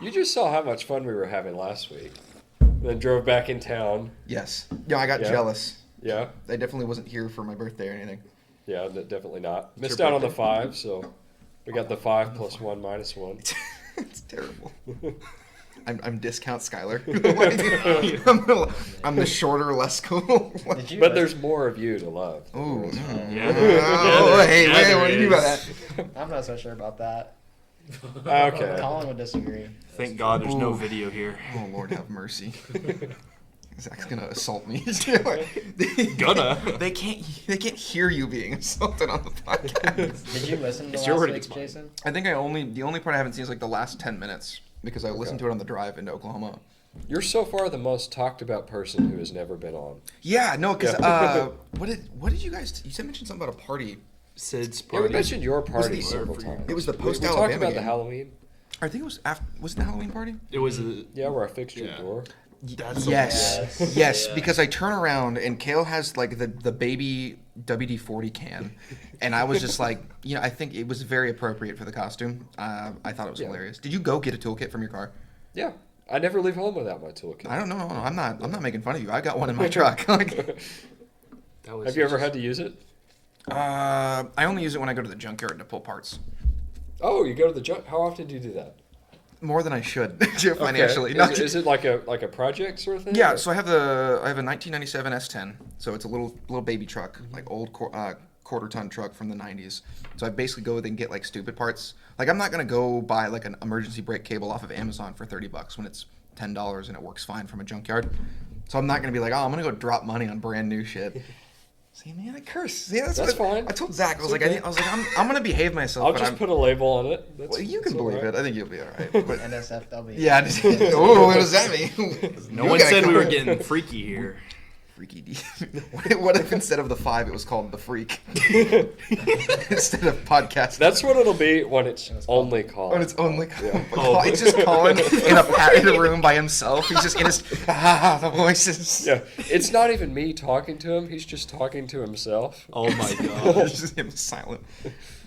You just saw how much fun we were having last week. Then drove back in town. Yes. Yeah, I got jealous. Yeah. I definitely wasn't here for my birthday or anything. Yeah, definitely not. Missed out on the 5, so we got the 5 plus 1 minus 1. It's terrible. I'm discount Skylar. I'm the shorter, less cool. But there's more of you to love. Ooh. Hey, what do you do about that? I'm not so sure about that. Okay. Colin would disagree. Thank God there's no video here. Oh, Lord have mercy. Zach's gonna assault me. They can't hear you being assaulted on the podcast. Did you listen to It's your last word week's, against Jason? I think the only part I haven't seen is like the last 10 minutes because I listened to it on the drive into Oklahoma. You're so far the most talked about person who has never been on. Yeah, no, because what did you guys? You said mentioned something about a party. Sid's Yeah, we party. mentioned your party Was it several times. It was the We post-Alabama talked about game. the Halloween. I think it was after. Was it the Halloween party? It was a... Yeah, where I fixed your Yeah. door. That's Yes, Yes. yes. Yeah. Because I turn around and Kale has like the baby WD-40 can, and I was just like, I think it was very appropriate for the costume. I thought it was hilarious. Did you go get a toolkit from your car? Yeah. I never leave home without my toolkit. I don't know. No, I'm not making fun of you. I got one in my truck. Like, That was Have you ever had to use it? I only use it when I go to the junkyard to pull parts. Oh, you go to the junk. How often do you do that? More than I should financially. Okay. Is it like a project sort of thing? Yeah, or- so I have a 1997 S10. So it's a little baby truck, like old quarter ton truck from the 90s. So I basically go and get like stupid parts. Like I'm not gonna go buy like an emergency brake cable off of Amazon for $30 when it's $10 and it works fine from a junkyard. So I'm not gonna be like, I'm gonna go drop money on brand new shit. See, man, I curse. See, that's fine. I told Zach, I was okay. like, I'm gonna behave myself. I'll but just put a label on it. Well, you can that's believe all right. it. I think you'll be all right. But NSFW. yeah. Oh, what does that mean? No You one gotta said we were come- getting freaky here. Freaky D. What if instead of the 5, it was called the Freak? Instead of podcast. That's what it'll be when it's only called. when it's only Oh. it's just Colin in a room by himself. He's just in his the voices. Yeah, it's not even me talking to him. He's just talking to himself. Oh my God. It's just him silent.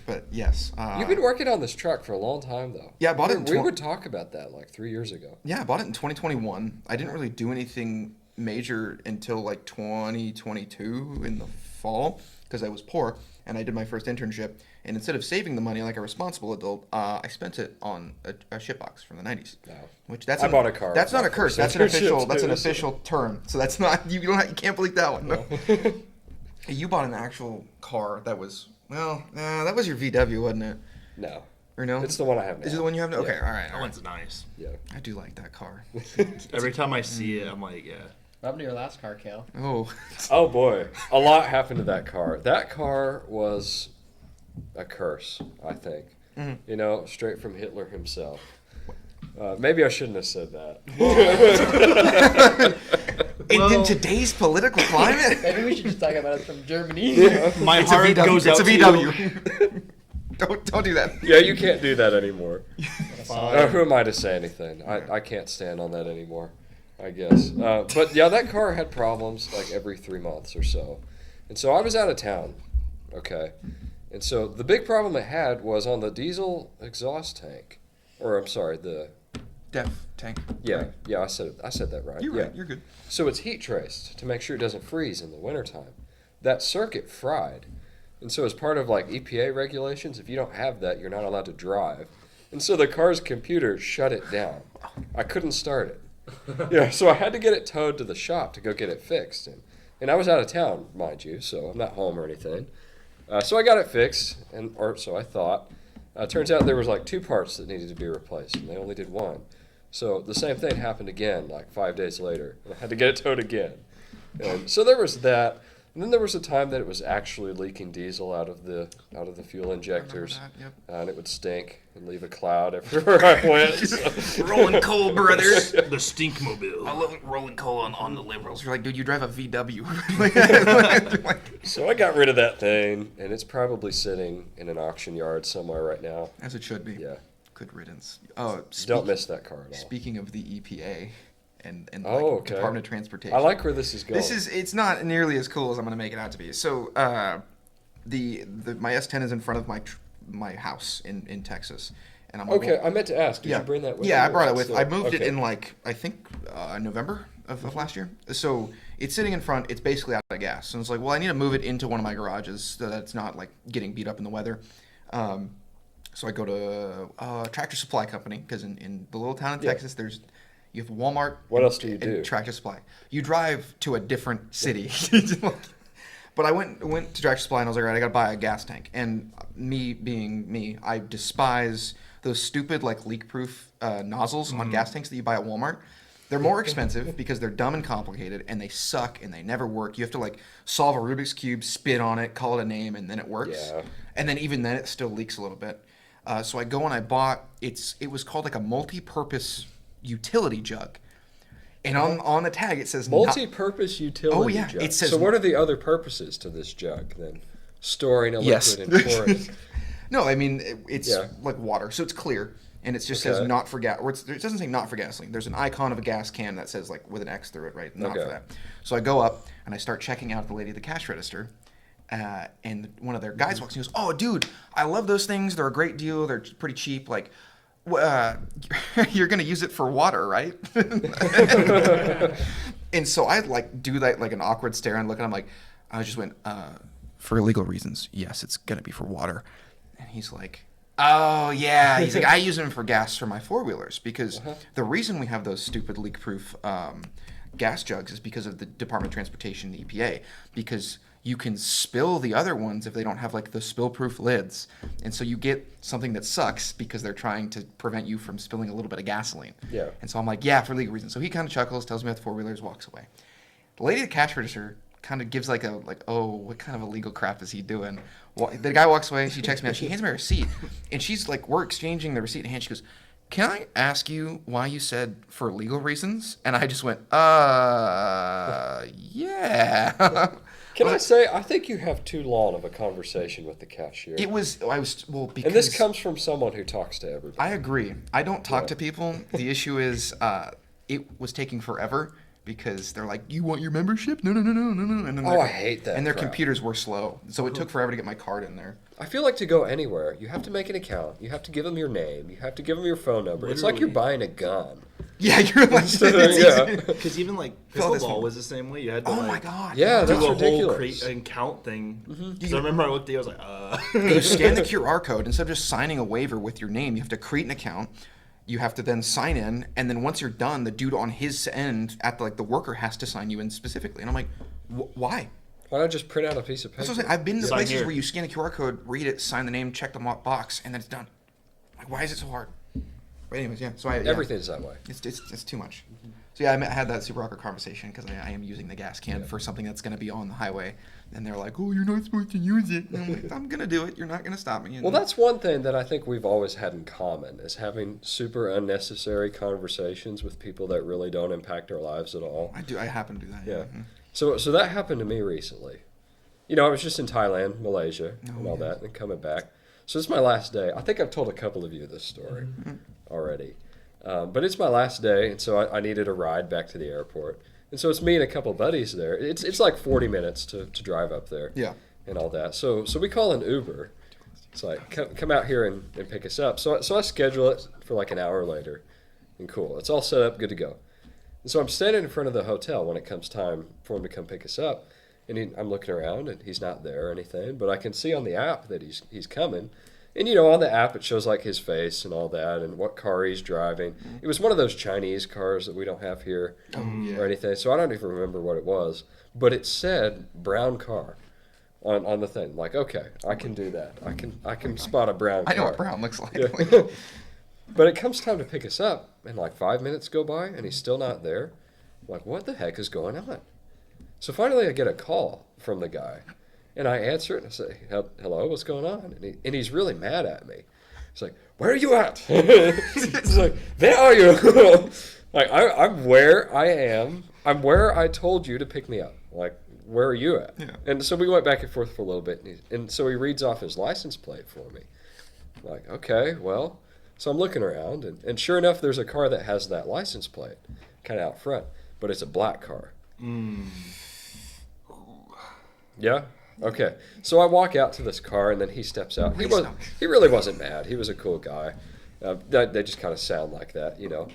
But yes. You've been working on this truck for a long time, though. Yeah, I bought it in We would talk about that like 3 years ago. Yeah, I bought it in 2021. I didn't really do anything major until like 2022 in the fall because I was poor and I did my first internship. And instead of saving the money like a responsible adult, I spent it on a shitbox from the 90s. No. Which that's I bought a car. That's not a curse. That's an official. That's an too, official term. So that's not you. You can't believe that one. No. You bought an actual car that was that was your VW, wasn't it? No, Or no? it's the one I have now. Is it the one you have now? Okay, Yeah. all right. That All right. one's nice. Yeah. I do like that car. Every time I see it, I'm like, yeah. What happened to your last car, Kale? Oh. Oh boy, a lot happened to that car. That car was a curse, I think. Mm-hmm. Straight from Hitler himself. Maybe I shouldn't have said that. In today's political climate, Maybe we should just talk about it from Germany. My it's a heart VW. goes It's out a to VW. Don't do that. Yeah, you can't do that anymore. Fine. Who am I to say anything? I can't stand on that anymore, I guess. But yeah, that car had problems like every 3 months or so. And so I was out of town, okay? And so the big problem it had was on the diesel exhaust tank. Or I'm sorry, the... Def tank. Yeah, I said that right. You're yeah. right. You're good. So it's heat traced to make sure it doesn't freeze in the wintertime. That circuit fried. And so as part of like EPA regulations, if you don't have that, you're not allowed to drive. And so the car's computer shut it down. I couldn't start it. Yeah, so I had to get it towed to the shop to go get it fixed. And I was out of town, mind you, so I'm not home or anything. So I got it fixed, or so I thought. Turns out there was like 2 parts that needed to be replaced, and they only did 1. So the same thing happened again, like 5 days later, and I had to get it towed again. And so there was that, and then there was a time that it was actually leaking diesel out of the fuel injectors, Yep. and it would stink and leave a cloud everywhere I went. So. Rolling coal, brothers. The Stinkmobile. I love rolling coal on the liberals. You're like, dude, you drive a VW. So I got rid of that thing, and it's probably sitting in an auction yard somewhere right now. As it should be. Yeah. Good riddance. Oh, Don't miss that car at all. Speaking of the EPA and okay. Department of Transportation. I like where this is going. It's not nearly as cool as I'm going to make it out to be. So, my S10 is in front of my house in Texas, And I'm like, Okay, well, I meant to ask. Did you bring that with you? yeah, I or brought it not with. I still? moved it Okay. in like I think November of last year. So it's sitting in front. It's basically out of gas. And it's like, well, I need to move it into one of my garages so that it's not like getting beat up in the weather. So I go to Tractor Supply Company because in the little town in Yeah. Texas, you have Walmart. What and, else do you and do? Tractor Supply. You drive to a different city. But I went to Tractor Supply and I was like, all right, I gotta buy a gas tank. And me being me, I despise those stupid like leak-proof nozzles on gas tanks that you buy at Walmart. They're more expensive because they're dumb and complicated, and they suck and they never work. You have to like solve a Rubik's cube, spit on it, call it a name, and then it works. Yeah. And then even then, it still leaks a little bit. So I go and I bought it was called like a multi-purpose utility jug, and on the tag it says not- Multi-purpose utility Oh, yeah, jug. it says- So what are the other purposes to this jug then? Storing a Yes. liquid and pouring. No, I mean it's Yeah. like water, so it's clear, and it just Okay. says not for gas. Or it doesn't say not for gasoline. There's an icon of a gas can that says like with an X through it, right? Not for Okay. that. So I go up and I start checking out the lady at the cash register, and one of their guys walks in and goes, "Oh, dude, I love those things. They're a great deal. They're pretty cheap. Like, you're gonna use it for water, right?" And so I like do that like an awkward stare and look, and I'm like, I just went, for legal reasons, yes, it's gonna be for water. And he's like, oh yeah. He's like, I use them for gas for my four-wheelers because the reason we have those stupid leak-proof gas jugs is because of the Department of Transportation, the EPA, because you can spill the other ones if they don't have like the spill-proof lids, and so you get something that sucks because they're trying to prevent you from spilling a little bit of gasoline. Yeah. And so I'm like, yeah, for legal reasons. So he kind of chuckles, tells me about the four-wheelers, walks away. The lady at the cash register kind of gives oh, what kind of illegal crap is he doing? Well, the guy walks away. She checks me out. She hands me a receipt, and she's like, we're exchanging the receipt in hand. She goes, "Can I ask you why you said for legal reasons?" And I just went, yeah. Can I say, I think you have too long of a conversation with the cashier. Because And this comes from someone who talks to everybody. I agree. I don't talk Yeah. to people. The issue is it was taking forever because they're like, "You want your membership? No." And then Oh, their- I hate that And their crap. computers were slow, so it took forever to get my card in there. I feel like to go anywhere, you have to make an account. You have to give them your name. You have to give them your phone number. It's like you're buying a gun. Yeah, you're like, Yeah. Because even like Fill this pickleball one. was the same way. You had to Oh like my god. Yeah, do that's a ridiculous. whole count thing. You- Because I remember I looked at you, I was like, You scan the QR code instead of just signing a waiver with your name. You have to create an account. You have to then sign in, and then once you're done, the dude on his end at the worker has to sign you in specifically. And I'm like, why? Why not just print out a piece of paper? That's what I'm saying. I've been to Sign places here. where you scan a QR code, read it, sign the name, check the box, and then it's done. Like, why is it so hard? But anyways, yeah. So Everything's that way. It's too much. So yeah, I had that super awkward conversation because I am using the gas can for something that's going to be on the highway, and they're like, "Oh, you're not supposed to use it." And I'm like, "I'm gonna do it. You're not gonna stop me." And Well, that's one thing that I think we've always had in common is having super unnecessary conversations with people that really don't impact our lives at all. I do. I happen to do that. Yeah. Mhm. So that happened to me recently. You know, I was just in Thailand, Malaysia, and all that, and coming back. So it's my last day. I think I've told a couple of you this story already. But it's my last day, and so I needed a ride back to the airport. And so it's me and a couple buddies there. It's like 40 minutes to drive up there. Yeah. And all that. So we call an Uber. It's like, come out here and pick us up. So I schedule it for like an hour later. And cool. It's all set up, good to go. And so I'm standing in front of the hotel when it comes time for him to come pick us up. And I'm looking around, and he's not there or anything. But I can see on the app that he's coming. And, you know, on the app, it shows, like, his face and all that and what car he's driving. It was one of those Chinese cars that we don't have here or anything. So I don't even remember what it was. But it said brown car on the thing. Like, okay, I can do that. I can spot a brown car. I know what brown looks like. Yeah. But it comes time to pick us up, and, like, 5 minutes go by, and he's still not there. I'm like, what the heck is going on? So finally I get a call from the guy. And I answer it, and I say, hello, what's going on? And he's really mad at me. He's like, where are you at? He's like, there are you. Like, I'm where I am. I'm where I told you to pick me up. Like, where are you at? Yeah. And so we went back and forth for a little bit. And so he reads off his license plate for me. I'm like, okay, well. So I'm looking around, and sure enough, there's a car that has that license plate kind of out front. But it's a black car. Yeah? Okay. So I walk out to this car, and then he steps out. He really wasn't mad. He was a cool guy. They just kind of sound like that, you know.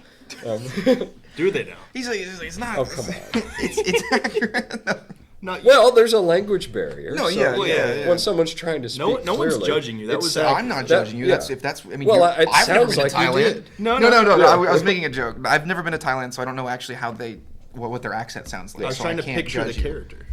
Do they now? He's like, it's not. Oh, come on. It's accurate. Not Well, there's a language barrier. No, so yeah, Well, yeah. When someone's trying to speak no one's clearly, judging you. That it was sound- I'm not that- judging you. yeah. That's. I mean, Well, it I've never sounds been like to you Thailand. did. No. I was making a joke. I've never been to Thailand, so I don't know actually how they what their accent sounds like. I was so trying to can't picture the judge you. character.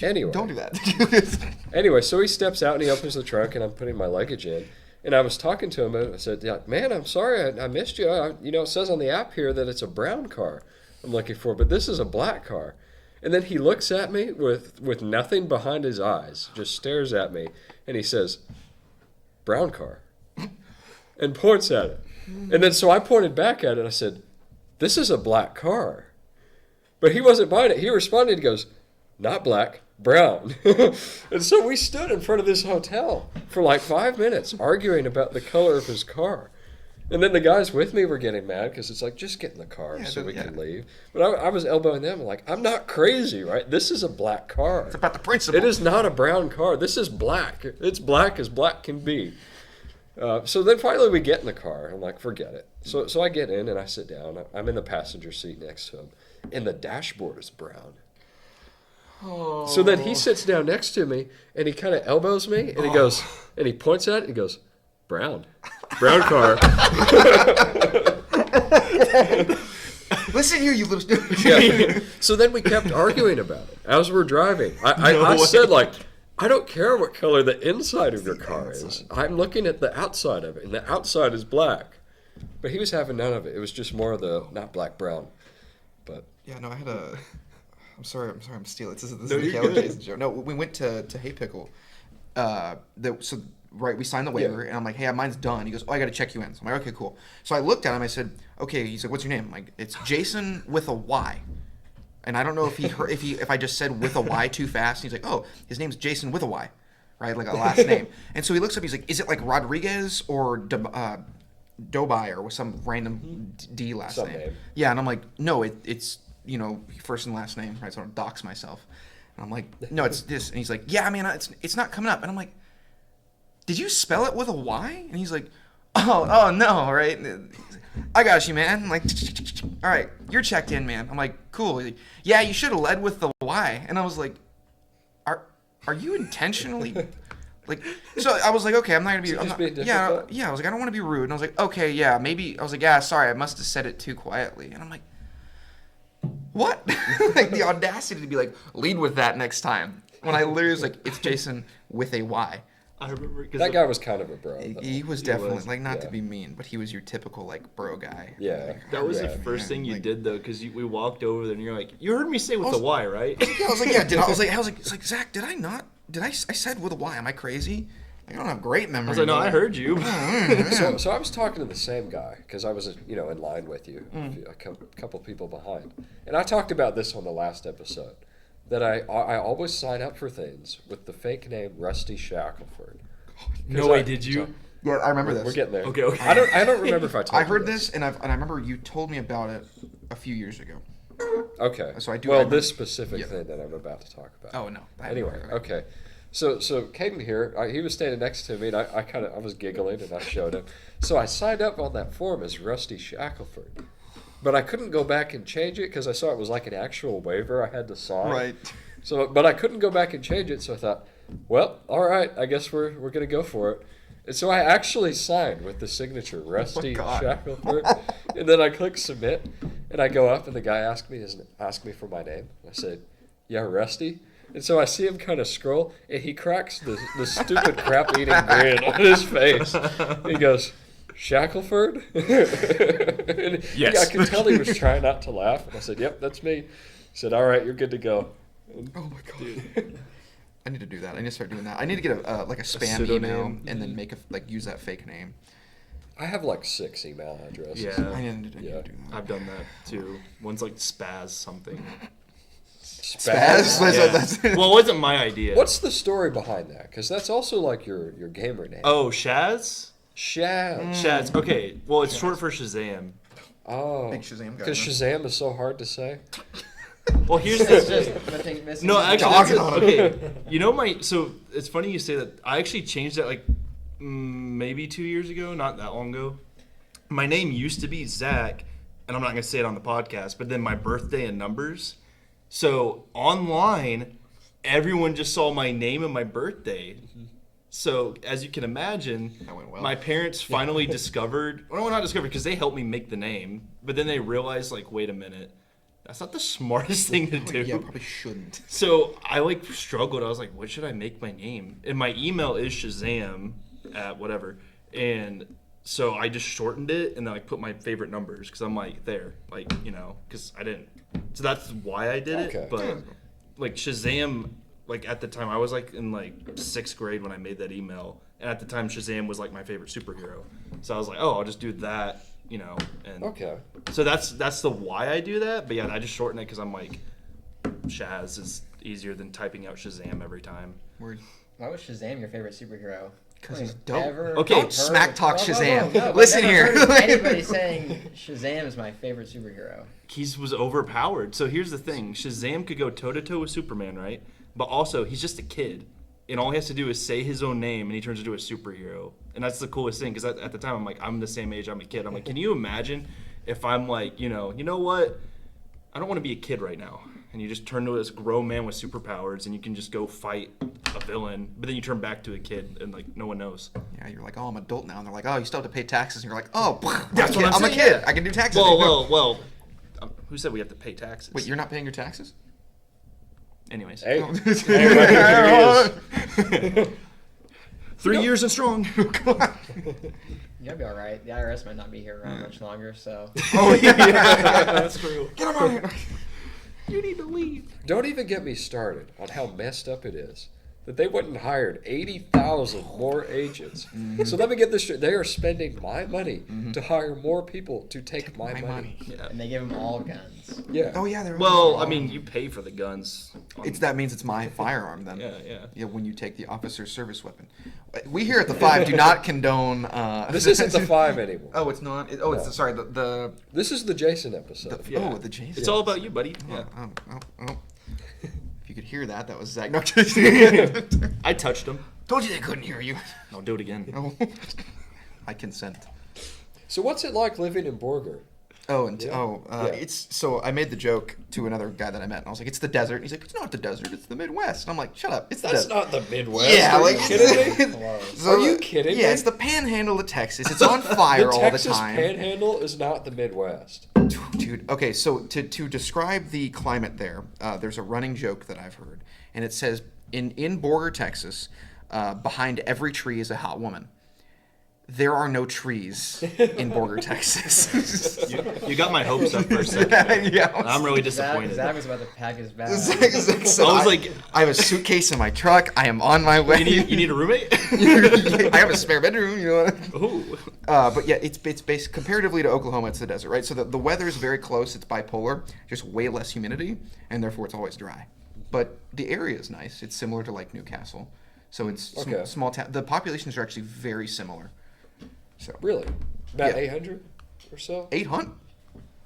Anyway, Don't do that. Anyway, so he steps out and he opens the trunk, and I'm putting my luggage in. And I was talking to him, and I said, yeah, man, I'm sorry, I missed you. It says on the app here that it's a brown car I'm looking for, but this is a black car. And then he looks at me with nothing behind his eyes, just stares at me, and he says, brown car, and points at it. And then so I pointed back at it, I said, this is a black car. But he wasn't buying it. He responded, he goes, not black, brown. And so we stood in front of this hotel for like 5 minutes arguing about the color of his car. And then the guys with me were getting mad because it's like, just get in the car so we can leave. But I was elbowing them like, I'm not crazy, right? This is a black car. It's about the principle. It is not a brown car. This is black. It's black as black can be. So then finally we get in the car. I'm like, forget it. So I get in and I sit down. I'm in the passenger seat next to him. And the dashboard is brown. Oh. So then he sits down next to me and he kind of elbows me and he goes, and he points at it and he goes, brown car. Listen here, you little. Yeah. So then we kept arguing about it as we're driving. I said, like, I don't care what color the inside of your car is. I'm looking at the outside of it, and the outside is black. But he was having none of it. It was just more of the not black, brown. But Yeah, no, I had a. I'm sorry, I'm stealing. This is No, the you're Caleb good. Jason show. No, we went to Hey Pickle. We signed the waiver, and I'm like, hey, mine's done. He goes, oh, I got to check you in. So I'm like, okay, cool. So I looked at him. I said, okay. He's like, what's your name? I'm like, it's Jason with a Y. And I don't know if he heard, if I just said with a Y too fast. He's like, oh, his name's Jason with a Y, right? Like a last name. And so he looks up. He's like, is it like Rodriguez or Dobai or some random D last Some name? name. Yeah, and I'm like, no, it's first and last name, right? So I don't dox myself. And I'm like, no, it's this. And he's like, yeah, man, it's not coming up. And I'm like, did you spell it with a Y? And he's like, oh no, right? I got you, man. I'm like, all right, you're checked in, man. I'm like, cool. He's like, yeah, you should have led with the Y. And I was like, are you intentionally like? So I was like, okay, I'm not gonna be. Is it I'm just not, being yeah, difficult? yeah. I was like, I don't want to be rude. And I was like, okay, yeah, maybe. I was like, yeah, sorry, I must have said it too quietly. And I'm like, what? Like the audacity to be like, lead with that next time. When I literally was like, it's Jason with a Y. I remember because that guy was kind of a bro. though. He was definitely was, like, not to yeah. be mean, but he was your typical like bro guy. Yeah. Like, that was Yeah, the first thing you like- did though, because we walked over there and you're like, you heard me say with was- the Y, right? Yeah, I was like, yeah. I was like, it's like Zach. Did I not? I said with a Y? Am I crazy? Like, I don't have great memory. I was like, no, I heard you. So I was talking to the same guy because I was, in line with you, a couple people behind, and I talked about this on the last episode that I always sign up for things with the fake name Rusty Shackelford. No way, did you? Yeah, I remember this. We're getting there. Okay, okay. I don't remember if I told I you heard this, and I remember you told me about it a few years ago. Okay. So I do- Well, I- this specific yeah. thing that I'm about to talk about. Oh no. Anyway, okay. So Caden here, he was standing next to me, and I was giggling, and I showed him. So I signed up on that form as Rusty Shackelford, but I couldn't go back and change it because I saw it was like an actual waiver I had to sign. Right. So, but I couldn't go back and change it, so I thought, well, all right, I guess we're gonna go for it. And so I actually signed with the signature Rusty God. Shackelford, and then I click submit, and I go up, and the guy asked me for my name. I said, yeah, Rusty. And so I see him kind of scroll, and he cracks the stupid crap-eating grin on his face. He goes, Shackelford? And Yes. I could tell he was trying not to laugh. And I said, yep, that's me. He said, all right, you're good to go. Oh my god. I need to do that. I need to start doing that. I need to get a spam pseudonym. email and then use that fake name. I have like 6 email addresses. Yeah. I need to do that. I've done that too. One's like spaz something. Spaz? Yeah. That's Well, it wasn't my idea. What's the story behind that? Because that's also like your gamer name. Oh, Shaz? Shaz. Shaz. Okay. Well, it's short for Shazam. Oh. Big Shazam guy. Because Shazam is so hard to say. Well, here's It's the just the thing missing. No, actually, Dogging that's on okay. You know so it's funny you say that. I actually changed that like maybe 2 years ago, not that long ago. my name used to be Zach, and I'm not gonna say it on the podcast, but then my birthday and numbers. So online, everyone just saw my name and my birthday. So as you can imagine, That went well. my parents finally discovered, well, not discovered because they helped me make the name, but then they realized, like, wait a minute, that's not the smartest thing to do. Yeah, probably shouldn't. So I like struggled. I was like, what should I make my name? And my email is Shazam at whatever. And so I just shortened it and then like put my favorite numbers because I'm like there, like, you know, because I didn't. So that's why I did Okay. it. But like Shazam, like at the time I was like in like 6th grade when I made that email. And at the time Shazam was like my favorite superhero. So I was like, oh, I'll just do that, you know. And Okay. so that's the why I do that. But yeah, I just shorten it because I'm like, Shaz is easier than typing out Shazam every time. Word. Why was Shazam your favorite superhero? 'Cause I mean, he's dope. ever Okay. Don't heard- smack talk Whoa, whoa, Shazam. whoa, no, I've Listen never here. heard of anybody saying Shazam is my favorite superhero. He was overpowered. So here's the thing: Shazam could go toe to toe with Superman, right? But also, he's just a kid, and all he has to do is say his own name, and he turns into a superhero. And that's the coolest thing, because at the time, I'm like, I'm the same age. I'm a kid. I'm like, can you imagine if I'm like, you know what? I don't want to be a kid right now. And you just turn to this grown man with superpowers, and you can just go fight a villain. But then you turn back to a kid, and like no one knows. Yeah, you're like, oh, I'm adult now, and they're like, oh, you still have to pay taxes, and you're like, oh, That's what I'm I'm a saying, kid. yeah. I can do taxes. Well. Who said we have to pay taxes? Wait, you're not paying your taxes? Anyways, Hey, Oh. hey, right here he is. 3 years and strong. Come on. You'll be all right. The IRS might not be here around much longer, so. Oh, yeah. That's true. Get him out of here. You need to leave. Don't even get me started on how messed up it is that they went and hired 80,000 more agents. So let me get this straight. They are spending my money to hire more people to take my money. Yeah. And they give them all guns. Yeah. Oh, yeah. They're Well, I mean, you pay for the guns. That means it's my firearm then. Yeah. Yeah, when you take the officer's service weapon. We here at the 5 do not condone. This isn't the 5 anymore. Oh, it's not. It's No. sorry. The This is the Jason episode. Yeah. Oh, the Jason. It's all about you, buddy. Yeah. Oh. If you could hear that, that was Zach. No, just kidding. I touched him. Told you they couldn't hear you. I'll do it again. Oh. I consent. So what's it like living in Borger? Oh, and Yeah. Yeah. it's so I made the joke to another guy that I met, and I was like, "It's the desert." And he's like, "It's not the desert. It's the Midwest." And I'm like, "Shut up! It's the That's desert." not the Midwest. Yeah, Are like you kidding me? Hello. So, Are you kidding Yeah, me? it's the panhandle of Texas. It's on fire The all Texas the time. Panhandle is not the Midwest. Dude, okay, so to describe the climate there, there's a running joke that I've heard, and it says in Borger, Texas, behind every tree is a hot woman. There are no trees in Borger, Texas. You got my hopes up for a second. Yeah, I'm really Zach disappointed. was about to pack his bag. Zach said, I was like- I have a suitcase in my truck. I am on my way. You need a roommate? I have a spare bedroom. You know. Ooh. But yeah, it's based comparatively to Oklahoma, it's the desert, right? So the weather is very close. It's bipolar, just way less humidity, and therefore it's always dry. But the area is nice. It's similar to like Newcastle, so it's Okay. small town. The populations are actually very similar. So Really? About Yeah. 800 or so? 800.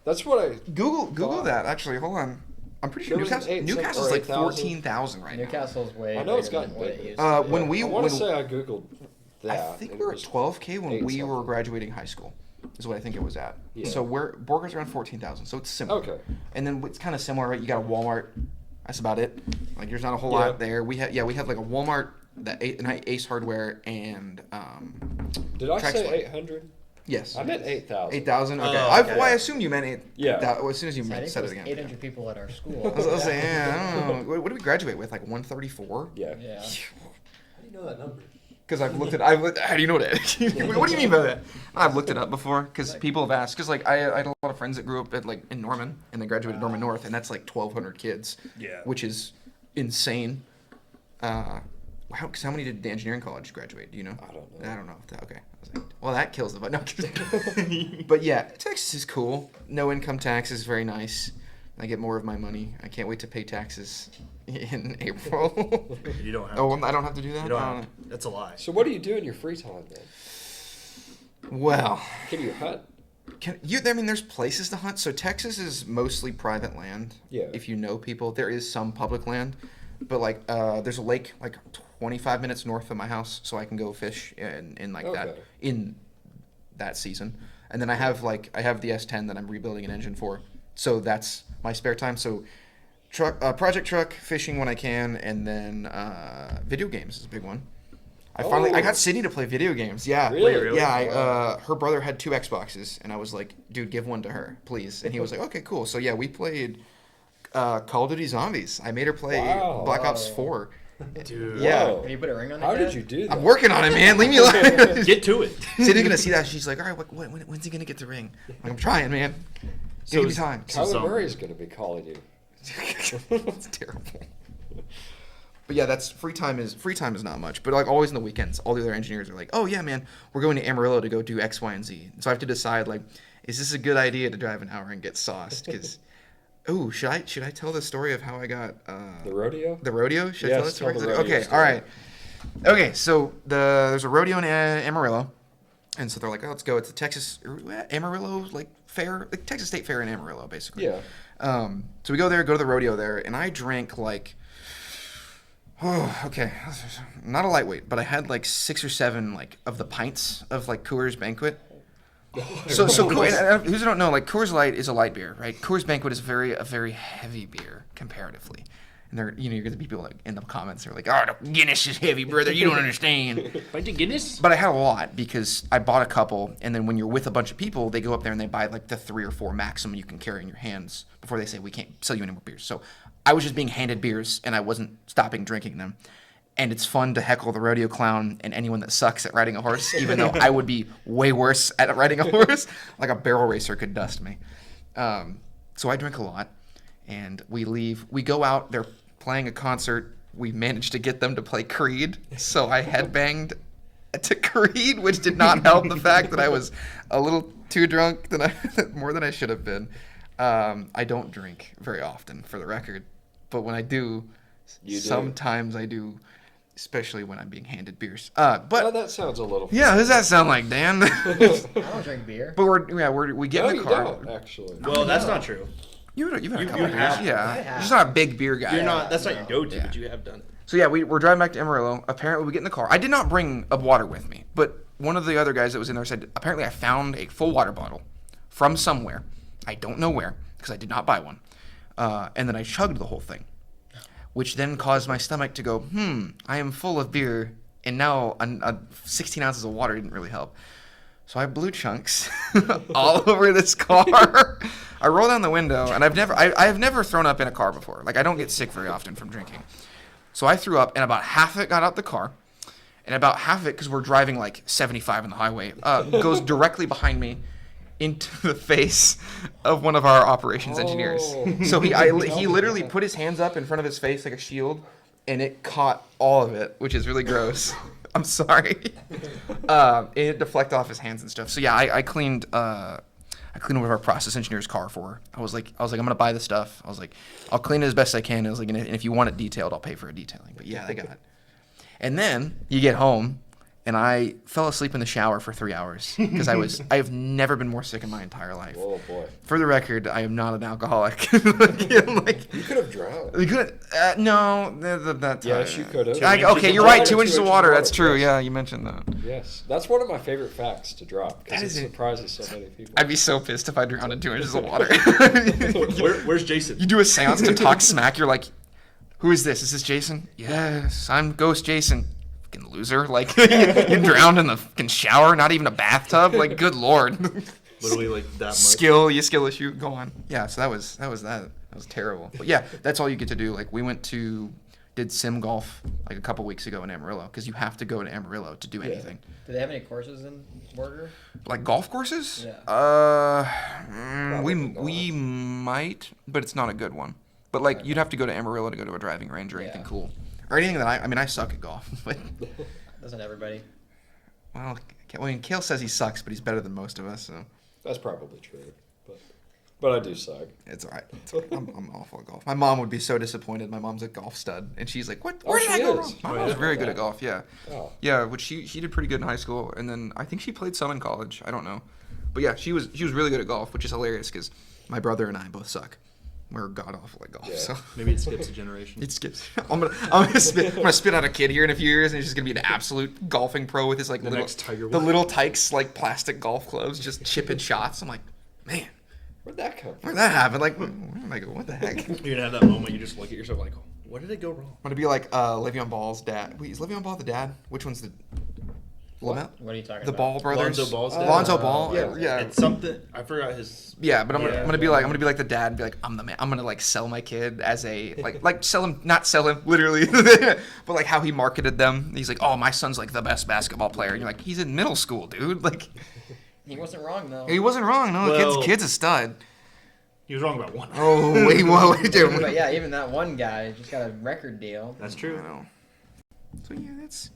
That's what I. Google Wow. that. Actually, hold on. I'm pretty sure There was Newcastle. eight- Newcastle's or like 8,000. 14,000 right now. Newcastle's way. I know it's bigger gotten than what it bigger. used to be. When we I want when to say I googled that. I think and we it were at was 12K when eight we were something. graduating high school. Is what I think it was at. Yeah. So Borger's around 14,000. So it's similar. Okay. And then it's kind of similar, right? You got a Walmart. That's about it. Like there's not a whole Yeah. lot there. We have like a Walmart, an Ace Hardware, and Did I Trax say Light. 800? Yes. I meant 8,000. 8,000. Okay. Oh, okay. Well, I assumed you meant 8. Yeah. As soon as you So I think said there it was again. 800 people at our school. I was saying, yeah, I don't know. What did we graduate with? Like 134? Yeah. Yeah. How do you know that number? Because I've looked at. How do you know that? What do you mean by that? I've looked it up before. Because people have asked. Because like I had a lot of friends that grew up in Norman, and they graduated Norman North, and that's like 1,200 kids. Yeah. Which is insane. How many did the engineering college graduate? Do you know? I don't know. I don't know. Okay. I was like, well, that kills the vibe. No, I'm kidding. But yeah, Texas is cool. No income tax is very nice. I get more of my money. I can't wait to pay taxes in April. You don't have Oh, to. I don't have to do that? You don't Oh. have to. That's a lie. So what do you do in your free time then? Well, Can you hunt? I mean, there's places to hunt. So Texas is mostly private land. Yeah. If you know people, there is some public land, but like there's a lake like 25 minutes north of my house, so I can go fish in like that Okay. in that season. And then I have the S10 that I'm rebuilding an engine for. So that's my spare time. So project truck, fishing when I can, and then video games is a big one. I got Sydney to play video games. Yeah. Really? Wait, really? Yeah, her brother had 2 Xboxes, and I was like, dude, give one to her, please. And he was like, okay, cool. So yeah, we played Call of Duty Zombies. I made her play Wow. Black Ops 4. Dude. Yeah. Whoa. Can you put a ring on it? How yet? did you do that? I'm working on it, man. Leave me alone. Get to it. Sydney's gonna see that. She's like, all right, when's he gonna get the ring? I'm trying, man. Give me time. Kyler Murray's going to be calling you. It's terrible. But yeah, that's free time is not much. But like always in the weekends, all the other engineers are like, oh yeah, man, we're going to Amarillo to go do X, Y, and Z. So I have to decide like, is this a good idea to drive an hour and get sauced? Because, ooh, should I tell the story of how I got The rodeo? the rodeo? Should I tell that Yes, story? tell the rodeo Okay, story. all right. Okay, so there's a rodeo in Amarillo, and so they're like, oh, let's go. It's the Texas Amarillo like fair, like Texas State Fair in Amarillo, basically. Yeah. So we go there, go to the rodeo there, and I drank like, oh, okay, not a lightweight, but I had like 6 or 7 like of the pints of like Coors Banquet. So who's don't know, like Coors Light is a light beer, right? Coors Banquet is a very heavy beer comparatively. And they're, you're gonna be people like in the comments are like, oh, the Guinness is heavy, brother. You don't understand. Pint of Guinness? But I had a lot because I bought a couple, and then when you're with a bunch of people, they go up there and they buy like the 3 or 4 maximum you can carry in your hands before they say we can't sell you any more beers. So I was just being handed beers, and I wasn't stopping drinking them. And it's fun to heckle the rodeo clown and anyone that sucks at riding a horse, even though I would be way worse at riding a horse. Like a barrel racer could dust me. So I drink a lot, and we leave. We go out. They're playing a concert. We managed to get them to play Creed, so I headbanged to Creed, which did not help the fact that I was a little too drunk more than I should have been. I don't drink very often, for the record, but when I do, sometimes I do, especially when I'm being handed beers. But Well, that sounds a little. yeah, who's that sound like, Dan? I don't drink beer. But we get No, in you the car. don't, actually. Well, that's not true. You've had a couple you beers, have. yeah. I have. You're just not a big beer guy. You're not. That's not your go-to, Yeah. but you have done it. So yeah, we're driving back to Amarillo. Apparently, we get in the car. I did not bring a water with me, but one of the other guys that was in there said, apparently I found a full water bottle from somewhere. I don't know where, because I did not buy one. And then I chugged the whole thing, which then caused my stomach to go, I am full of beer, and now 16 ounces of water didn't really help. So I blew chunks all over this car. I roll down the window, and I've never thrown up in a car before. Like, I don't get sick very often from drinking. So I threw up, and about half of it got out the car, and about half of it, because we're driving like 75 on the highway, goes directly behind me into the face of one of our operations engineers. So he literally put his hands up in front of his face like a shield, and it caught all of it, which is really gross. I'm sorry. It deflected off his hands and stuff. So yeah, I cleaned one of our process engineer's car for her. I was like, I'm gonna buy the stuff. I was like, I'll clean it as best I can. I was like, and if you want it detailed, I'll pay for a detailing. But yeah, I got it. And then you get home, and I fell asleep in the shower for 3 hours because I have never been more sick in my entire life. Oh boy. For the record, I am not an alcoholic. You could have drowned. You could, no, that. Yes, you could have. Okay, you're right. 2 inches of water. That's true. Yeah, you mentioned that. Yes, that's one of my favorite facts to drop because That it is it. surprises so many people. I'd be so pissed if I drowned in 2 inches of water. Where's Jason? You do a seance to talk smack. You're like, who is this? Is this Jason? Yes, I'm Ghost Jason. Fucking loser. Like, you drowned in the fucking shower, not even a bathtub. Like, good lord. Literally like that much. Skill issue. Go on. Yeah, so that was that. That was terrible. But yeah, that's all you get to do. Like, we did sim golf like a couple weeks ago in Amarillo because you have to go to Amarillo to do anything. Do they have any courses in Borger? Like golf courses? Yeah. We might, but it's not a good one. But like, you'd have to go to Amarillo to go to a driving range or anything cool. Or anything that I suck at golf. But, Doesn't everybody? well, Kale says he sucks, but he's better than most of us, so That's probably true, but I do suck. it's all right. I'm awful at golf. My mom would be so disappointed. My mom's a golf stud, and she's like, "What? Oh, Where did she I go is? wrong?" My Oh, mom's yeah. very good at golf. Yeah, Oh. yeah. Which she did pretty good in high school, and then I think she played some in college. I don't know, but yeah, she was really good at golf, which is hilarious because my brother and I both suck. we're god awful at golf. Yeah. So Maybe it skips a generation. it skips. I'm gonna spit out a kid here in a few years, and he's just gonna be an absolute golfing pro with his like The little next Tiger the Woods. little Tykes like plastic golf clubs, just chipping shots. I'm like, man, Where'd that come from? where'd that happen? Like, where did I go? What the heck? I'm You're gonna have that moment. You just look at yourself like, what did it go wrong? gonna be like Le'Veon Ball's dad. Wait, is Le'Veon Ball the dad? Which one's the Lamel? What are you talking The about? Ball brothers. Lonzo Ball's dad? Lonzo Ball. yeah. Yeah. It's something. I forgot his. Yeah, but I'm Yeah. gonna be like the dad and be like, I'm the man. I'm gonna like sell my kid as a like sell him, not sell him literally, but like how he marketed them. He's like, oh, my son's like the best basketball player. And you're like, he's in middle school, dude. Like, He wasn't wrong though. he wasn't wrong. No, Well- kid's a stud. He was wrong about one. Oh wait, whoa, But dude. yeah, even that one guy just got a record deal. That's I true. know. So yeah, that's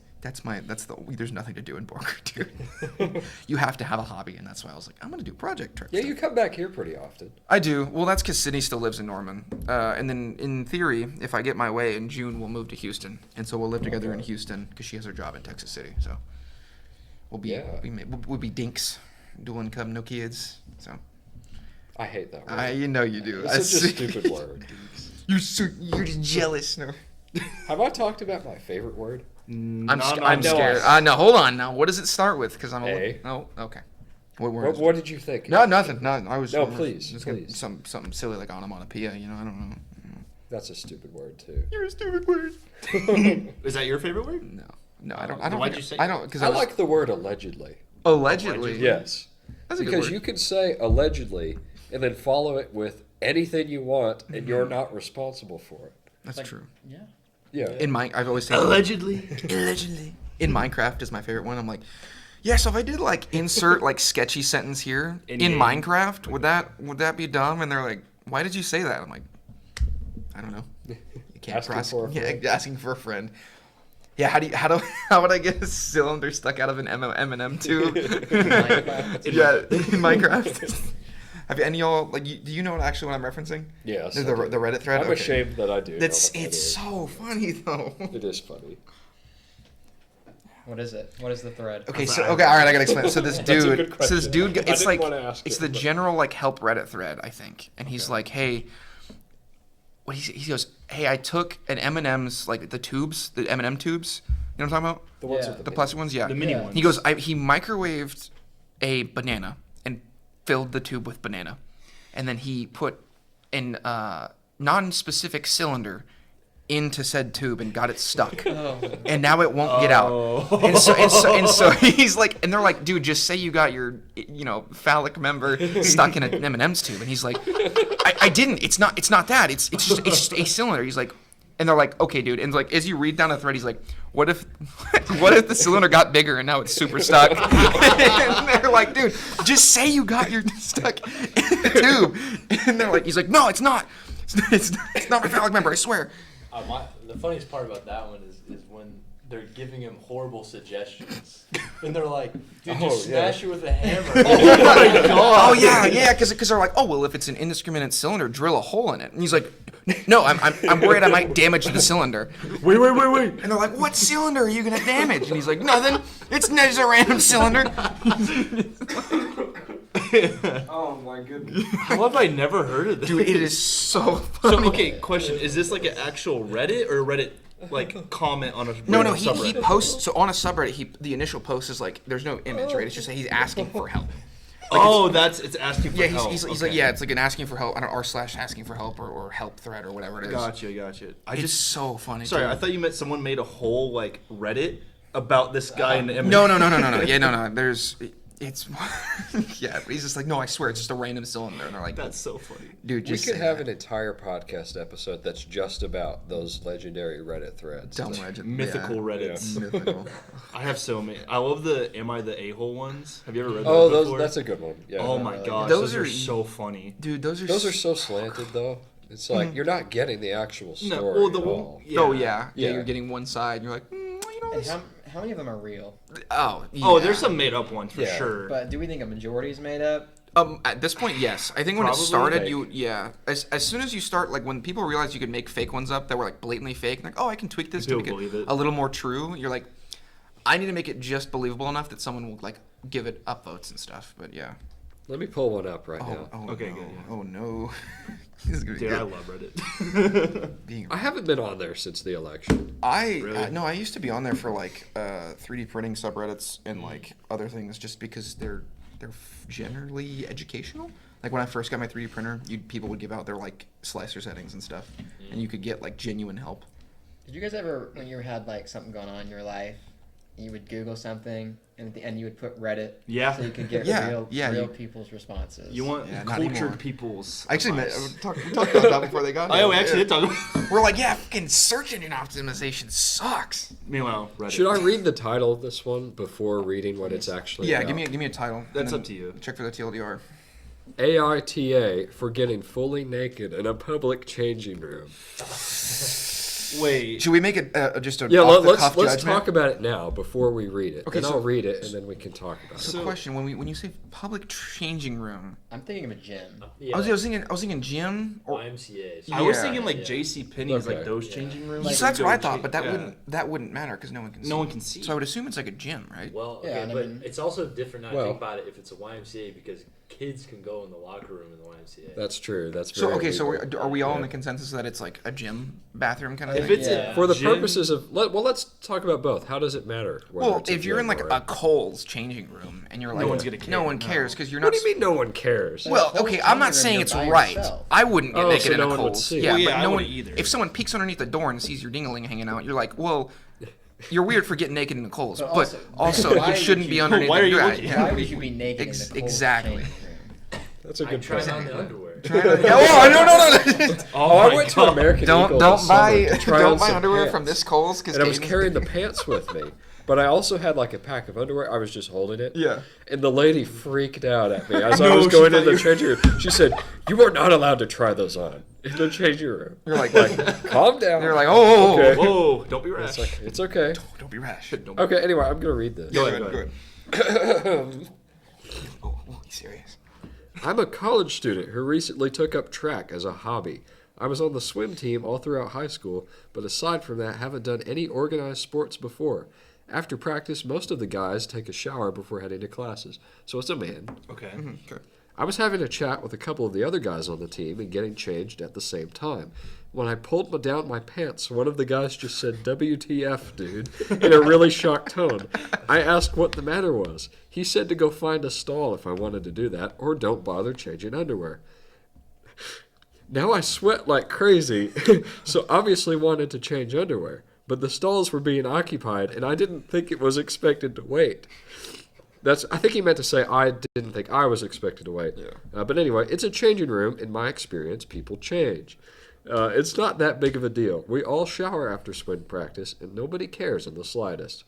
the there's nothing to do in Borger, dude. You have to have a hobby, and that's why I was like, I'm gonna do project trips. Yeah, you come back here pretty often. I do. Well, that's because Sydney still lives in Norman. And then, in theory, if I get my way, in June we'll move to Houston, and so we'll live together in Houston because she has her job in Texas City. So we'll be Yeah. we'll be dinks, dual income, no kids. So I hate that word. you know you do. It's such a stupid word. You're just jealous. No, Have I talked about my favorite word? I'm no, scared. I- No, hold on. Now, what does it start with? Because I'm A. Oh, okay. What word? What, is it? what did you think? No, nothing. No, I was. No, please, Just gonna- please. Something silly like onomatopoeia. You know, I don't know. That's a stupid word too. You're a stupid word. Is that your favorite word? No, I don't. I Then don't. why'd think- you say- I don't because I like the word allegedly. allegedly. Yes. That's a good Because word. you can say allegedly and then follow it with anything you want and you're not responsible for it. That's Like- true. Yeah. Yeah. In I've always said Allegedly. allegedly. In Minecraft is my favorite one. I'm like, yeah. So if I did like insert like sketchy sentence here in In-game. Minecraft, would that be dumb? And they're like, why did you say that? I'm like, I don't know. You can't Asking process. for a friend. Yeah, asking for a friend. Yeah, how would I get a cylinder stuck out of an M&M tube? Minecraft. Yeah, in Minecraft. Have any of y'all like? Do you know actually what I'm referencing? Yes. The I do. Reddit thread. I'm Okay. ashamed that I do. That's know what that it's is. so funny though. It is funny. What is it? What is the thread? Okay, so all right, I gotta explain. So this That's a dude, good question. I it's didn't like wanna ask it's it, the but- general like help Reddit thread, I think, and he's Okay. like, hey, what he goes, hey, I took an M&M's like the tubes, the M&M tubes. You know what I'm talking about? The ones Yeah. with The plastic ones, yeah. The mini Yeah. ones. He goes, he microwaved a banana and filled the tube with banana, and then he put an non-specific cylinder into said tube and got it stuck, Oh. and now it won't get out. Oh. And so he's like, and they're like, dude, just say you got your, phallic member stuck in an M&M's tube, and he's like, I didn't. It's not that. It's just a cylinder. He's like, and they're like, okay, dude. And like, as you read down the thread, he's like, what if the cylinder got bigger and now it's super stuck? And they're like, dude, just say you got your stuck in the tube. And they're like, he's like, no, it's not. It's not my phallic member. I swear. The funniest part about that one is when they're giving him horrible suggestions. And they're like, dude, just smash it with a hammer. Oh yeah, because they're like, oh well, if it's an indiscriminate cylinder, drill a hole in it. And he's like, no, I'm worried I might damage the cylinder. Wait. And they're like, what cylinder are you gonna damage? And he's like, nothing. It's just a random cylinder. Oh my goodness. How have I never heard of this? Dude, it is so funny. So okay, question: is this like an actual Reddit or Reddit like comment on a No, random he subreddit? posts, so on a subreddit, the initial post is like, there's no image, right? It's just like he's asking for help. Oh, it's asking for Yeah, help. he's like, Okay. yeah, it's like an asking for help, I don't know, r/asking for help or help thread or whatever it is. Gotcha. It's so funny. Sorry, dude. I thought you meant someone made a whole like Reddit about this guy in the M&M. No. Yeah, no. It's yeah, but he's just like, no, I swear, it's just a random cylinder, and they're like, That's so funny. dude, We just could say have that. an entire podcast episode that's just about those legendary Reddit threads. Dumb legend, Mythical yeah. Reddits. Mythical. I have so many. I love the "Am I the A-hole" ones. Have you ever read Oh, those before? that's a good one. Yeah. Oh my gosh, Those those are are- so funny. Dude, those are so slanted though. It's like you're not getting the actual story No, well, the at one- all. yeah. Oh yeah. Yeah. You're getting one side, and you're like, And how many of them are real? oh. Oh, yeah. there's some made up ones for Yeah. sure. But do we think a majority is made up? At this point, yes. I think when it Probably started, fake. as soon as you start, like when people realized you could make fake ones up that were like blatantly fake, like, oh, I can tweak this to People make believe it it. a little more true. You're like, I need to make it just believable enough that someone will like give it upvotes and stuff. But yeah, Let me pull one up right Oh, now. oh Okay, no. good, yeah. Oh no. This is gonna be Dude, I good. love Reddit. Being I haven't been on there since the election. Really? no, I used to be on there for like 3D printing subreddits and like other things, just because they're generally educational. Like when I first got my 3D printer, people would give out their like slicer settings and stuff, and you could get like genuine help. Did you guys ever, when you had like something going on in your life, you would Google something and at the end you would put Reddit, Yeah. so you could get Yeah, real you- people's responses. You want Yeah, not cultured anymore. people's. I actually advice. we talked about that before they got here. Oh, we actually did talk about. We're like, yeah, fucking search engine optimization sucks. Meanwhile, Reddit. Should I read the title of this one before reading what it's actually Yeah, about? give me a title. and That's then up to you. Check for the TLDR. AITA for getting fully naked in a public changing room. Wait. Should we make it just a Yeah, off the let's cuff judgment? talk about it now before we read it. Okay, and so- I'll read it and then we can talk about So, it. question: when you say public changing room, I'm thinking of a gym. Yeah. I was thinking gym or YMCA's. I was Yeah. thinking like Yeah. JC Penney's, Okay. like those Yeah. changing rooms. Like- so that's You what I go thought, change- but that yeah. wouldn't matter because no one can see. No one can see. So I would assume it's like a gym, right? Well, Yeah, okay, and I but mean- it's also different now. Well- Think about it if it's a YMCA because kids can go in the locker room in the YMCA. That's true. That's So very okay, so legal. are we all in Yeah. the consensus that it's like a gym bathroom kind of If thing? it's Yeah. For the gym- purposes of let's talk about both. How does it matter? whether Well, it's a if you're in gym like or a Kohl's changing room and you're like, one's gonna care. no one No. cares because you're not. What do you mean no one cares? Well, Kohl's okay, I'm not changing saying room, it's you're by right. yourself. I wouldn't get Oh, naked so in no a one would Kohl's. see. Yeah, Well, yeah, but I no one. wouldn't either. If someone peeks underneath the door and sees your dingling hanging out, you're like, well, you're weird for getting naked in the Kohl's, But but also, also why it shouldn't would be you- underneath. Why are you the looking? yeah. Why would you be naked Ex- in the Kohl's exactly. changing room? That's a I good tried point. on the underwear. Oh no! Oh, I my went to God. American Eagle Don't this buy summer to try on some underwear pants. from this Kohl's because And I was carrying the pants with me, but I also had like a pack of underwear. I was just holding it. Yeah. And the lady freaked out at me as I No, was she going thought in the you- changing room. She said, "You are not allowed to try those on in the changing room." You're like, Calm down. you're like, oh, Okay. Whoa! Don't be rash. It's like it's okay. don't be rash. Don't- Okay. Anyway, I'm gonna read this. Go ahead. Oh, he's serious. I'm a college student who recently took up track as a hobby. I was on the swim team all throughout high school, but aside from that, haven't done any organized sports before. After practice, most of the guys take a shower before heading to classes. So it's a man. Okay. Okay. I was having a chat with a couple of the other guys on the team and getting changed at the same time. When I pulled down my pants, one of the guys just said, "WTF, dude," in a really shocked tone. I asked what the matter was. He said to go find a stall if I wanted to do that, or don't bother changing underwear. Now I sweat like crazy, so obviously wanted to change underwear. But the stalls were being occupied, and I didn't think it was expected to wait. I think he meant to say I didn't think I was expected to wait. Yeah. But anyway, it's a changing room. In my experience, people change. It's not that big of a deal. We all shower after swim practice, and nobody cares in the slightest.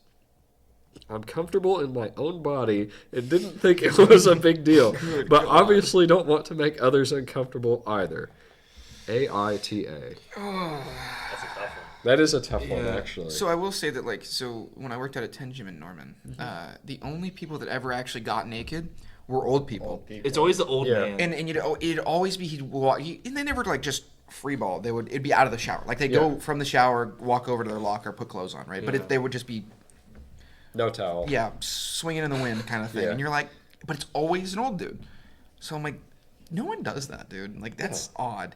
I'm comfortable in my own body and didn't think it was a big deal, but obviously don't want to make others uncomfortable either. AITA. That's a tough one. That is a tough one, Yeah. actually. So I will say that, like, so when I worked at a 10 gym in Norman, the only people that ever actually got naked were old people. Old people. It's always the old Yeah. man. And it'd always be and they never like just free ball. It'd be out of the shower. Like they go Yeah. from the shower, walk over to their locker, put clothes on, right? But Yeah. they would just be No towel. swinging in the wind kind of thing. Yeah. And you're like, but it's always an old dude. So I'm like, no one does that, dude. Like that's odd.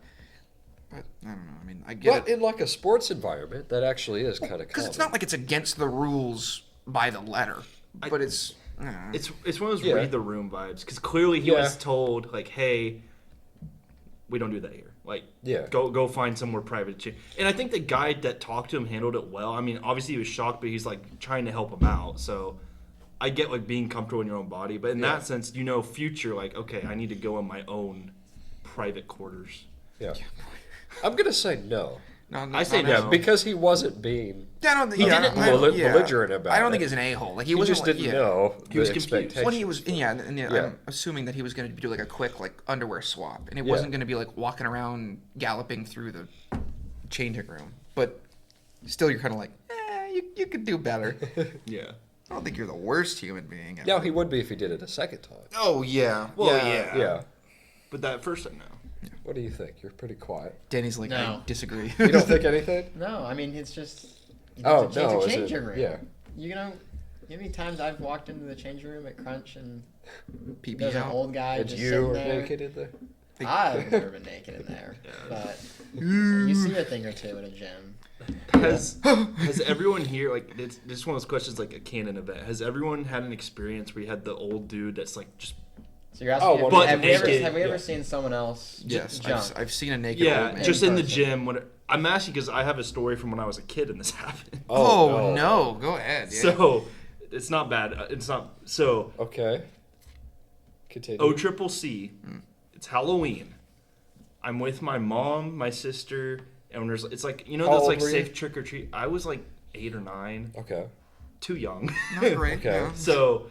But I don't know. I mean, I get But it in like a sports environment, that actually is kind of because common. it's not like it's against the rules by the letter, but it's. It's one of those Yeah. read the room vibes because clearly he Yeah. was told like, hey, we don't do that here. Like, Yeah. go find somewhere private. And I think the guy that talked to him handled it well. I mean, obviously he was shocked, but he's like trying to help him out. So I get like being comfortable in your own body, but in Yeah. that sense, future like, okay, I need to go in my own private quarters. Yeah. I'm going to say no. No, I say no. no. Yeah, because he wasn't being I don't think He yeah, didn't I don't- belligerent about I don't it. think he's an a-hole. Like he he wasn't just like, didn't yeah. know He was the confused. expectation. When he was, and Yeah. I'm assuming that he was going to do like a quick like underwear swap, and it Yeah. wasn't going to be like walking around galloping through the changing room. But still, you're kind of like, you could do better. Yeah. I don't think you're the worst human being. Ever. Now he would be if he did it a second time. Oh yeah. Well, yeah. Yeah. But that first time, no. What do you think? You're pretty quiet. Danny's like, I No. disagree. You don't think anything? No, I mean it's just. Oh, it's no, a is it- changing room. yeah. You know, You know how many times I've walked into the changing room at Crunch and PB there's an out. old guy And just you sitting were there. naked in there? I've never been naked in there, but you see a thing or two at a gym. Has everyone here, like, it's just one of those questions, like a canon event. Has everyone had an experience where you had the old dude that's like just So you're asking, Oh, well, have, we ever, naked. have we ever Yeah. seen someone else Yes, jump? I've seen a naked old man. just in the person. gym? When I'm asking because I have a story from when I was a kid and this happened. Oh, no. Go ahead. Yeah. So it's not bad. It's not so. Okay. Continue. OCCC. It's Halloween. I'm with my mom, my sister, and there's it's like How that's old like were you? safe trick or treat. I was like 8 or 9, Okay. too young. Not great. Okay. No. So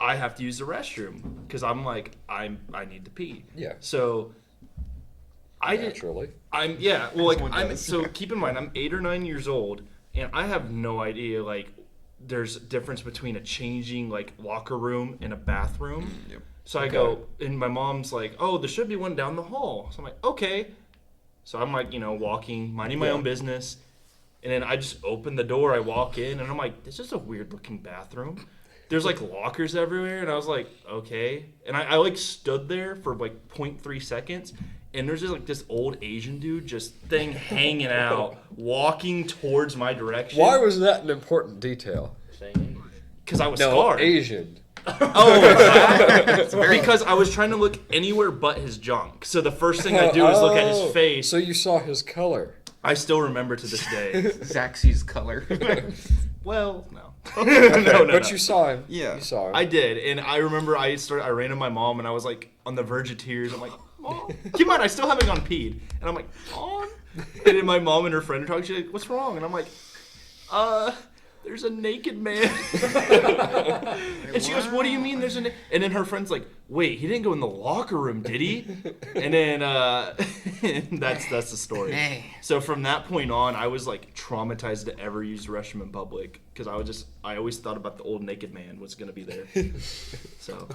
I have to use the restroom because I'm like I need to pee. Yeah. So I didn't. Naturally. I'm yeah. Well, like Someone I'm does. so keep in mind I'm 8 or 9 years old, and I have no idea like there's a difference between a changing like locker room and a bathroom. Yep. So I go, and my mom's like, "Oh, there should be one down the hall." So I'm like, "Okay." So I'm like, walking, minding my Yeah. own business, and then I just open the door. I walk in, and I'm like, "This is a weird looking bathroom." There's like lockers everywhere, and I was like, "Okay." And I like stood there for like 0.3 seconds, and there's just like this old Asian dude just hanging out, walking towards my direction. Why was that an important detail? Because I was No, scarred. Asian. Oh, because I was trying to look anywhere but his junk. So the first thing I do is look at Oh, his face. So you saw his color. I still remember to this day. Zach sees color. Well, no. no, But you saw him. Yeah. You saw him. I did, and I remember I ran to my mom, and I was like on the verge of tears. I'm like, Mom, keep in mind I still haven't gone peed, and I'm like, Mom, and then my mom and her friend are talking. She's like, "What's wrong?" And I'm like, there's a naked man. And she goes, "What do you mean there's a naked?" And then her friend's like, "Wait, he didn't go in the locker room, did he?" And then and that's the story. Nay. So from that point on, I was like traumatized to ever use the restroom in public because I always thought about the old naked man was gonna be there. So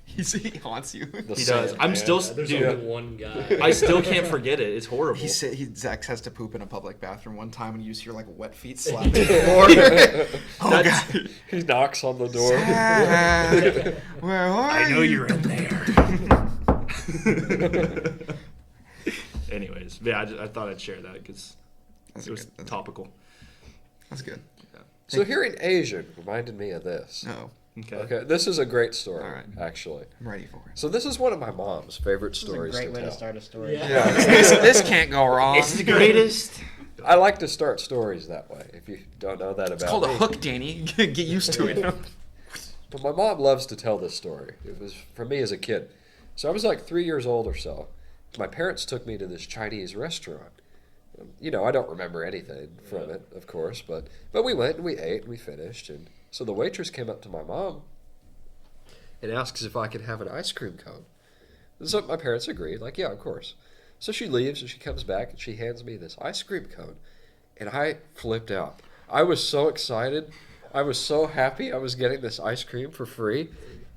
He haunts you. The he does. sand I'm man. still, There's dude. only one guy. I still can't forget it. It's horrible. He said Zach has to poop in a public bathroom one time, and you just hear like wet feet slapping the floor. Oh That's- God! He knocks on the door. Zach, where are I know you? you're in there. Anyways, yeah, I thought I'd share that because That's it was good. topical. That's good. So hearing Asian reminded me of this. No, Okay. Okay, this is a great story, All right. actually. I'm ready for it. So this is one of my mom's favorite This is a stories great to way tell. to start a story. Yeah. This can't go wrong. It's the greatest. I like to start stories that way. If you don't know that about It's called me. a hook, Danny. Get used to it. But my mom loves to tell this story. It was from me as a kid. So I was like 3 years old or so. My parents took me to this Chinese restaurant. I don't remember anything from it, of course, but we went and we ate and we finished. And so the waitress came up to my mom and asks if I could have an ice cream cone. And so my parents agreed, like, yeah, of course. So she leaves and she comes back and she hands me this ice cream cone. And I flipped out. I was so excited. I was so happy I was getting this ice cream for free.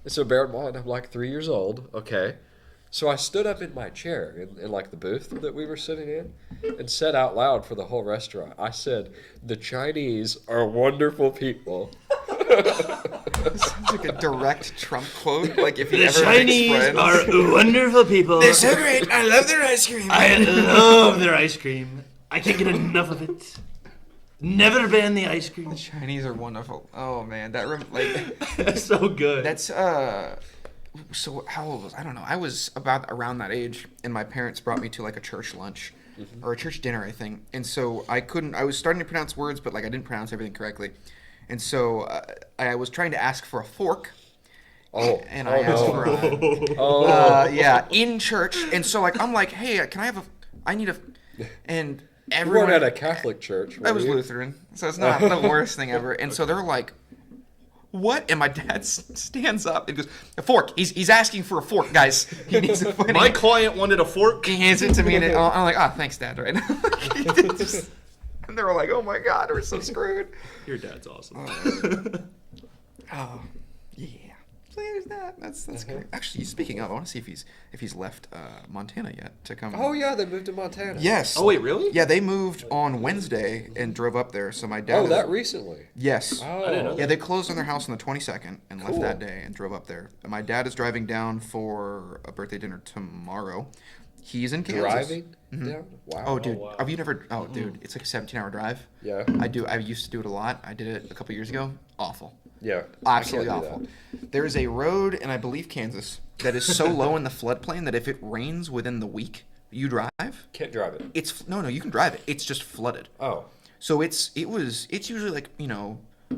And so bear in mind, I'm like 3 years old, okay? So I stood up in my chair in like the booth that we were sitting in and said out loud for the whole restaurant, I said, "The Chinese are wonderful people." Sounds like a direct Trump quote. Like if he The ever Chinese makes friends. are wonderful people. They're so great. I love their ice cream. I love their ice cream. I can't get enough of it. Never ban the ice cream. The Chinese are wonderful. Oh man, that That's so good. that's So how old was I? Don't know. I was about around that age, and my parents brought me to like a church lunch or a church dinner, I think. And so I was starting to pronounce words, but like I didn't pronounce everything correctly. And so I was trying to ask for a fork. Oh, And I asked for in church. And so like I'm like, hey, can I have I need a, and You everyone weren't at a Catholic church, were I was you? Lutheran, so it's not the worst thing ever. And so they're like, "What?" And my dad stands up and goes, "A fork. He's asking for a fork, guys. He needs a fork." My client wanted a fork. He hands it to me, and I'm like, thanks, Dad." Right now. And they were like, "Oh my God, we're so screwed." Your dad's awesome. Oh, yeah. there's that. That's great. Actually, speaking of, I want to see if he's left Montana yet to come. Oh yeah, they moved to Montana. Yes. Oh wait, really? Yeah, they moved on Wednesday and drove up there. So my dad. Oh, that recently. Yes. Oh, I didn't know Yeah, they closed on their house on the 22nd and left Cool. that day and drove up there. And my dad is driving down for a birthday dinner tomorrow. He's in Kansas. Driving down. Wow. Oh, dude, wow. have you never? Oh, dude, it's like a 17-hour drive. Yeah. I do. I used to do it a lot. I did it a couple years ago. Awful. Yeah. Absolutely I can't do awful. There is a road in, I believe, Kansas that is so low in the floodplain that if it rains within the week you drive, Can't drive it. it's no, you can drive it. It's just flooded. Oh. So it's usually like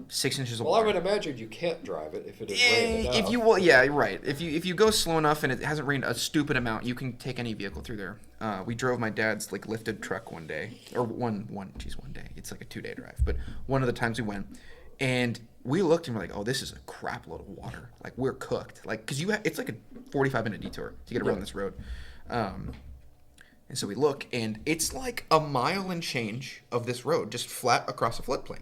6 inches of Well, I water. would imagine you can't drive it if it is Eh, raining. if you will, yeah, right. If you go slow enough and it hasn't rained a stupid amount, you can take any vehicle through there. We drove my dad's like lifted truck one day, or one day. It's like a 2-day drive, but one of the times we went, and we looked and we're like, oh, this is a crap load of water. Like we're cooked. Like because it's like a 45-minute detour to get around this road. And so we look, and it's like a mile and change of this road, just flat across a floodplain.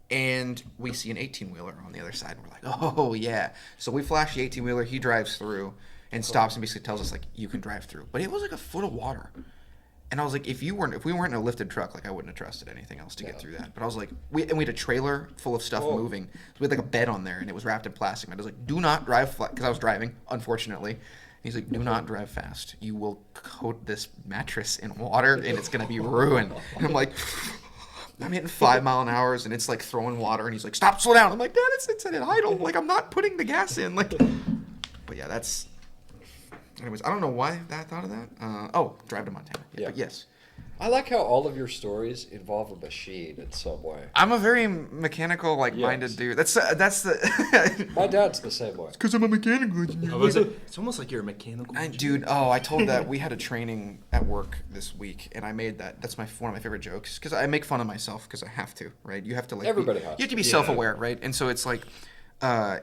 And we see an 18-wheeler on the other side. And we're like, oh, yeah. So we flash the 18-wheeler. He drives through and stops and basically tells us, like, you can drive through. But it was like a foot of water. And I was like, if we weren't in a lifted truck, like, I wouldn't have trusted anything else to get through that. But I was like, we had a trailer full of stuff moving. So we had, like, a bed on there, and it was wrapped in plastic. And I was like, do not drive flat, because I was driving, unfortunately. And he's like, do not drive fast. You will coat this mattress in water, and it's going to be ruined. And I'm like... I'm hitting 5 mile an hour, and it's like throwing water, and he's like, "Stop, slow down." I'm like, "Dad, it's at an idle. Like, I'm not putting the gas in." Like, but yeah, that's. Anyways, I don't know why I thought of that. Drive to Montana. Yeah, Yeah. but yes, I like how all of your stories involve a machine in some way. I'm a very mechanical, minded Yes. dude. That's the. My dad's the same way. Because I'm a mechanical engineer. I was like, it's almost like you're a mechanical. Dude, I told that we had a training at work this week, and I made that. That's one of my favorite jokes because I make fun of myself because I have to, right? You have to Everybody has You have to be to. self-aware, right? And so it's like,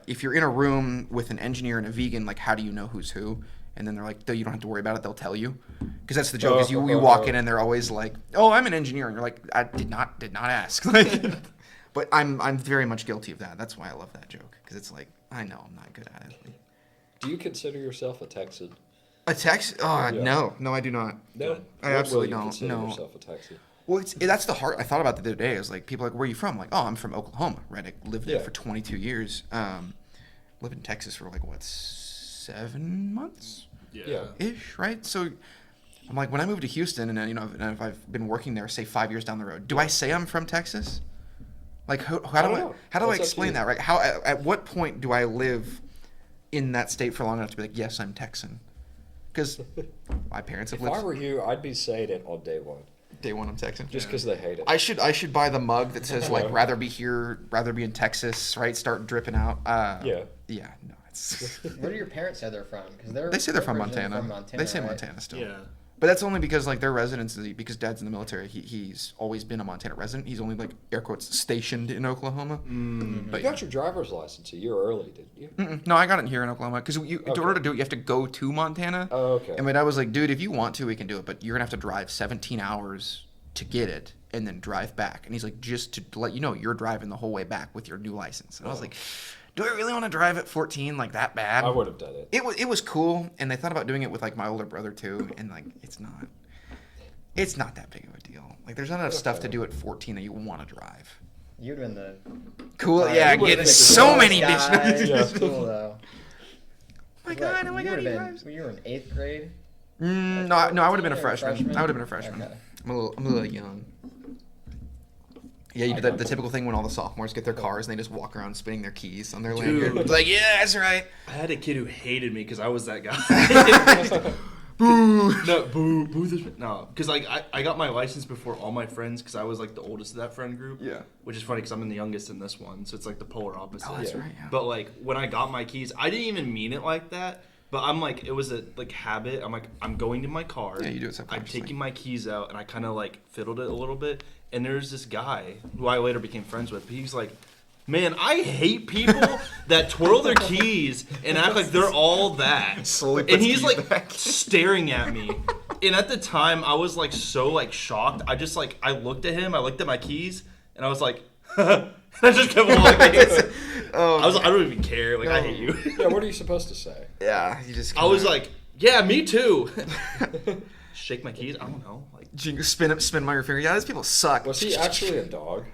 if you're in a room with an engineer and a vegan, like, how do you know who's who? And then they're like, you don't have to worry about it. They'll tell you, because that's the joke. Is you walk in and they're always like, "Oh, I'm an engineer," and you're like, "I did not ask." Like, but I'm very much guilty of that. That's why I love that joke, because it's like I know I'm not good at it. Do you consider yourself a Texan? A Texan? Oh Yeah. no, I do not. No. I When absolutely will you don't. consider No. yourself a Texan? Well, that's the hard. I thought about that the other day. I was like, people are like, "Where are you from?" I'm like, "Oh, I'm from Oklahoma." Right? I lived there Yeah. for 22 years. Lived in Texas for like 7 months Yeah. ish, right? So I'm like, when I moved to Houston, and then and if I've been working there, say 5 years down the road, do I say I'm from Texas? Like, how do don't I know. how do I That's up to explain you. that? Right? How at what point do I live in that state for long enough to be like, yes, I'm Texan? Because my parents have If I lived. were you, I'd be saying it on day one, Day one, I'm Texan. just because they hate it. I should buy the mug that says like rather be here, rather be in Texas, right? Start dripping out. Yeah. Yeah. No, it's. Where do your parents say they're from? Because They say they're from originally Montana. They say right? Montana still. Yeah. But that's only because like their residency, because Dad's in the military. He's always been a Montana resident. He's only like air quotes stationed in Oklahoma. But You got your driver's license a year early, didn't you? no, I got it here in Oklahoma because in Okay. order to do it, you have to go to Montana. Oh, okay. And my dad was like, "Dude, if you want to, we can do it, but you're gonna have to drive 17 hours to get it and then drive back." And he's like, "Just to let you know, you're driving the whole way back with your new license." And I was like, "Do I really want to drive at 14 like that bad?" I would have done it. It was cool, and they thought about doing it with like my older brother too, and like it's not that big of a deal. Like there's not enough stuff to do at 14 that you want to drive. You'd been the Cool, yeah, you would've getting been so the many guy. missions. Yeah. It's cool though. Oh my god, You he would've been- drives. You were in 8th grade. No, I would have been a Or freshman. I would have been a freshman. Okay. I'm a little young. Yeah, you do the typical thing when all the sophomores get their cars and they just walk around spinning their keys on their lanyard. It's like, yeah, that's right. I had a kid who hated me because I was that guy. Boo. No, boo this. No, because like I got my license before all my friends because I was like the oldest of that friend group. Yeah. Which is funny because I'm the youngest in this one, so it's like the polar opposite. Oh, that's Yeah. right. Yeah. But like when I got my keys, I didn't even mean it like that. But I'm like, it was a like habit. I'm like, I'm going to my car. Yeah, you do it I'm subconsciously. taking my keys out, and I kind of like fiddled it a little bit. And there's this guy who I later became friends with. But he's like, man, I hate people that twirl their keys and act like they're all that. Slowly And puts he's keys like back. staring at me. And at the time, I was like so like shocked. I just like I looked at him. I looked at my keys, and I was like. I just kept walking. Oh, I don't even care. Like, I hate you. Yeah, what are you supposed to say? yeah, you just. I was like, yeah, me too. Shake my keys. I don't know. Like, spin by your finger. Yeah, these people suck. Was he actually a dog?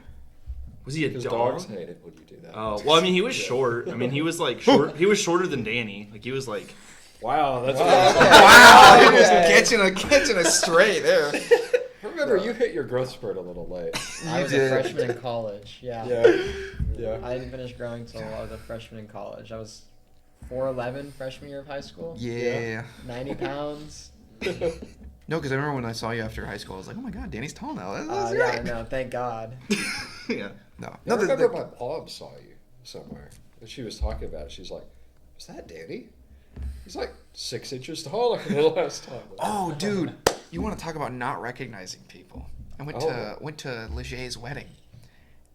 was he a Because dog? dogs hated when you do that. Oh, well, I mean, he was short. I mean, he was like short. He was shorter than Danny. Like, he was like. Wow, that's Wow, you're just catching a straight there. Remember, you hit your growth spurt a little late. I was did. a freshman in college. Yeah. Yeah. I didn't finish growing till I was a freshman in college. I was 4'11" freshman year of high school. Yeah. 90 pounds. No, because I remember when I saw you after high school, I was like, oh my god, Danny's tall now. That's Yeah, great. no, thank God. Yeah. No. I No, remember my mom saw you somewhere, and she was talking about it. She's like, "Is that Danny? He's like 6 inches taller than the last time." Oh, dude, you want to talk about not recognizing people? I went to Legier's wedding,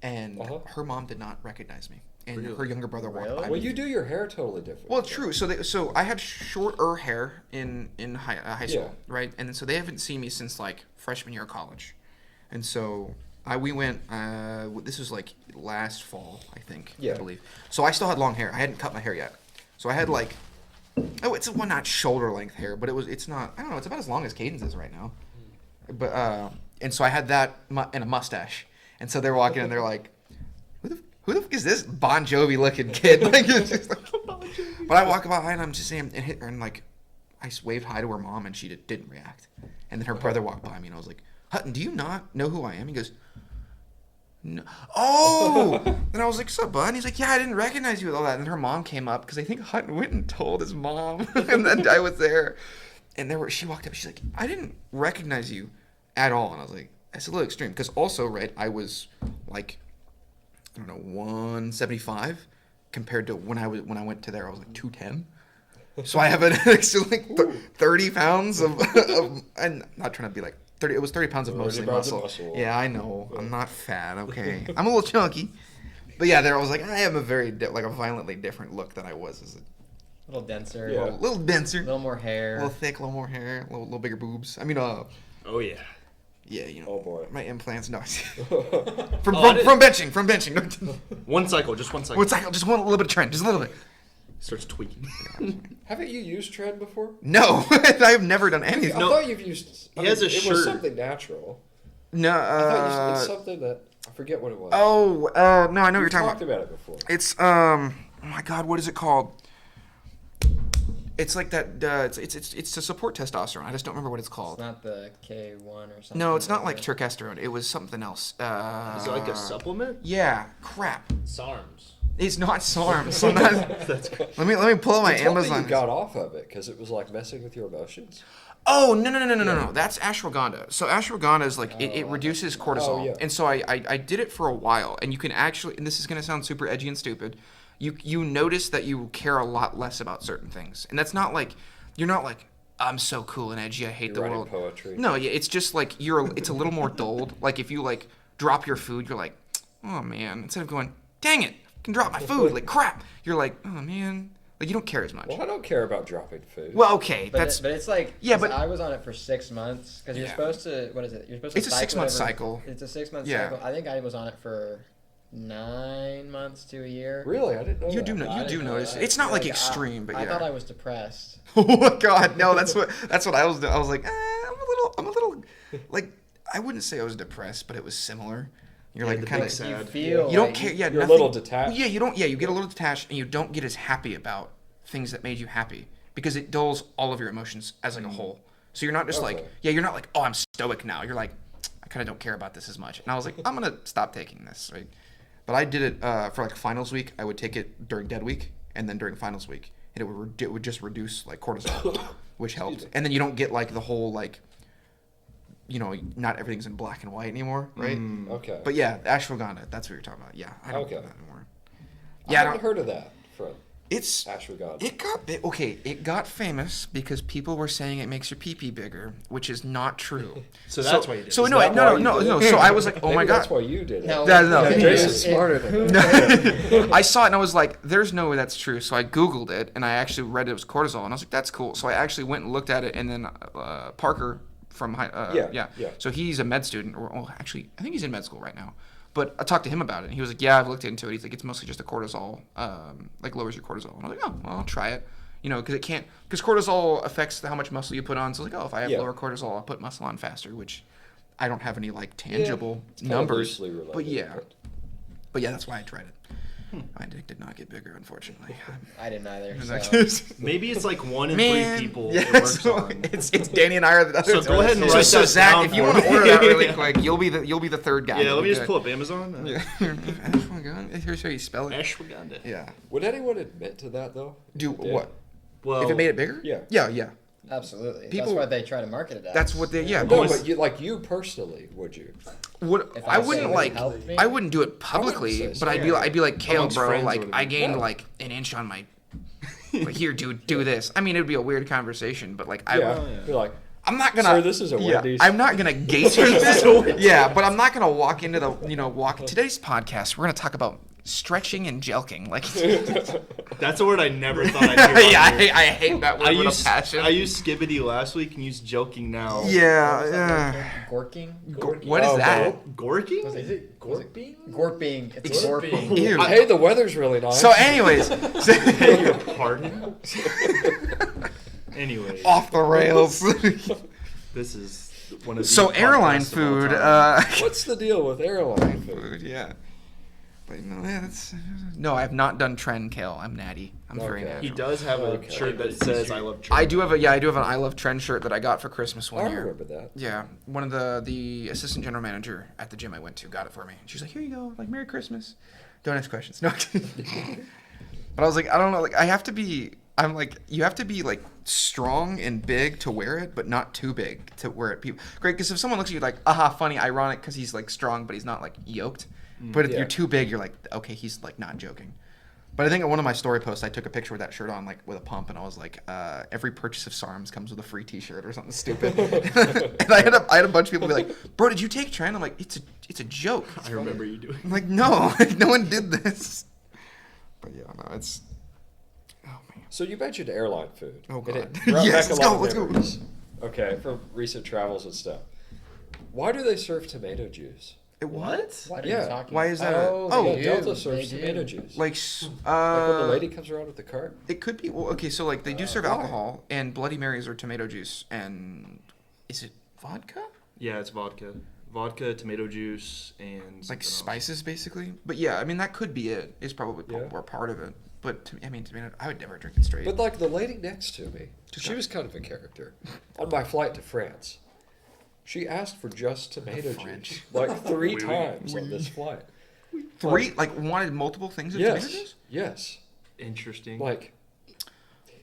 and her mom did not recognize me, and her younger brother walked by me. Well, you do your hair totally different. Well, true. So I had shorter hair in high school, Yeah. right? And so they haven't seen me since like freshman year of college, and so we went. This was like last fall, I think. Yeah. I believe. So I still had long hair. I hadn't cut my hair yet. So I had like, it's not shoulder length hair, but it's not. I don't know. It's about as long as Caden's is right now. But and so I had that and a mustache, and so they're walking and they're like, who the fuck is this Bon Jovi looking kid? Like, it's just like, but I walk by and I'm just saying, and like, I waved hi to her mom and she didn't react. And then her brother walked by me and I was like, Hutton, do you not know who I am? He goes, no. Oh! And I was like, sup, bud? And he's like, yeah, I didn't recognize you with all that. And her mom came up because I think Hutton went and told his mom. And then I was there. And she walked up. She's like, I didn't recognize you at all. And I was like, that's a little extreme. Because also, right, I was like, I don't know, 175 compared to when I went to there, I was like 210. So I have an extra like 30 pounds of I'm not trying to be like 30. It was 30 pounds of mostly 30 pounds of muscle. muscle. Yeah, I know. I'm not fat. Okay, I'm a little chunky. But yeah, there I was like, I have a very like a violently different look than I was as a A little denser. Yeah. little denser, A little more hair. a little thick, a little more hair, a little bigger boobs. I mean, Oh yeah. yeah, you know. Oh boy. My implants, no. Oh, from benching. One cycle, just one cycle. One cycle, just one little bit of trend, just a little bit. Starts tweaking. Haven't you used Tread before? No, I've never done anything. I No. thought you've used. He has a it shirt. was something natural. No, I thought it's something that I forget what it was. no, I know what we you're talking talked about. about it before. It's oh my god, what is it called? It's like that. It's to support testosterone. I just don't remember what it's It's called. not the K1 or something. No, it's not like that. turkesterone. It was something else. Is it like a supplement? Yeah, crap. SARMs. It's not SARM. So let me pull up my You told me Amazon. you got off of it because it was like messing with your emotions. Oh no! That's ashwagandha. So ashwagandha is like it reduces cortisol, yeah. and so I did it for a while, and you can actually, and this is gonna sound super edgy and stupid, you notice that you care a lot less about certain things, and that's not like you're not like I'm so cool and edgy, I hate the writing world. poetry. No, yeah, it's just like it's a little more dulled. Like if you like drop your food, you're like, oh man, instead of going, dang it, I can drop my food, like crap, you're like, oh man, like you don't care as much. Well, I don't care about dropping food. Well, okay, But, that's but it's like, Yeah, 'cause but- I was on it for 6 months because you're Yeah. supposed to, what is it? You're supposed to It's a cycle 6-month over- cycle. It's a 6-month Yeah. cycle. I think I was on it for 9 months to a year. Really, I didn't know you that. do know I you do didn't know notice. that. It's not like Like, extreme, but yeah. I thought I was depressed. Oh my god, no, that's what I was doing. I was like, I'm a little like I wouldn't say I was depressed, but it was similar. You're like the kind big of sad. You feel you don't like care. Yeah, You're a nothing, little detached. Yeah, you don't. Yeah, you get a little detached, and you don't get as happy about things that made you happy because it dulls all of your emotions as like a whole. So you're not just like, Okay. yeah, you're not like, oh, I'm stoic now. You're like, I kind of don't care about this as much. And I was like, I'm gonna stop taking this. Right? But I did it for like finals week. I would take it during dead week and then during finals week, and it would just reduce like cortisol, which helped. And then you don't get like the whole like, you know, not everything's in black and white anymore, right? Okay. But yeah, ashwagandha. That's what you're talking about. Yeah, I don't Okay. do that anymore. I Yeah, I haven't don't, heard of that from it's ashwagandha. it got okay. It got famous because people were saying it makes your pee-pee bigger, which is not true. So that's why you did it. So Is no, that no, why no, you no, did no. it? So I was like, oh Maybe my that's god. why you did it. No, Yeah, no. Yeah, Jason's smarter than me. I saw it and I was like, there's no way that's true. So I Googled it and I actually read it was cortisol and I was like, that's cool. So I actually went and looked at it and then Parker from Yeah, yeah. yeah. So he's a med student, or actually, I think he's in med school right now. But I talked to him about it, and he was like, yeah, I've looked into it. He's like, it's mostly just a cortisol, like lowers your cortisol. And I was like, oh, well, I'll try it. You know, because cortisol affects how much muscle you put on. So like, oh, if I have lower cortisol, I'll put muscle on faster, which I don't have any like tangible numbers. But yeah, that's why I tried it. My dick did not get bigger, unfortunately. I didn't either. So. Maybe it's like 1 in 3 people yeah, it works so on. It's Danny and I are the other. So go ahead and write so that Zach, down if you for want to me. order that really quick, you'll be the third guy. Yeah, let me just good. pull up Amazon. Yeah. Ashwagandha. Here's how you spell it. Ashwagandha. Yeah. Would anyone admit to that though? Do Yeah. what? Well, If it made it bigger? Yeah. Yeah. Absolutely. People- That's why they try to market it as. That's what they. Yeah. No, most- but you personally, would you? If I I wouldn't say it like. helped me? I wouldn't do it publicly, say but so. I'd be like, Kale, Amongst bro, friends like or I gained Yeah. like an inch on my. Like here, dude, do this. I mean, it'd be a weird conversation, but like Yeah. You're like, I'm not gonna. sir, this is a yeah, Wendy's. I'm not gonna gauge it. Yeah, but I'm not gonna walk into the today's podcast. We're gonna talk about stretching and jelking. Like, that's a word I never thought I'd hear. yeah, on here. I hate that word with a passion. I used skibbity last week and used joking now. Yeah. Gorking? What is Oh, that? Gorking? Is it gorping? Gorping. It's Gorping. gorping. Ew. hey, the weather's really nice. So, anyways, Beg your pardon? Anyway, off the rails. this is one of the So, airline podcasts of all food. time. What's the deal with airline food? Food, yeah. But no, that's no. I have not done trend Kale. I'm natty. I'm very Okay. He natty. does have a Okay. shirt that says "I love church." I do have an I love trend shirt that I got for Christmas I one year. remember that. Yeah, one of the assistant general manager at the gym I went to got it for me. She's like, "Here you go, like Merry Christmas." Don't ask questions. No. But I was like, I don't know, like I have to be. I'm like, you have to be like strong and big to wear it, but not too big to wear it. People, great, because if someone looks at you like, aha, funny, ironic, because he's like strong, but he's not like yoked. But if Yeah. you're too big, you're like, okay, he's like not joking. But I think at one of my story posts, I took a picture with that shirt on, like with a pump, and I was like, every purchase of SARMs comes with a free T-shirt or something stupid. And I had a bunch of people be like, bro, did you take trend? I'm like, it's a joke. I remember you doing. I'm like, no, like, no one did this. But yeah, no, it's. Oh man. So you mentioned airline food. Oh, and it God. brought Yes, back a let's lot go, of let's go. memories. Okay, from recent travels and stuff. Why do they serve tomato juice? What? What are Yeah. you talking Why is that Oh, oh, they do. Delta serves They do. tomato juice. Like, Like when the lady comes around with the cart. it could be. Well, okay, so like they do serve why? alcohol, and Bloody Marys are tomato juice, and is it vodka? Yeah, it's vodka, tomato juice, and Like something else. spices, basically. But yeah, I mean that could be it. It's probably Yeah. more part of it. But I mean, tomato. I would never drink it straight. But like the lady next to me, Just she that. was kind of a character. On my flight to France, she asked for just tomato French. juice like 3 Oui, oui. times on this flight. Three, like wanted multiple things of tomato Yes, juice. yes. Interesting. Like,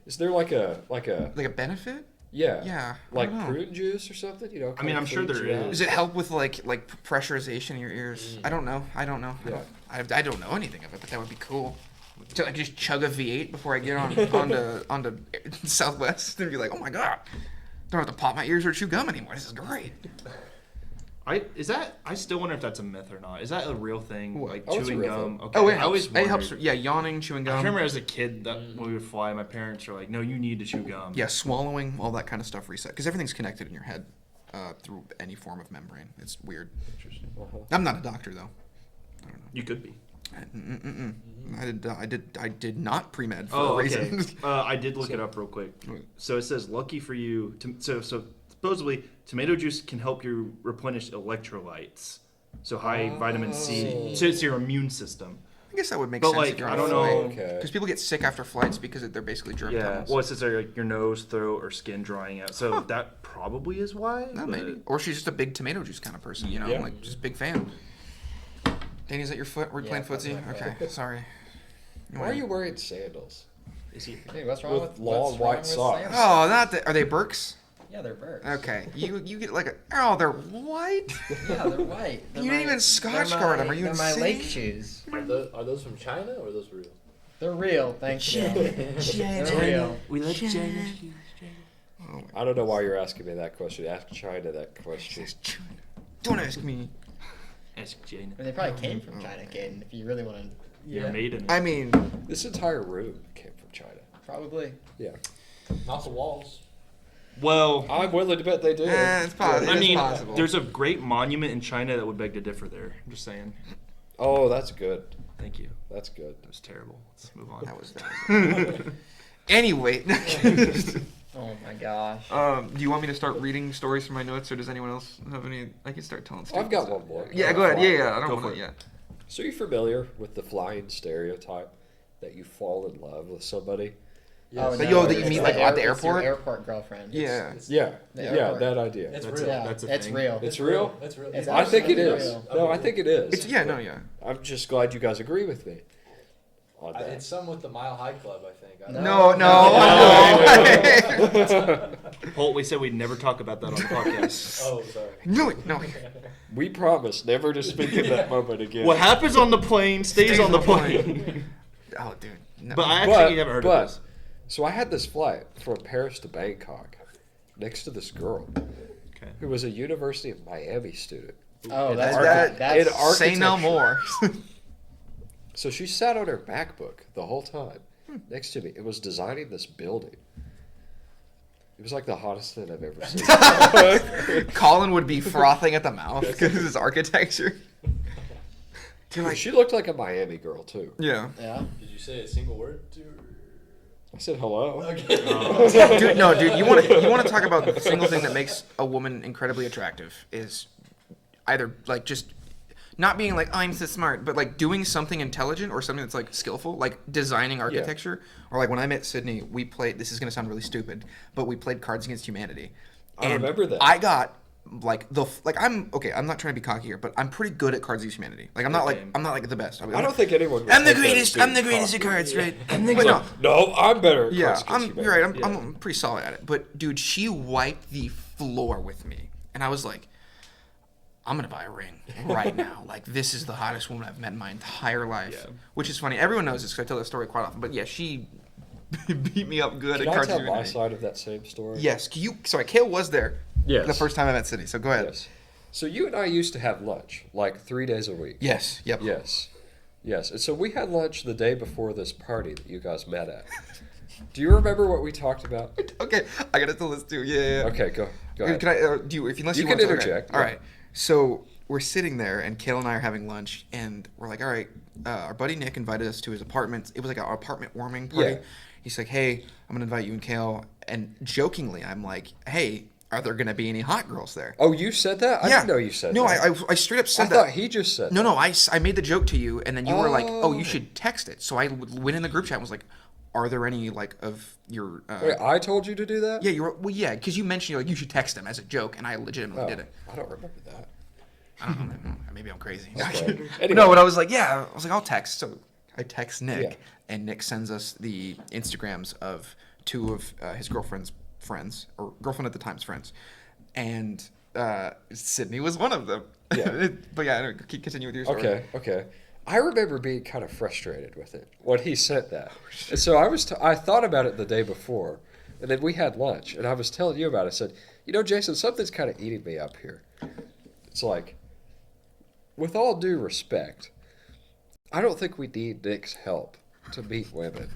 is there like a Like a benefit? yeah, Yeah. I like don't know. prune juice or something? You know. I mean, I'm sure there is. Does it help with like pressurization in your ears? I don't know. I don't know. Yeah. I don't know anything of it, but that would be cool. To like just chug a V8 before I get onto Southwest and be like, oh my god, don't have to pop my ears or chew gum anymore. This is great. I still wonder if that's a myth or not. Is that a real thing? What? Like Oh, it's a chewing real gum? thing. Okay. Oh, I always it helps. wondered. Yeah, yawning, chewing I gum. remember as a kid that when we would fly, my parents were like, "No, you need to chew gum." Yeah, swallowing, all that kind of stuff reset because everything's connected in your head through any form of membrane. It's weird. Interesting. I'm not a doctor though. You could be. I did not pre-med for Oh, a okay. reason. I did look it up real quick. So it says, "Lucky for you." So supposedly, tomato juice can help you replenish electrolytes. So high vitamin C. So it's your immune system. I guess that would make But, sense like, if you're I on don't a know- flight. Okay. Because people get sick after flights because they're basically germ Yeah. tunnels. Well, it says there, like your nose, throat, or skin drying out. So Huh. that probably is why. No, but- maybe. Or she's just a big tomato juice kind of person, you know? Yeah. Like, just a big fan. Danny's at your foot? We're Yeah, playing that's footsie? my Okay, sorry. Why are you wearing sandals? Is he? Hey, what's wrong With with long what's white wrong with socks. sandals? Oh, not the, are they Birks? Yeah, they're birds. Okay. You get like a, oh, they're white? Yeah, they're white. They're You didn't even Scotch guard them. Are you They're my insane? lake shoes. Are those from China or are those real? They're real, thank you. They're real. We let China. Oh, my I don't know why you're asking me that question. Ask China that question. Don't ask me. Ask China. I mean, they probably came from China, Caden, if you really want to. You're made in. I mean, This entire room came from China. Probably. Yeah. Not the walls. Well, I'm willing to bet they did. It's possible. I It's mean, possible. there's a great monument in China that would beg to differ there. I'm just saying. Oh, that's good. Thank you. That's good. That was terrible. Let's move on. That was anyway. Oh my gosh. Do you want me to start reading stories from my notes, or does anyone else have any? I can start telling stories. I've got one more. Yeah, go ahead. Yeah. I Go don't for want it. to. Yeah. So you're familiar with the flying stereotype that you fall in love with somebody? Oh, That no, that you it's meet, the like, at the it's your airport? airport girlfriend. Yeah. Yeah, The yeah, airport. that idea. It's That's real. Yeah, That's a it's thing. real. It's real? It's real. It's I think it absolutely is. real. No, I think it is. It's yeah. No. Yeah. I'm just glad you guys agree with me on that. It's some with the Mile High Club, I think. I don't No. No. Holt, we said we'd never talk about that on the podcast. Oh, sorry. No. We promise never to speak of that moment again. What happens on the plane stays on the plane. Oh, dude. No. But I actually haven't heard of this. So I had this flight from Paris to Bangkok next to this girl Okay. who was a University of Miami student. Oh, In that's archi- that's in Say no architecture. more. So she sat on her MacBook the whole time next to me. It was designing this building. It was like the hottest thing I've ever seen. Colin would be frothing at the mouth because of his architecture. Dude, she looked like a Miami girl too. Yeah. yeah. Did you say a single word to her? I said hello. Okay. Dude, no, dude. You want to talk about the single thing that makes a woman incredibly attractive is either like just not being like I'm so smart, but like doing something intelligent or something that's like skillful, like designing architecture. Or like when I met Sydney, we played. This is gonna sound really stupid, but we played Cards Against Humanity. I remember that. I got like I'm okay. I'm not trying to be cocky here, but I'm pretty good at Cards Against Humanity. Like I'm not like the best. I don't think anyone. would I'm the take that as greatest. being I'm the greatest at cocky. cards, right? But no, I'm better. At Yeah, Cards Against you're right. Humanity. I'm pretty solid at it. But dude, she wiped the floor with me, and I was like, I'm gonna buy a ring right now. Like this is the hottest woman I've met in my entire life. Yeah. Which is funny. Everyone knows this because I tell that story quite often. But yeah, she beat me up good Can at I Cards tell Against my Humanity. side of that same story? Yes. Sorry, Kale was there. Yes. The first time I met Sydney. So go ahead. Yes. So you and I used to have lunch like 3 days a week. Yes. Yep. Yes. Yes. And so we had lunch the day before this party that you guys met at. Do you remember what we talked about? Okay, I gotta tell this too. Yeah. Okay, go ahead. Can I? Unless You you can want to, interject, Okay. All yeah. right. So we're sitting there, and Kale and I are having lunch, and we're like, all right. Our buddy Nick invited us to his apartment. It was like an apartment warming party. Yeah. He's like, hey, I'm gonna invite you and Kale. And jokingly, I'm like, hey, are there gonna be any hot girls there? Oh, you said that? I didn't know you said no, that. I straight up I said thought that. he just said No, that. no, I made the joke to you, and then you were like, oh, Oh. you should text it. So I went in the group chat and was like, are there any like of your Wait, I told you to do that? yeah, yeah, because you mentioned like you should text them as a joke, and I legitimately Oh, did it. I don't remember that. I don't know, maybe I'm crazy. Okay. But Anyway. no, but I was like, yeah, I was like, I'll text. So I text Nick, Yeah. and Nick sends us the Instagrams of two of his girlfriend's friends, or girlfriend at the time's friends, and Sydney was one of them. Yeah. But yeah, anyway, continue with your story. Okay. I remember being kind of frustrated with it when he sent that. And so I thought about it the day before, and then we had lunch, and I was telling you about it. I said, you know, Jason, something's kind of eating me up here. It's like, with all due respect, I don't think we need Nick's help to meet women.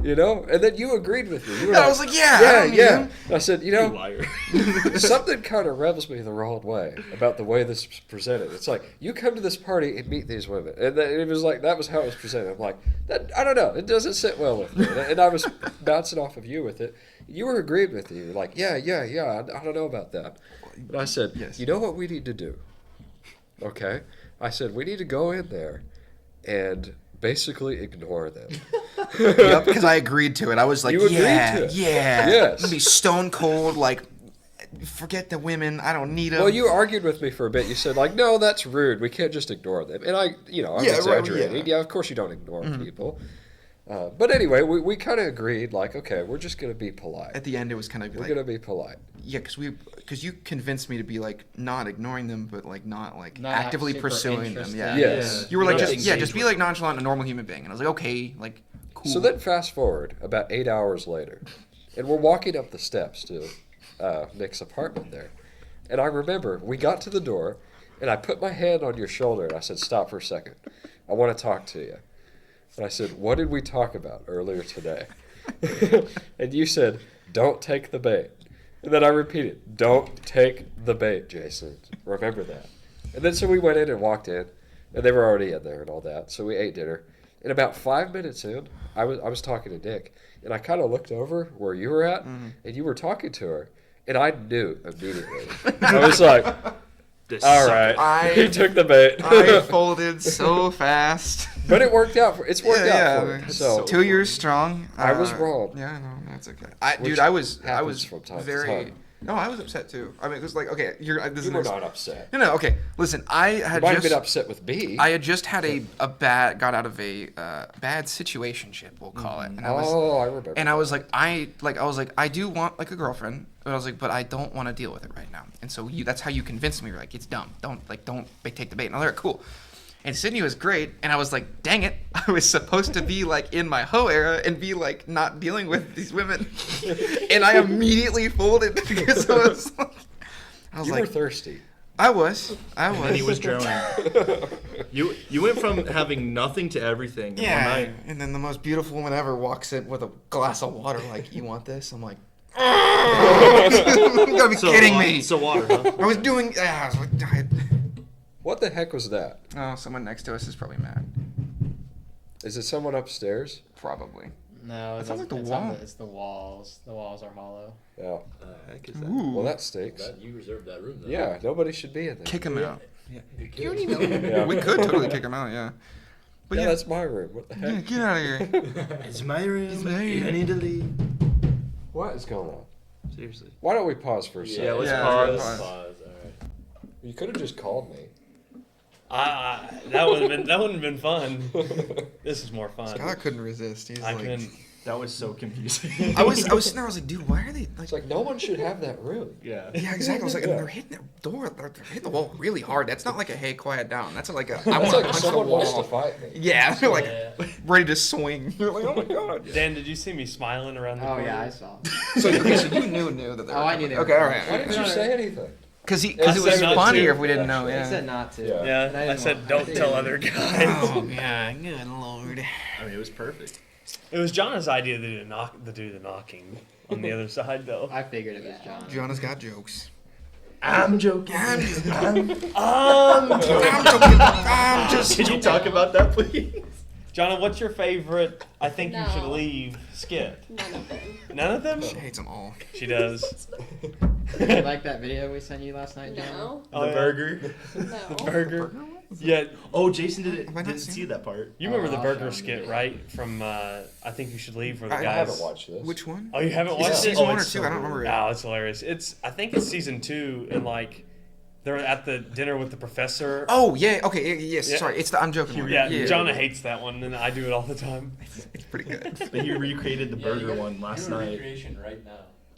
You know? And then you agreed with me. You were And I was like, yeah, I don't need yeah. him. And I said, you You know, liar. something kind of rubs me the wrong way about the way this is presented. It's like, you come to this party and meet these women. And it was like, that was how it was presented. I'm like, I don't know. It doesn't sit well with me. And I was bouncing off of you with it. You were agreeing with me. You're like, yeah. I don't know about that. And I said, Yes. you know what we need to do? Okay? I said, we need to go in there and basically ignore them. Yep, because I agreed to it. I was like, You agreed yeah, to it. yeah. Yes. I'm gonna be stone cold, like, forget the women. I don't need them. Well, you argued with me for a bit. You said, like, no, that's rude. We can't just ignore them. And I'm Yeah, right, exaggerating. yeah. Yeah, of course you don't ignore people. But anyway, we kind of agreed, like, okay, we're just going to be polite. At the end, it was kind of We're like, going to be polite. yeah, because you convinced me to be like not ignoring them, but like not like Not actively super pursuing them. interested. Yeah. Yes. You were like, Yes. just be like nonchalant, and a normal human being. And I was like, okay, like cool. So then fast forward about 8 hours later, and we're walking up the steps to Nick's apartment there. And I remember we got to the door, and I put my hand on your shoulder, and I said, stop for a second. I want to talk to you. And I said, what did we talk about earlier today? And you said, don't take the bait. And then I repeated, don't take the bait, Jason. Remember that. And then so we went in and walked in, and they were already in there and all that. So we ate dinner. And about 5 minutes in, I was talking to Dick, and I kind of looked over where you were at, and you were talking to her, and I knew immediately. I was like, all right, he took the bait. I folded so fast. But it worked out. It's worked out for me. So 2 years strong. I was wrong. Yeah, no, that's okay. Which Dude, I was happens from time to very. time. No, I was upset too. I mean, it was like, okay, this You is were not upset. No, okay. Listen, I You had might have just been upset with me. I had just had got out of a bad situationship, we'll call it. And I remember. And I was like, I do want like a girlfriend, but I was like, but I don't want to deal with it right now. And so that's how you convinced me. You're like, it's dumb. Don't take the bait. And I was like, cool. And Sydney was great, and I was like, dang it, I was supposed to be like in my hoe era and be like not dealing with these women. And I immediately folded because I was You like, were thirsty. I was. And he was drowning. You went from having nothing to everything in one Yeah. night. And then the most beautiful woman ever walks in with a glass of water like, you want this? I'm like, you gotta be kidding me. So water, huh? I was doing. What the heck was that? Oh, someone next to us is probably mad. Is it someone upstairs? Probably. No, It sounds like the it's wall. It's the walls. The walls are hollow. Yeah. Heck is that? Ooh. Well, that stinks. You reserved that room, though. Yeah, nobody should be in there. Kick him out. You You don't could. even know. Yeah. We could totally kick him out, yeah. But Yeah, yeah, that's my room. What the yeah, heck? get out of here. It's my room. It's my room. I need to leave. What is going on? Seriously. Why don't we pause for a second? Yeah, let's Yeah, pause. let's Pause. All right. You could have just called me. That wouldn't have been fun. This is more fun. Scott couldn't resist. He's I like, couldn't. That was so confusing. I was sitting there. I was like, dude, why are they like? It's like no one should have that room. Yeah. Yeah, exactly. I was like, Yeah. they're hitting the door. They're hitting the wall really hard. That's not like a hey, quiet down. That's like a I It's want to like punch the someone wants to wall. fight me. Yeah, they're like Yeah. ready to swing. You're like, oh my god. Dan, did you see me smiling around the Oh corner? yeah, I saw. So you knew that they were. Oh, I knew they were Okay, all coming. right. Why didn't you say anything? Because I it was said not funnier to. if we didn't know. They Yeah. said not to. Yeah. Yeah, And I I didn't said want- don't I tell figured- other guys. Oh yeah, good lord. I mean, it was perfect. It was Jonna's idea to do the knocking on the other side, though. I figured it was John. Jonah's got jokes. I'm joking. I'm joking. Can you talk about that, please? Jonna, what's your favorite? I think you should No. leave skit. None of them. None of them. She hates them all. She does. Did you like that video we sent you last night, John? No. Oh, The yeah. burger. No. Burger. Yeah, Oh, Jason didn't Have I not didn't seen see it? that part. you remember Oh, the I'll burger show you. skit, right? From I think you should leave. Where the I I guys. haven't watched this. Which one? Oh, you haven't Is it watched it? season Oh, 1 or it's 2? I don't remember it. No, it's hilarious. I think it's season 2, and like they're at the dinner with the professor. Oh yeah. Okay. Yes. Yeah. Sorry. It's the I'm joking one. Yeah, Jonna hates that one, and I do it all the time. It's pretty good. But you recreated the Yeah, burger you one last do a night. recreation right now.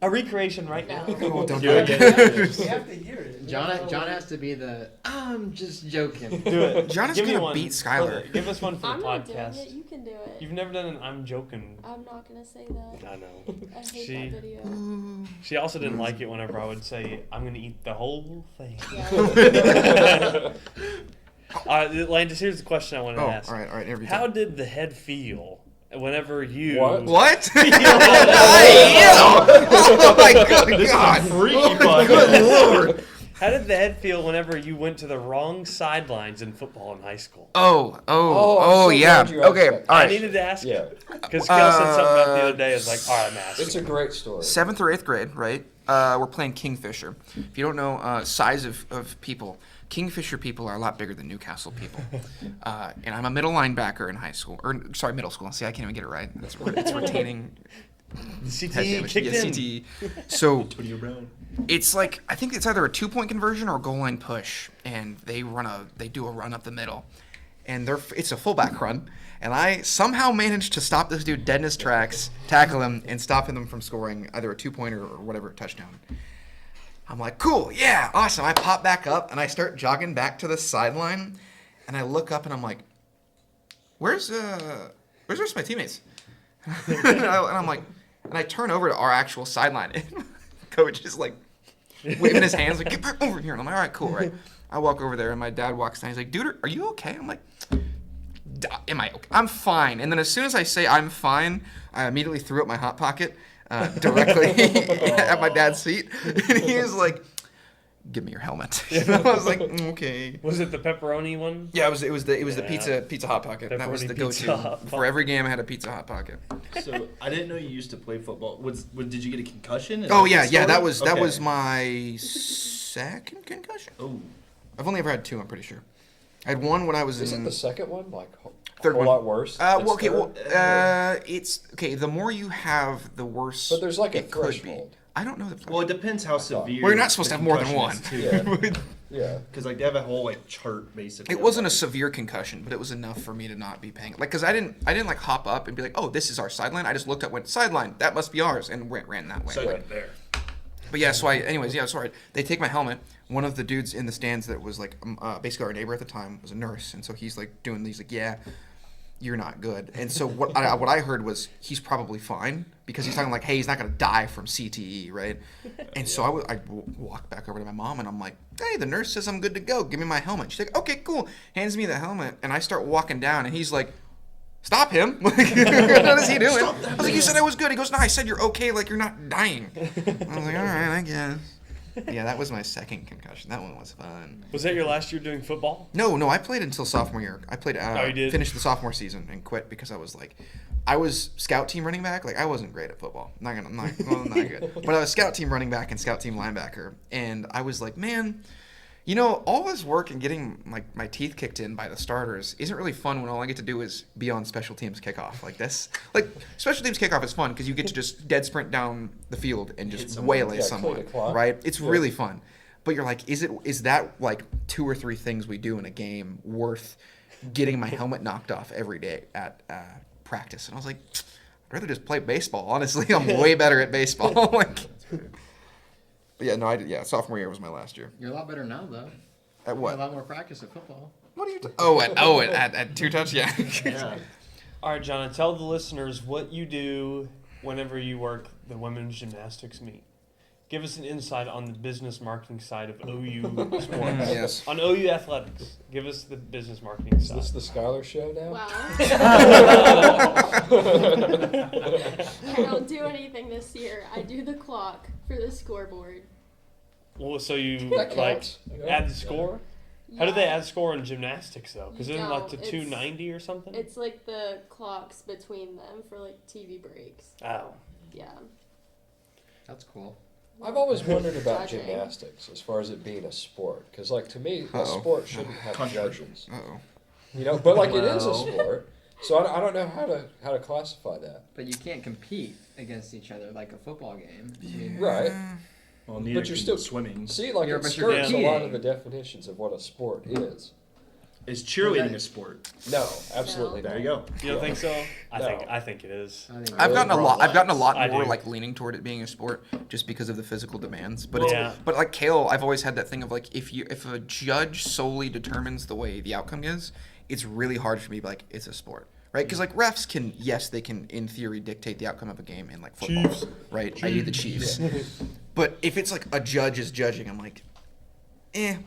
A recreation right now. Oh, don't Do do it it. We have to hear it. John has to be the I'm just joking. Do it. John is Give me gonna one beat for Skylar. Give us one for I'm the not doing podcast. it. You can do it. You've never done an I'm joking. I'm not gonna say that. I know. I hate She- that video. She also didn't like it whenever I would say I'm gonna eat the whole thing. Yeah. Landis, here's the question I want to Oh, ask. all right. Every How time. did the head feel whenever you? What? What? Oh my god! This God. is freaky podcast. Good lord. How did the head feel whenever you went to the wrong sidelines in football in high school? Oh, I'm so yeah. glad you asked Okay. that. All I right. needed to ask Yeah. because Kel said something about it the other day. It's like, all right, I'm asking. It's a great story. 7th or 8th grade, right? We're playing Kingfisher. If you don't know size of people, Kingfisher people are a lot bigger than Newcastle people. And I'm a middle linebacker in high school, or sorry, middle school. See, I can't even get it right. It's retaining. CTE head damage. kicked Yeah, in. CTE. So Antonio Brown. it's like I think it's either a 2-point conversion or a goal line push, and they do a run up the middle, and it's a fullback run, and I somehow managed to stop this dude dead in his tracks, tackle him, and stop him from scoring either a 2-pointer or whatever touchdown. I'm like, cool, yeah, awesome. I pop back up and I start jogging back to the sideline, and I look up and I'm like, where's the rest of my teammates? and I'm like, and I turn over to our actual sideline, and coach is like waving his hands like, get back over here. And I'm like, all right, cool, right? I walk over there, and my dad walks down. He's like, dude, are you okay? I'm like, am I okay? I'm fine. And then as soon as I say I'm fine, I immediately threw up my hot pocket directly at my dad's seat, and he was like, "Give me your helmet." And I was like, "Okay." Was it the pepperoni one? Yeah, it was the Yeah. pizza hot pocket. That was Pepperoni the Pizza go-to. Hot For every game, I had a pizza hot pocket. So I didn't know you used to play football. Did you get a concussion? Is Oh that yeah, the yeah. That story? was Okay. my second concussion. Oh, I've only ever had two. I'm pretty sure. I had one when I was Is it in the second one like a Third whole one. lot worse? Well, It's okay, third? it's okay. The more you have, the worse. But there's like a it could be. threshold. I don't know the. well, it depends how severe. Well, you're not supposed the to have more than concussion one. is, too. Yeah. Because like they have a whole like chart basically. It wasn't a severe concussion, but it was enough for me to not be paying. Like, cause I didn't like hop up and be like, oh, this is our sideline. I just looked up, went sideline. That must be ours, and ran that way. So like there. But yeah, so sorry. They take my helmet. One of the dudes in the stands that was like basically our neighbor at the time was a nurse, and so he's like doing these like, yeah, you're not good. And so what I heard was he's probably fine because he's talking like, hey, he's not gonna die from CTE, right? And so I walked back over to my mom and I'm like, hey, the nurse says I'm good to go. Give me my helmet. She's like, okay, cool. Hands me the helmet, and I start walking down, and he's like, stop him. Like, what is he doing? I was like, you said I was good. He goes, no, I said you're okay, like you're not dying. I was like, all right, I guess. Yeah, that was my second concussion. That one was fun. Was that your last year doing football? No, I played until sophomore year. I played, you did? finished the sophomore season and quit because I was scout team running back. Like, I wasn't great at football. Not good. But I was scout team running back and scout team linebacker. And I was like, man, you know, all this work and getting like my teeth kicked in by the starters isn't really fun when all I get to do is be on special teams kickoff like this. Like, special teams kickoff is fun because you get to just dead sprint down the field and just waylay Yeah, someone, clean the clock. right? It's really fun. But you're like, is that like 2 or 3 things we do in a game worth getting my helmet knocked off every day at practice? And I was like, I'd rather just play baseball. Honestly, I'm way better at baseball. Like, but yeah, no, sophomore year was my last year. You're a lot better now, though. At You what? have a lot more practice at football. What are you? At two touch, yeah. Yeah. All right, John, tell the listeners what you do whenever you work the women's gymnastics meet. Give us an insight on the business marketing side of OU sports. Yes. On OU athletics, give us the business marketing Is side. this the Skylar show now? Wow. I don't do anything this year. I do the clock for the scoreboard. Well, so you That like counts. add the score? How do they Yeah. add score in gymnastics though? Because isn't it like No, to it's- 290 or something? It's like the clocks between them for like TV breaks. Oh. Yeah. That's cool. I've always wondered about Judging. gymnastics as far as it being a sport. Because, like, to me, a Uh-oh. sport shouldn't have Controversial. judges. Uh-oh. You know, but, like, it is a Well. sport. So I don't know how to classify that. But you can't compete against each other like a football game. I mean, Right. Well, neither But you're can still swimming. See, like, Yeah, it but you're skirts a lot of competing. the definitions of what a sport is. Is cheerleading a sport? No, absolutely There not. you go. You don't think so? No. I think it is. I think I've gotten a lot. I've gotten a lot I more do. like leaning toward it being a sport just because of the physical demands. But Yeah. but like Kale, I've always had that thing of like if a judge solely determines the way the outcome is, it's really hard for me to be like it's a sport, right? Because like refs can, yes, they can in theory dictate the outcome of a game in like football, Chiefs. right? I.e. the Chiefs. But if it's like a judge is judging, I'm like,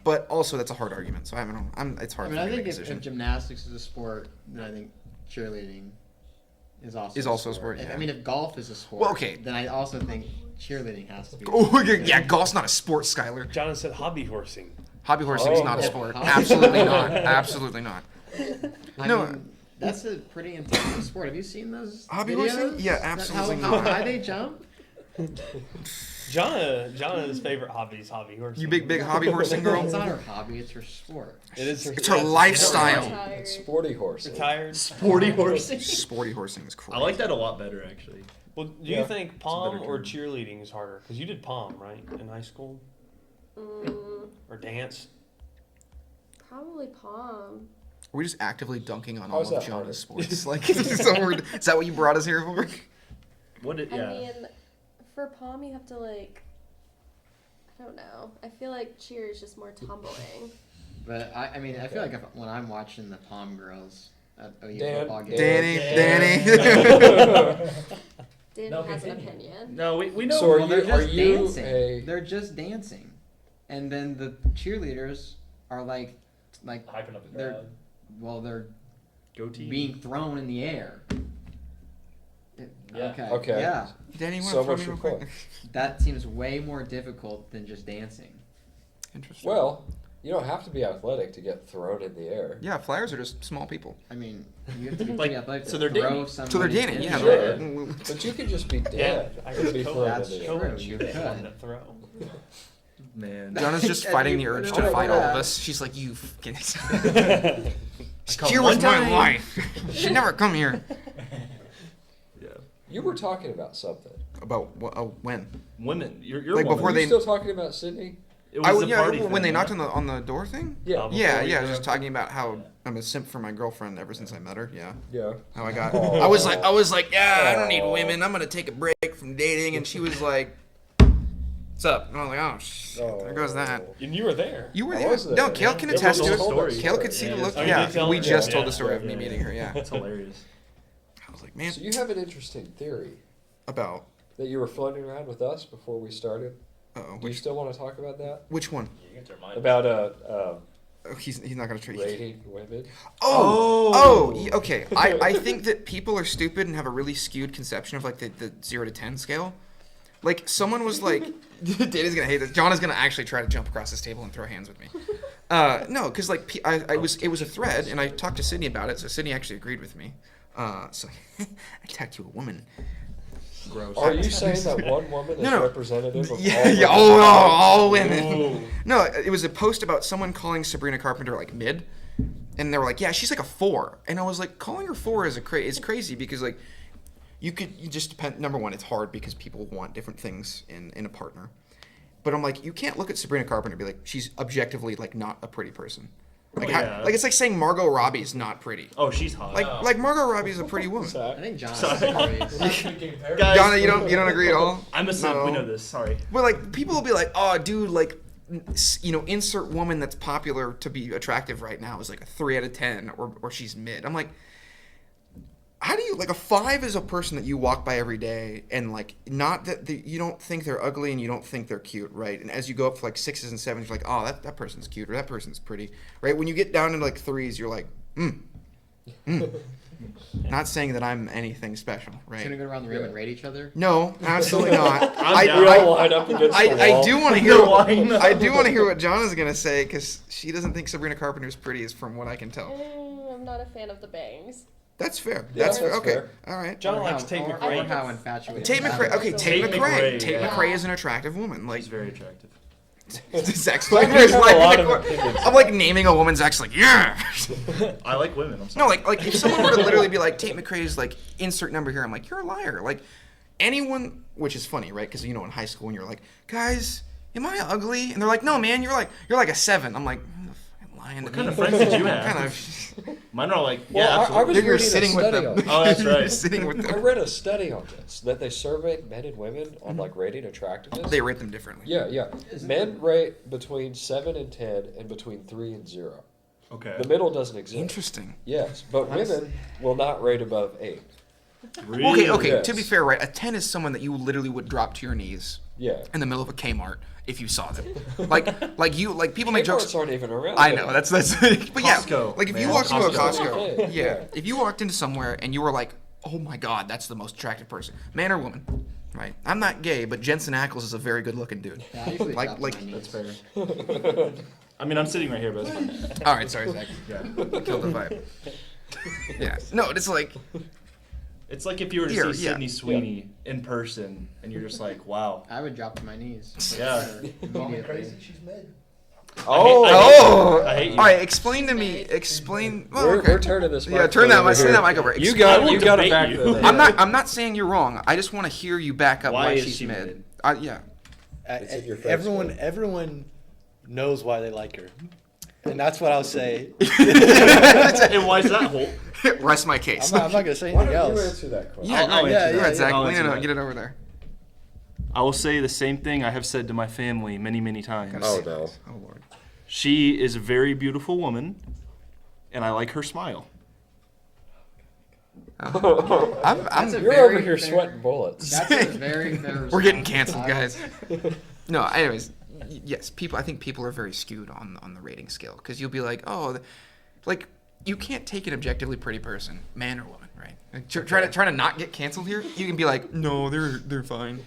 But also that's a hard argument, so I don't know. It's hard I mean, for I me to think make a if decision. gymnastics is a sport, then I think cheerleading is also a sport, If- yeah. I mean, if golf is a sport, Well, okay. then I also think cheerleading has to be. Oh yeah, golf's not a sport, Skylar. John said hobby horsing. Hobby horsing is not a Oh. sport. Hobby- Absolutely not. Absolutely not. I No. mean, that's a pretty intense sport. Have you seen those Hobby videos? horsing? Yeah, That- absolutely how not. high they jump? John's favorite hobby is hobby horsing. You big hobby horsing girl. It's not her hobby; it's her sport. It is her, It's her lifestyle. Tired. Sporty horse. Retired. Sporty horsing. Sporty horsing is crazy. I like that a lot better, actually. Well, do Yeah, you think pom better or term. cheerleading is harder? Because you did pom, right, in high school, Mm, or dance? probably palm. Are we just actively dunking on How's all of that Jonah's sports? Like, is that what you brought us here for? What did, I yeah. mean, for palm you have to like. I don't know. I feel like cheer is just more tumbling. But I mean, I feel like when I'm watching the Palm girls at OU Dan- football games, Danny. Dan No has an opinion. opinion. No, we know. So are well, they're you are just you dancing. a They're just dancing, and then the cheerleaders are like Hyping up the They're- crowd. well, they're Go team. being thrown in the air. Yeah. Okay. Yeah. Danny, you want So to throw much me your real quick? point. That seems way more difficult than just dancing. Interesting. Well, you don't have to be athletic to get thrown in the air. Yeah, flyers are just small people. I mean, you have to be Like, pretty athletic so to they're throw dating. somebody. So they're dating, in yeah. there. Sure. But you could just be dead. I and could be go. thrown That's in the true. air. Coach, You you could. want to throw. Man. Jonna's just And fighting you the urge put to it fight over all of that. us. She's like, you fucking. come Here one was my time. wife. She'd never come here. Yeah. You were talking about something. About what? Oh, when? Women. You're Like, woman. before Are you they- still talking about Sydney? It was the yeah, party when thing, they yeah. knocked on the door thing. Yeah. Yeah, we yeah. I was go- just talking about how I'm a simp for my girlfriend ever since I met her. Yeah. Yeah. How I got. Aw. I was like, yeah, I don't need Aw. women. I'm gonna take a break from dating. And she was like, what's up? And I was like, there goes that. And you were there. You were I there. was there. No, Kale can There attest was to a whole it. story. Kale could see Yeah, the yeah. look. Oh, you Yeah, did tell we her? just Yeah, told yeah, the story of yeah, me yeah. meeting her. Yeah. That's hilarious. I was like, man, So you have an interesting theory about. that you were floating around with us before we started. Uh-oh, Do you still want to talk about that? which one? You can turn mine. About Oh, he's not gonna treat you. rating women? Okay. I think that people are stupid and have a really skewed conception of like the 0 to 10 scale. Like someone was like, Dana's gonna hate this. John is gonna actually try to jump across this table and throw hands with me. No, because like it was a thread and I talked to Sydney about it, so Sydney actually agreed with me. So I talked to a woman. Gross. Are you saying that one woman is No. representative of Yeah, all yeah. women? All women. No, it was a post about someone calling Sabrina Carpenter like mid, and they were like, "Yeah, she's like a 4," and I was like, calling her 4 is is crazy because like, you just depend. Number one, it's hard because people want different things in a partner, but I'm like, you can't look at Sabrina Carpenter and be like, she's objectively like not a pretty person. Like, yeah. like it's like saying Margot Robbie is not pretty. Oh, she's hot. Like Margot Robbie is a pretty woman. I think John Sorry. agrees. Guys, Donna, you don't agree at all? I'm a simp. No. We know this. Sorry. Well, like people will be like, "Oh, dude, like, insert woman that's popular to be attractive right now is like a 3 out of 10, or she's mid." I'm like, how do you like a 5 is a person that you walk by every day and like not that you don't think they're ugly and you don't think they're cute, right? And as you go up to like 6s and 7s, you're like, "Oh, that person's cute or that person's pretty," right? When you get down into like 3s, you're like, Not saying that I'm anything special, right? Shouldn't we go around the room and rate each other? No, absolutely not. I'm down. We all line up against the I wall. do want to hear. You're lying. I do want to hear what John is gonna say because she doesn't think Sabrina Carpenter's pretty, is from what I can tell. I'm not a fan of the bangs. That's fair. Yeah, That's fair. that's Okay. fair. All right. John Or likes how- Tate or McRae. how infatuated. Tate McRae. Okay, Tate Tate McRae. McRae, Tate yeah. McRae is an attractive woman. Like He's very attractive. Zach's Like, like, we have a lot of opinions. I'm like naming a woman. Zach's like, yeah. I like women. I'm No, sorry. like if someone were to literally be like, Tate McRae's like insert number here, I'm like, you're a liar. Like anyone, which is funny, right? Because in high school, when you're like, guys, am I ugly? And they're like, no, man, you're like a 7. I'm like, you're fucking lying What to kind me. of friends did you have? Kind of. Mine are like, Well, yeah, I absolutely. was You're reading a sitting with study them. on this. Oh, that's You're right. sitting with I them. read a study on this that they surveyed men and women on like rating attractiveness. They rate them differently. Yeah, yeah. Men rate between 7 and 10, and between 3 and 0. Okay. The middle doesn't exist. Interesting. Yes, but women will not rate above 8. Really? Okay. Yes. To be fair, right? A 10 is someone that you literally would drop to your knees Yeah. in the middle of a Kmart if you saw them. like people make jokes. Kmart's aren't even around. I yet. know that's but yeah, Costco, like if you man. walked into a Costco. Costco, Okay, yeah, yeah. if you walked into somewhere and you were like, oh my god, that's the most attractive person, man or woman, right? I'm not gay, but Jensen Ackles is a very good looking dude. Yeah, I usually Like- drop to like- my knees. That's fair. I mean, I'm sitting right here, but it's fine. All right, sorry, Zach, Yeah. killed the vibe. Yeah, no, it's like It's like if you were to Here, see yeah. Sydney Sweeney in person, and you're just like, wow. I would drop to my knees. Yeah. Immediately. She's mid. Oh, oh, I hate you. all right. Explain to me. Explain. Well, we're, okay. we're turning this. Yeah, mic turn that over mic- turn here. that mic over. You I got will you got to debate back you. that. I'm not saying you're wrong. I just want to hear you back up Why why is she's she mid. mid? Yeah. It's in your face, Everyone knows why they like her, and that's what I'll say. And why is that, Holt? Rest my case. I'm not gonna say Why anything don't you else. answer that question? Yeah, I'll go answer ahead. that. Go ahead, Zach. I'll Lean answer it, that. get it over there. I will say the same thing I have said to my family many, many times. Oh no. Oh Lord. She is a very beautiful woman, and I like her smile. I'm That's a You're very over here fair- sweating bullets. That's a very fair We're getting response. canceled, guys. No, anyways, yes, I think people are very skewed on the rating scale because you'll be like, oh, like you can't take an objectively pretty person, man or woman, right? Like, try to not get canceled here. You can be like, no, they're fine.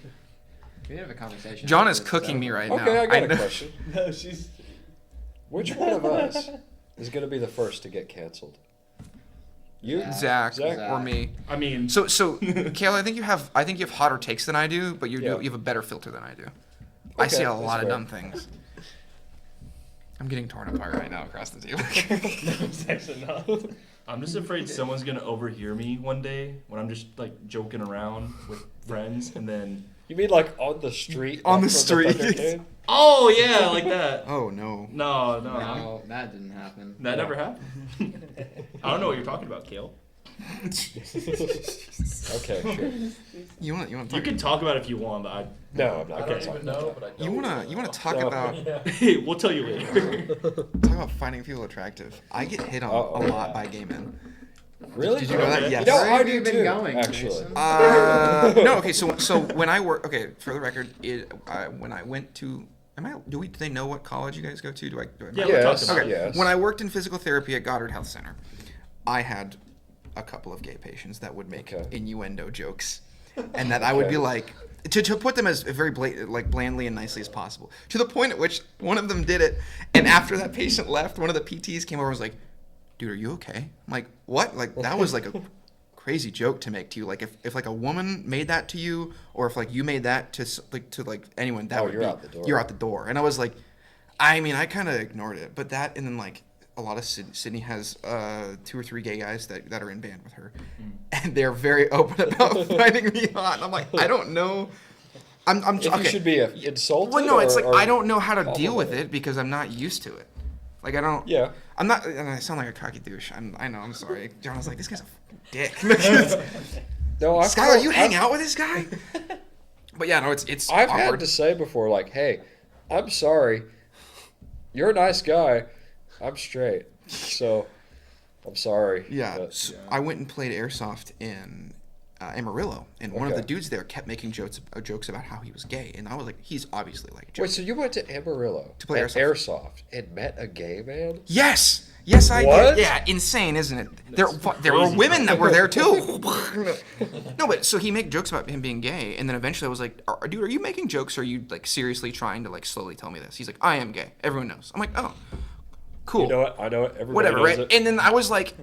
We have a conversation. John is cooking me right now. Okay, I got a question. No, she's. Which one of us is going to be the first to get canceled? You, Zach, Zach? or me. I mean, So, Kayla, I think you have hotter takes than I do, but you have a better filter than I do. I Okay, see a that's lot of fair. dumb things. I'm getting torn apart right now across the table. It's actually not. I'm just afraid someone's gonna overhear me one day when I'm just like joking around with friends, and then You mean like on the street? On like the from street. Thundercade? oh yeah, like that. Oh no. No, No, that didn't happen. that never happened. I don't know what you're talking about, Kale. Okay, sure. You want You to can talk about it if you want, but No, I'm not I going don't to talk even about know, that. but I you don't. want to talk No. about I we'll tell you later. finding people attractive. I get hit on Uh-oh. a lot by gay men. Really? Did you know that? Okay. Yes. You know, Where I have do you been too, going, actually. Jason? No, okay. So when I work, okay, for the record, when I went to, do they know what college you guys go to? Yeah, we Yes, talked about Okay. it. yes. When I worked in physical therapy at Goddard Health Center, I had a couple of gay patients that would make Okay. innuendo jokes, and that I would be like, to put them as very blandly and nicely as possible. To the point at which one of them did it, and after that patient left, one of the PTs came over and was like, "Dude, are you okay?" I'm like, "What?" Like that was like a crazy joke to make to you. Like if like a woman made that to you, or if like you made that to anyone, that Oh, would you're be out the door. you're out the door. And I was like, I mean, I kind of ignored it, but that, and then like a lot of Sydney has 2 or 3 gay guys that are in band with her, and they're very open about finding me hot. And I'm like, I don't know. I'm If you okay. should be insulted. Well, no, it's or- like or I don't know how to deal with complimented? it because I'm not used to it. Like I don't. Yeah. I'm not. And I sound like a cocky douche. I know. I'm sorry. John was like, this guy's a dick. No, I've Skylar, you hang I've- out with this guy? But yeah, no, it's I've had awkward. to say before, like, hey, I'm sorry. You're a nice guy. I'm straight. So, I'm sorry. Yeah, but- so I went and played airsoft in Amarillo, and one of Okay. the dudes there kept making jokes about how he was gay, and I was like, he's obviously like. Wait, so you went to Amarillo To play at airsoft. airsoft and met a gay man? Yes, I What? did. Yeah, insane, isn't it? There were crazy. women that were there too. No, but so he made jokes about him being gay, and then eventually I was like, dude, are you making jokes, or are you like seriously trying to like slowly tell me this? He's like, I am gay. Everyone knows. I'm like, oh, cool. You know what? I know it. Everybody Whatever, knows right? it. And then I was like,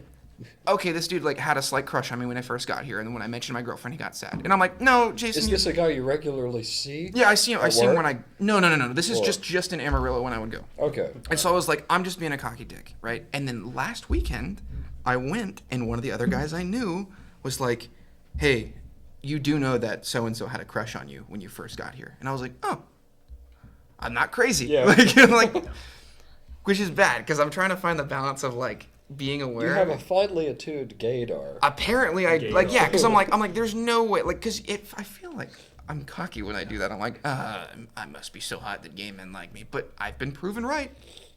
okay, this dude like had a slight crush on me when I first got here, and then when I mentioned my girlfriend, he got sad. And I'm like, no, Jason. Is this a guy you regularly see? Yeah, I see him. I at see him work? when I. No. This is Or- just in Amarillo when I would go. Okay. And so I was like, I'm just being a cocky dick, right? And then last weekend, I went, and one of the other guys I knew was like, hey, you do know that so and so had a crush on you when you first got here. And I was like, oh, I'm not crazy. Yeah. like, which is bad because I'm trying to find the balance of like being aware. You have a finely attuned gaydar. Apparently, I Gaydar. like yeah, because I'm like, there's no way, like, because if I feel like I'm cocky when I do that, I'm like, I must be so hot that gay men like me, but I've been proven right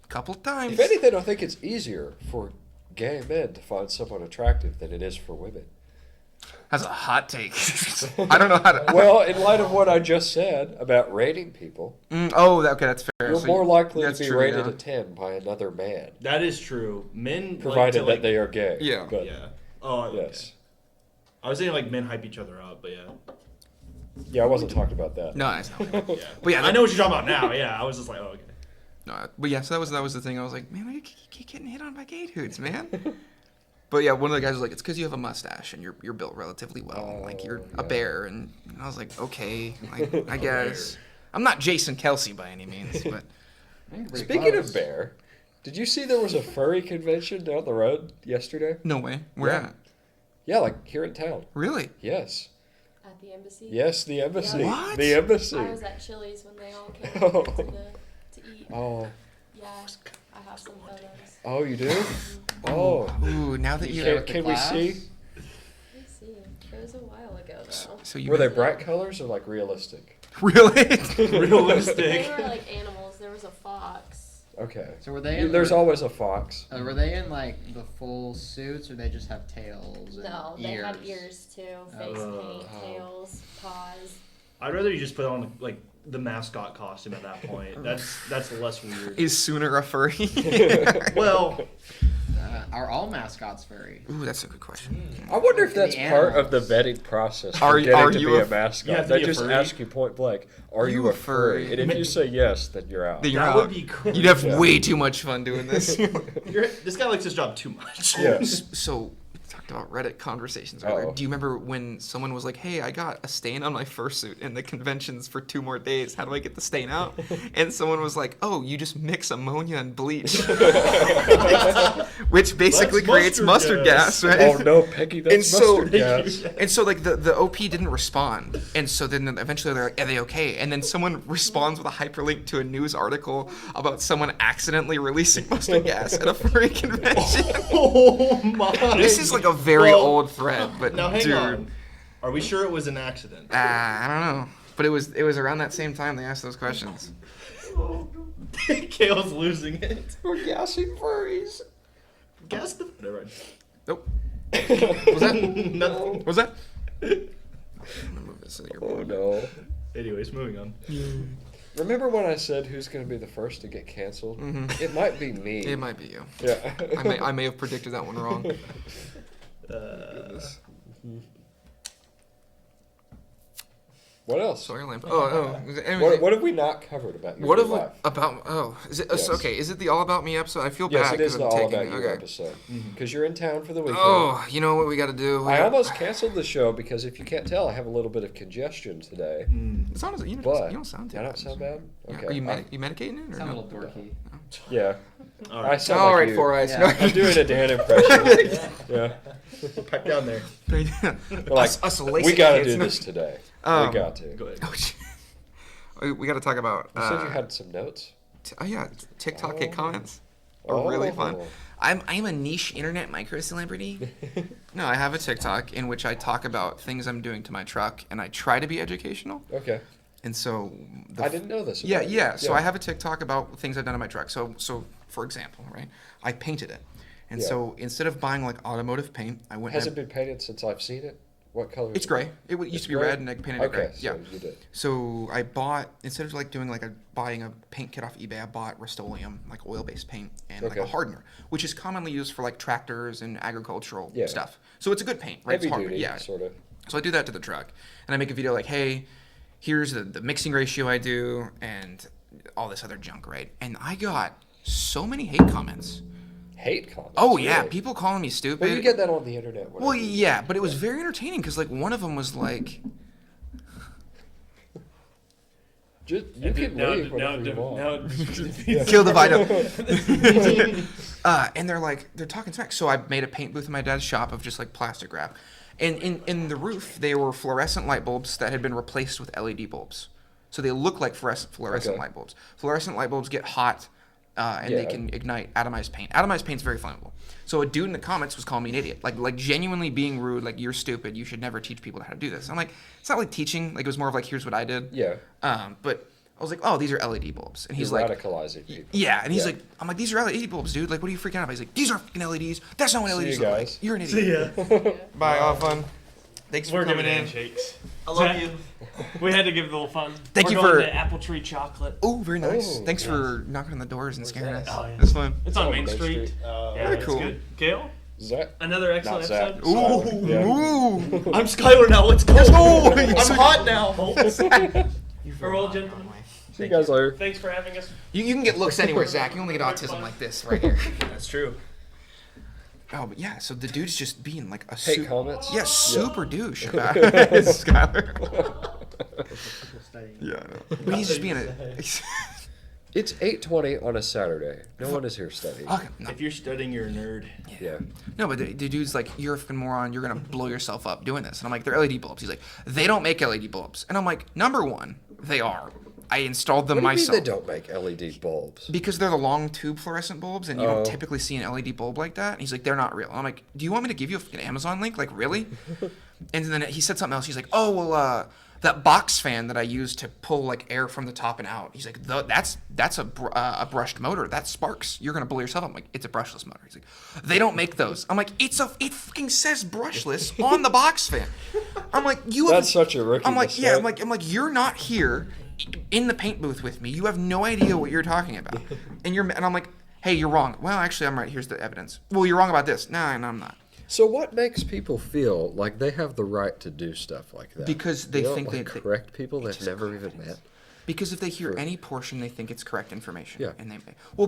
a couple times. If anything, I think it's easier for gay men to find someone attractive than it is for women. That's a hot take. I don't know how to. Well, in light of what I just said about rating people, Okay, that's fair. you're So more likely to that's be true, rated yeah. a 10 by another man, That is true. Men provided like to, that they are gay. Yeah. But, Yeah. Oh, okay. yes. I was saying like men hype each other up, but yeah. Yeah, I wasn't talking about that. No, that's not. Yeah. But yeah, I know what you're talking about now. Yeah, I was just like, oh, okay. No, but yeah, so that was the thing. I was like, man, I keep getting hit on by gay dudes, man. But yeah, one of the guys was like, it's because you have a mustache and you're built relatively well, and, like you're a yeah. bear, and I was like, okay, like, I guess. I'm not Jason Kelsey by any means, but I think we're pretty Speaking close. of bear, did you see there was a furry convention down the road yesterday? no way. Where Yeah. at? Yeah, like here in town. Really? Yes. At the embassy. Yes, the embassy. What? The embassy. I was at Chili's when they all came Oh. to eat. Oh. Yeah, I have some photos. Oh, you do? Oh. Ooh, now that You you share Can, with the can we class? see? Let's see. It was a while ago though. so you Were they bright colors or like realistic? really? Realistic. They were like animals. There was a fox. Okay. So were they in There's the, always a fox. were they in like the full suits, or they just have tails and No, they ears? had ears too, face paint, Oh. tails, paws. I'd rather you just put on like the mascot costume at that point. That's less weird. Is Sooner a furry? Well, Are all mascots furry? Ooh, that's a good question. I wonder if The that's part of the animals. vetting process Are for getting to you be a- a You have mascot. to They be a just furry? ask you point blank, are you a furry? And if you say yes, then you're out. Then you're That out. would be cool. You'd have Yeah. way too much fun doing this. This guy likes his job too much. Yeah. So we talked about Reddit conversations earlier. Uh-oh. Do you remember when someone was like, "Hey, I got a stain on my fursuit in the conventions for 2 more days. How do I get the stain out?" And someone was like, "Oh, you just mix ammonia and bleach," which basically That's creates mustard mustard gas. gas, right? Oh no, Peggy, that's And so- mustard gas. And so like the OP didn't respond, and so then eventually they're like, "Are they okay?" And then someone responds with a hyperlink to a news article about someone accidentally releasing mustard gas at a furry convention. Oh my. This is like a very Well, old thread, but Now hang dude, on. Are we sure it was an accident? I don't know. But it was around that same time they asked those questions. Kale's losing it. We're gassing furries. Guess the. Never mind. Nope. Was that? Nothing. What was that? I'm gonna move this to your Oh board. no. Anyways, moving on. Remember when I said who's going to be the first to get canceled? Mhm. It might be me. It might be you. Yeah. I may have predicted that one wrong. What else? Sawyer lamp. Anyway, What have we not covered about your what have life? about? Oh, is it Yes. okay? Is it the All About Me episode? I feel Yes, bad it is because the I'm all taking. about you Okay. episode because you're in town for the weekend. Oh, you know what we got to do? We I got- almost canceled the show because if you can't tell, I have a little bit of congestion today. It's not as you, But you don't sound too I bad. don't sound bad. Yeah. Okay. Are you you medicating it or Sound a no? little dorky. Yeah. All I right. sound All like right, you. Four Eyes. Yeah. I'm doing a Dan impression. Yeah. Back down there. We're like, us we LASIK got to kids. do this today. Um, we got to. Go ahead. Oh, shit. We got to talk about. You said you had some notes. Yeah, TikTok Oh. hit comments are really fun. Oh. I'm a niche internet micro celebrity. No, I have a TikTok in which I talk about things I'm doing to my truck, and I try to be educational. Okay. And so, I didn't know this. Yeah, about you. yeah. So I have a TikTok about things I've done to my truck. So for example, right, I painted it, and Yeah. so instead of buying like automotive paint, I went. Has and it been painted since I've seen it? What color? It's is gray. It used It's to be gray? red, and I painted it gray. Okay, Yeah. so you did. So I bought, instead of like doing like buying a paint kit off eBay, I bought Rust-Oleum, like oil-based paint, and like a Okay. hardener, which is commonly used for like tractors and agricultural Yeah. stuff. So it's a good paint, right? Heavy It's hard, duty, yeah. sort of. So I do that to the truck, and I make a video like, hey, here's the mixing ratio I do, and all this other junk, right? And I got so many hate comments. Hate comments. Oh yeah, really? people calling me stupid. Well, you get that on the internet. Well, whatever. yeah, but it was very entertaining because like one of them was like, Just, you can leave whenever you want. kill the Vito. And they're talking smack. So I made a paint booth in my dad's shop of just like plastic wrap. And in the roof, they were fluorescent light bulbs that had been replaced with LED bulbs. So they look like fluorescent Okay. light bulbs. Fluorescent light bulbs get hot and they Yeah. can ignite atomized paint. Atomized paint's very flammable. So a dude in the comments was calling me an idiot, like genuinely being rude, like you're stupid. You should never teach people how to do this. I'm like, it's not like teaching. Like it was more of like, here's what I did. Yeah. But I was like, oh, these are LED bulbs, and he's You're like, radicalizing people. yeah, and he's Yeah. like, I'm like, these are LED bulbs, dude. Like, what are you freaking out about? He's like, these are fucking LEDs. That's not what See LEDs you look guys. like. You're an See idiot. ya. Bye, all fun. Thanks for We're coming giving in. handshakes. I love you. We had to give it a little fun. Thank We're you going for- to apple tree chocolate. Oh, very nice. Oh, Thanks yes. for knocking on the doors and scaring us. Oh, yeah. That's fun. It's on on Main Main Street. Street. Yeah, Very it's cool. good. Kale, Zach. another excellent Not Zach. episode. Ooh. Yeah. Ooh. I'm Skylar now. Let's go. go. I'm hot now. Farewell, gentlemen. See you guys later. Thanks for having us. You can get looks anywhere, Zach. You only get autism like this right here. That's true. Oh, but yeah. So the dude's just being like a Hate comments. yeah, super douche about Skylar. Yeah, I know. But he's just being a. It's 8:20 on a Saturday. No one is here studying. Okay, no. If you're studying, you're a nerd. Yeah. No, but the dude's like, you're a fucking moron. You're gonna blow yourself up doing this. And I'm like, they're LED bulbs. He's like, they don't make LED bulbs. And I'm like, number one, they are. I installed them What do you mean myself. they don't make LED bulbs? Because they're the long tube fluorescent bulbs, and you Oh. don't typically see an LED bulb like that. And he's like, they're not real. And I'm like, do you want me to give you a fucking Amazon link? Like, really? And then he said something else. He's like, oh, well, that box fan that I use to pull like air from the top and out. He's like, that's a brushed motor. That sparks. You're gonna blow yourself up. I'm like, it's a brushless motor. He's like, they don't make those. I'm like, it fucking says brushless on the box fan. I'm like, you. That's such a rookie I'm like, mistake. yeah. I'm like, you're not here in the paint booth with me. You have no idea what you're talking about. And I'm like, hey, you're wrong. Well, actually, I'm right. Here's the evidence. Well, you're wrong about this. No, I'm not. So what makes people feel like they have the right to do stuff like that? Because they don't, think like, they correct people they've just never even met. Because if they hear any portion, they think it's correct information. Yeah. And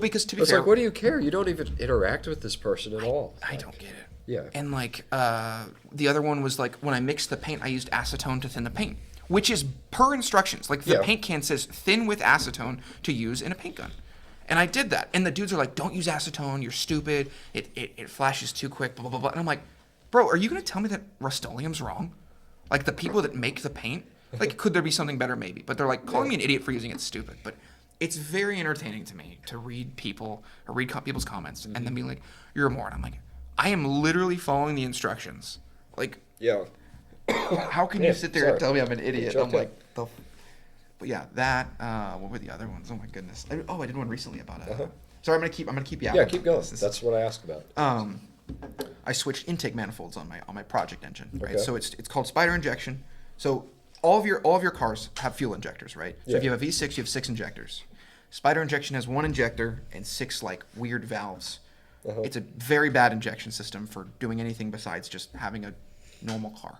because to be It's fair, like, what do you care? You don't even interact with this person at all. I Like, don't get it. Yeah. And like the other one was like when I mixed the paint, I used acetone to thin the paint, which is per instructions. Like the Yeah. paint can says thin with acetone to use in a paint gun. And I did that. And the dudes are like, don't use acetone. You're stupid. It flashes too quick, blah, blah, blah, blah. And I'm like, bro, are you going to tell me that Rust-Oleum's wrong? Like the people that make the paint? Like, could there be something better? Maybe. But they're like calling me an idiot for using it stupid. But it's very entertaining to me to read people's comments and then be like, you're a moron. I'm like, I am literally following the instructions. Like, Yeah. how can Yeah, you sit there sorry. and tell me I'm an idiot? Choked I'm like, up. but yeah, that. What were the other ones? Oh my goodness. I did one recently about it. Uh-huh. Sorry, I'm gonna keep you out. Yeah, keep going. This is- That's what I asked about. I switched intake manifolds on my project engine, right? Okay. So it's called spider injection. So all of your cars have fuel injectors, right? So if Yeah. you have a V6, you have 6 injectors. Spider injection has 1 injector and 6 like weird valves. Uh-huh. It's a very bad injection system for doing anything besides just having a normal car.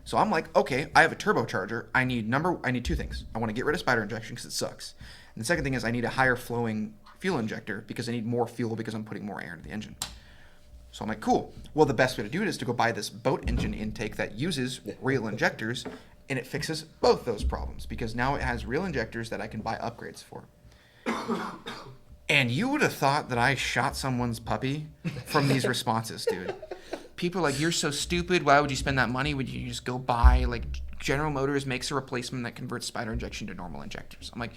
So I'm like, okay, I have a turbocharger. I need 2 things. I want to get rid of spider injection because it sucks. And the second thing is I need a higher flowing fuel injector because I need more fuel because I'm putting more air into the engine. So I'm like, cool. Well, the best way to do it is to go buy this boat engine intake that uses real injectors, and it fixes both those problems because now it has real injectors that I can buy upgrades for. And you would have thought that I shot someone's puppy from these responses, dude. People are like, you're so stupid. Why would you spend that money? Would you just go buy, like, General Motors makes a replacement that converts spider injection to normal injectors. I'm like,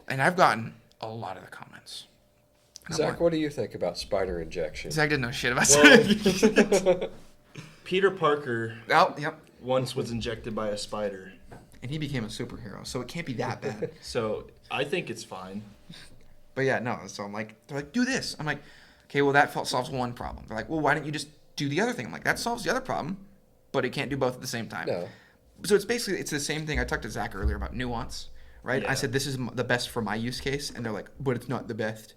and I've gotten a lot of the comments. And I'm Zach, like, what do you think about spider injection? Zach didn't know shit about Well, Peter Parker Oh, yep. once was injected by a spider. And he became a superhero, so it can't be that bad. So I think it's fine. But yeah, no. So I'm like, they're like, do this. I'm like, okay, well, that solves one problem. They're like, well, why don't you just do the other thing? I'm like, that solves the other problem, but it can't do both at the same time. No. So it's the same thing. I talked to Zach earlier about nuance, right? Yeah. I said, this is the best for my use case. And they're like, but it's not the best.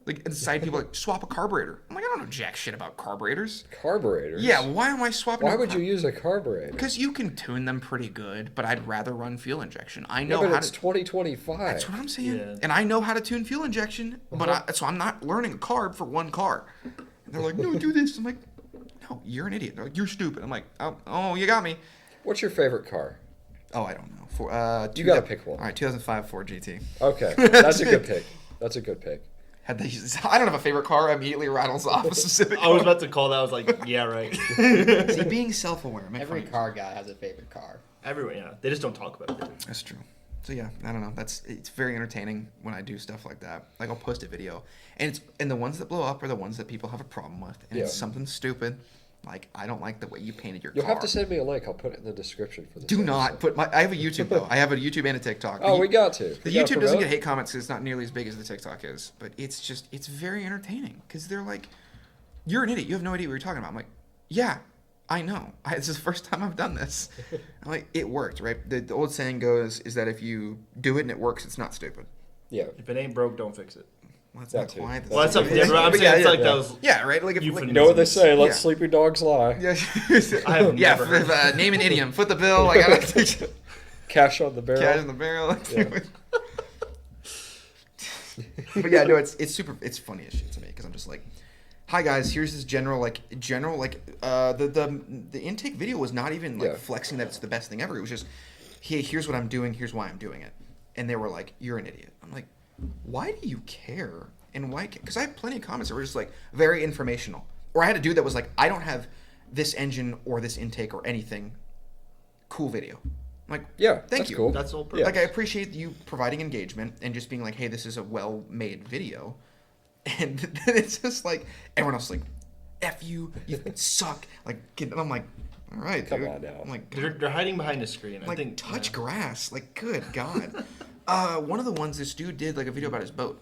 Like, inside people are like, swap a carburetor. I'm like, I don't know jack shit about carburetors. Carburetors? Yeah, why am I swapping? Why would you use a carburetor? Because you can tune them pretty good, but I'd rather run fuel injection. I Yeah, know but how it's to. 2025. That's what I'm saying. Yeah. And I know how to tune fuel injection, but so I'm not learning a carb for one car. And they're like, no, do this. I'm like, no, you're an idiot. They're like, you're stupid. I'm like, oh, you got me. What's your favorite car? Oh, I don't know. You gotta pick one. All right, 2005 Ford GT. Okay, that's a good pick. That's a good pick. Had they, I don't have a favorite car. Immediately rattles off a specific I was car. about to call that. I was like, yeah, right. See, being self-aware. make Every fun of car guy has a favorite car. Everyone, yeah. They just don't talk about it. That's true. So yeah, I don't know. It's very entertaining when I do stuff like that. Like I'll post a video, and the ones that blow up are the ones that people have a problem with, and it's Yeah. something stupid. Like I don't like the way you painted your You'll car. have to send me a link. I'll put it in the description for this. Do not episode. put I have a YouTube though. I have a YouTube and a TikTok. Oh, The- we got to. The We gotta YouTube doesn't promote. get hate comments because it's not nearly as big as the TikTok is, but it's very entertaining because they're like, "You're an idiot. You have no idea what you're talking about." I'm like, "Yeah, I know. This is the first time I've done this." I'm like, "It worked, right?" The old saying goes is that if you do it and it works, it's not stupid. Yeah. If it ain't broke, don't fix it. Well, that's That not too. quite. Well, that's the something different. I'm But saying yeah, it's yeah, like yeah. those. yeah, right. Like if You like, know what they say? Let Yeah. sleepy dogs lie. Yeah, I have yeah. never heard Name an idiom. Foot the bill. I gotta teach Cash on the barrel. cash in the barrel. Yeah. But yeah, no, it's super. It's funny as shit to me because I'm just like, hi guys, here's this general the intake video was not even like Yeah. flexing that it's the best thing ever. It was just, hey, here's what I'm doing. Here's why I'm doing it. And they were like, you're an idiot. I'm like, why do you care? And why? Because I have plenty of comments that were just like very informational. Or I had a dude that was like, I don't have this engine or this intake or anything. Cool video. I'm like, Yeah. thank that's you. Cool. That's all Yeah. perfect. Like I appreciate you providing engagement and just being like, hey, this is a well-made video. And then it's just like everyone else is like, F you suck. Like, and I'm like, all right, Come dude. on now. I'm like, They're hiding behind a screen. I like think touch yeah. grass. Like, good God. One of the ones this dude did like a video about his boat,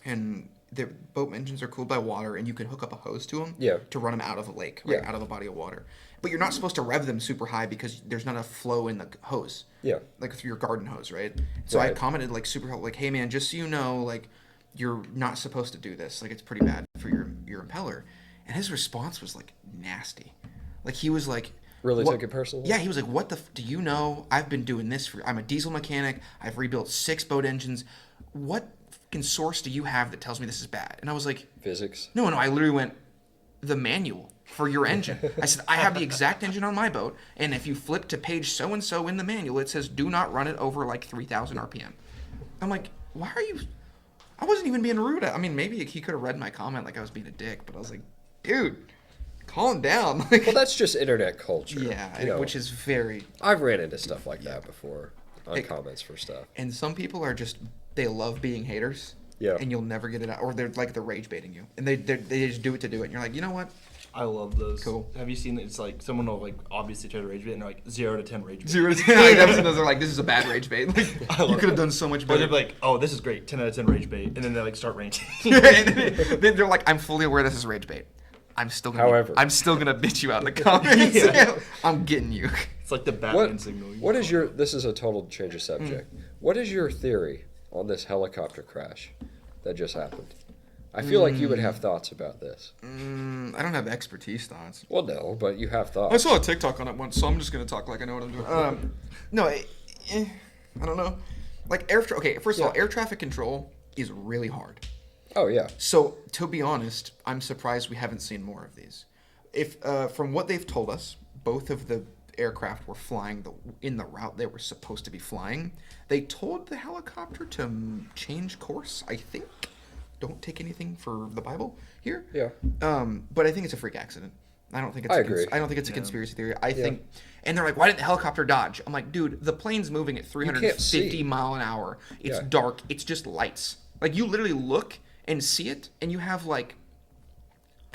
and the boat engines are cooled by water, and you can hook up a hose to them Yeah. to run them out of a lake, right, Yeah. out of a body of water. But you're not supposed to rev them super high because there's not enough flow in the hose. Yeah. Like through your garden hose, right? So I Right. commented like super helpful, like, hey man, just so you know, like you're not supposed to do this. Like, it's pretty bad for your impeller. And his response was, like, nasty. Like, he was like... Really what, took it personally? Yeah, he was like, what the... do you know? I've been doing this for... I'm a diesel mechanic. I've rebuilt 6 boat engines. What fucking source do you have that tells me this is bad? And I was like... Physics? No, I literally went, the manual for your engine. I said, I have the exact engine on my boat, and if you flip to page so-and-so in the manual, it says, do not run it over, like, 3,000 RPM. I'm like, why are you... I wasn't even being rude. I mean, maybe he could have read my comment like I was being a dick, but I was like, dude, calm down. Like, Well, that's just internet culture. yeah, you know. which is very... I've ran into stuff like that before on comments for stuff. And some people are just... they love being haters. Yeah. And you'll never get it out. Or they're rage baiting you. And they just do it to do it. And you're like, you know what? I love those. Cool. Have you seen? It's like someone will like obviously try to rage bait, and they're like 0 to 10 rage bait. 0 to 10. Like, I've seen those are like, this is a bad rage bait. Like, you could have done so much Or better. they're like, oh, this is great, 10 out of 10 rage bait, and then they like start raging. And then they're like, I'm fully aware this is rage bait. I'm still gonna bitch you out in the comments. Yeah. I'm getting you. It's like the Batman signal. What is your... This is a total change of subject. What is your theory on this helicopter crash that just happened? I feel like you would have thoughts about this. I don't have expertise thoughts. Well, no, but you have thoughts. I saw a TikTok on it once, so I'm just gonna talk like I know what I'm doing. No, I don't know. Like first of all, air traffic control is really hard. Oh, yeah. So to be honest, I'm surprised we haven't seen more of these. If from what they've told us, both of the aircraft were flying in the route they were supposed to be flying. They told the helicopter to change course, I think. Don't take anything for the Bible here. Yeah. But I think it's a freak accident. I don't think it's. I agree. I don't think it's a conspiracy theory. I think, and they're like, "Why didn't the helicopter dodge?" I'm like, "Dude, the plane's moving at 350 mile an hour. It's dark. It's just lights. Like you literally look and see it, and you have like."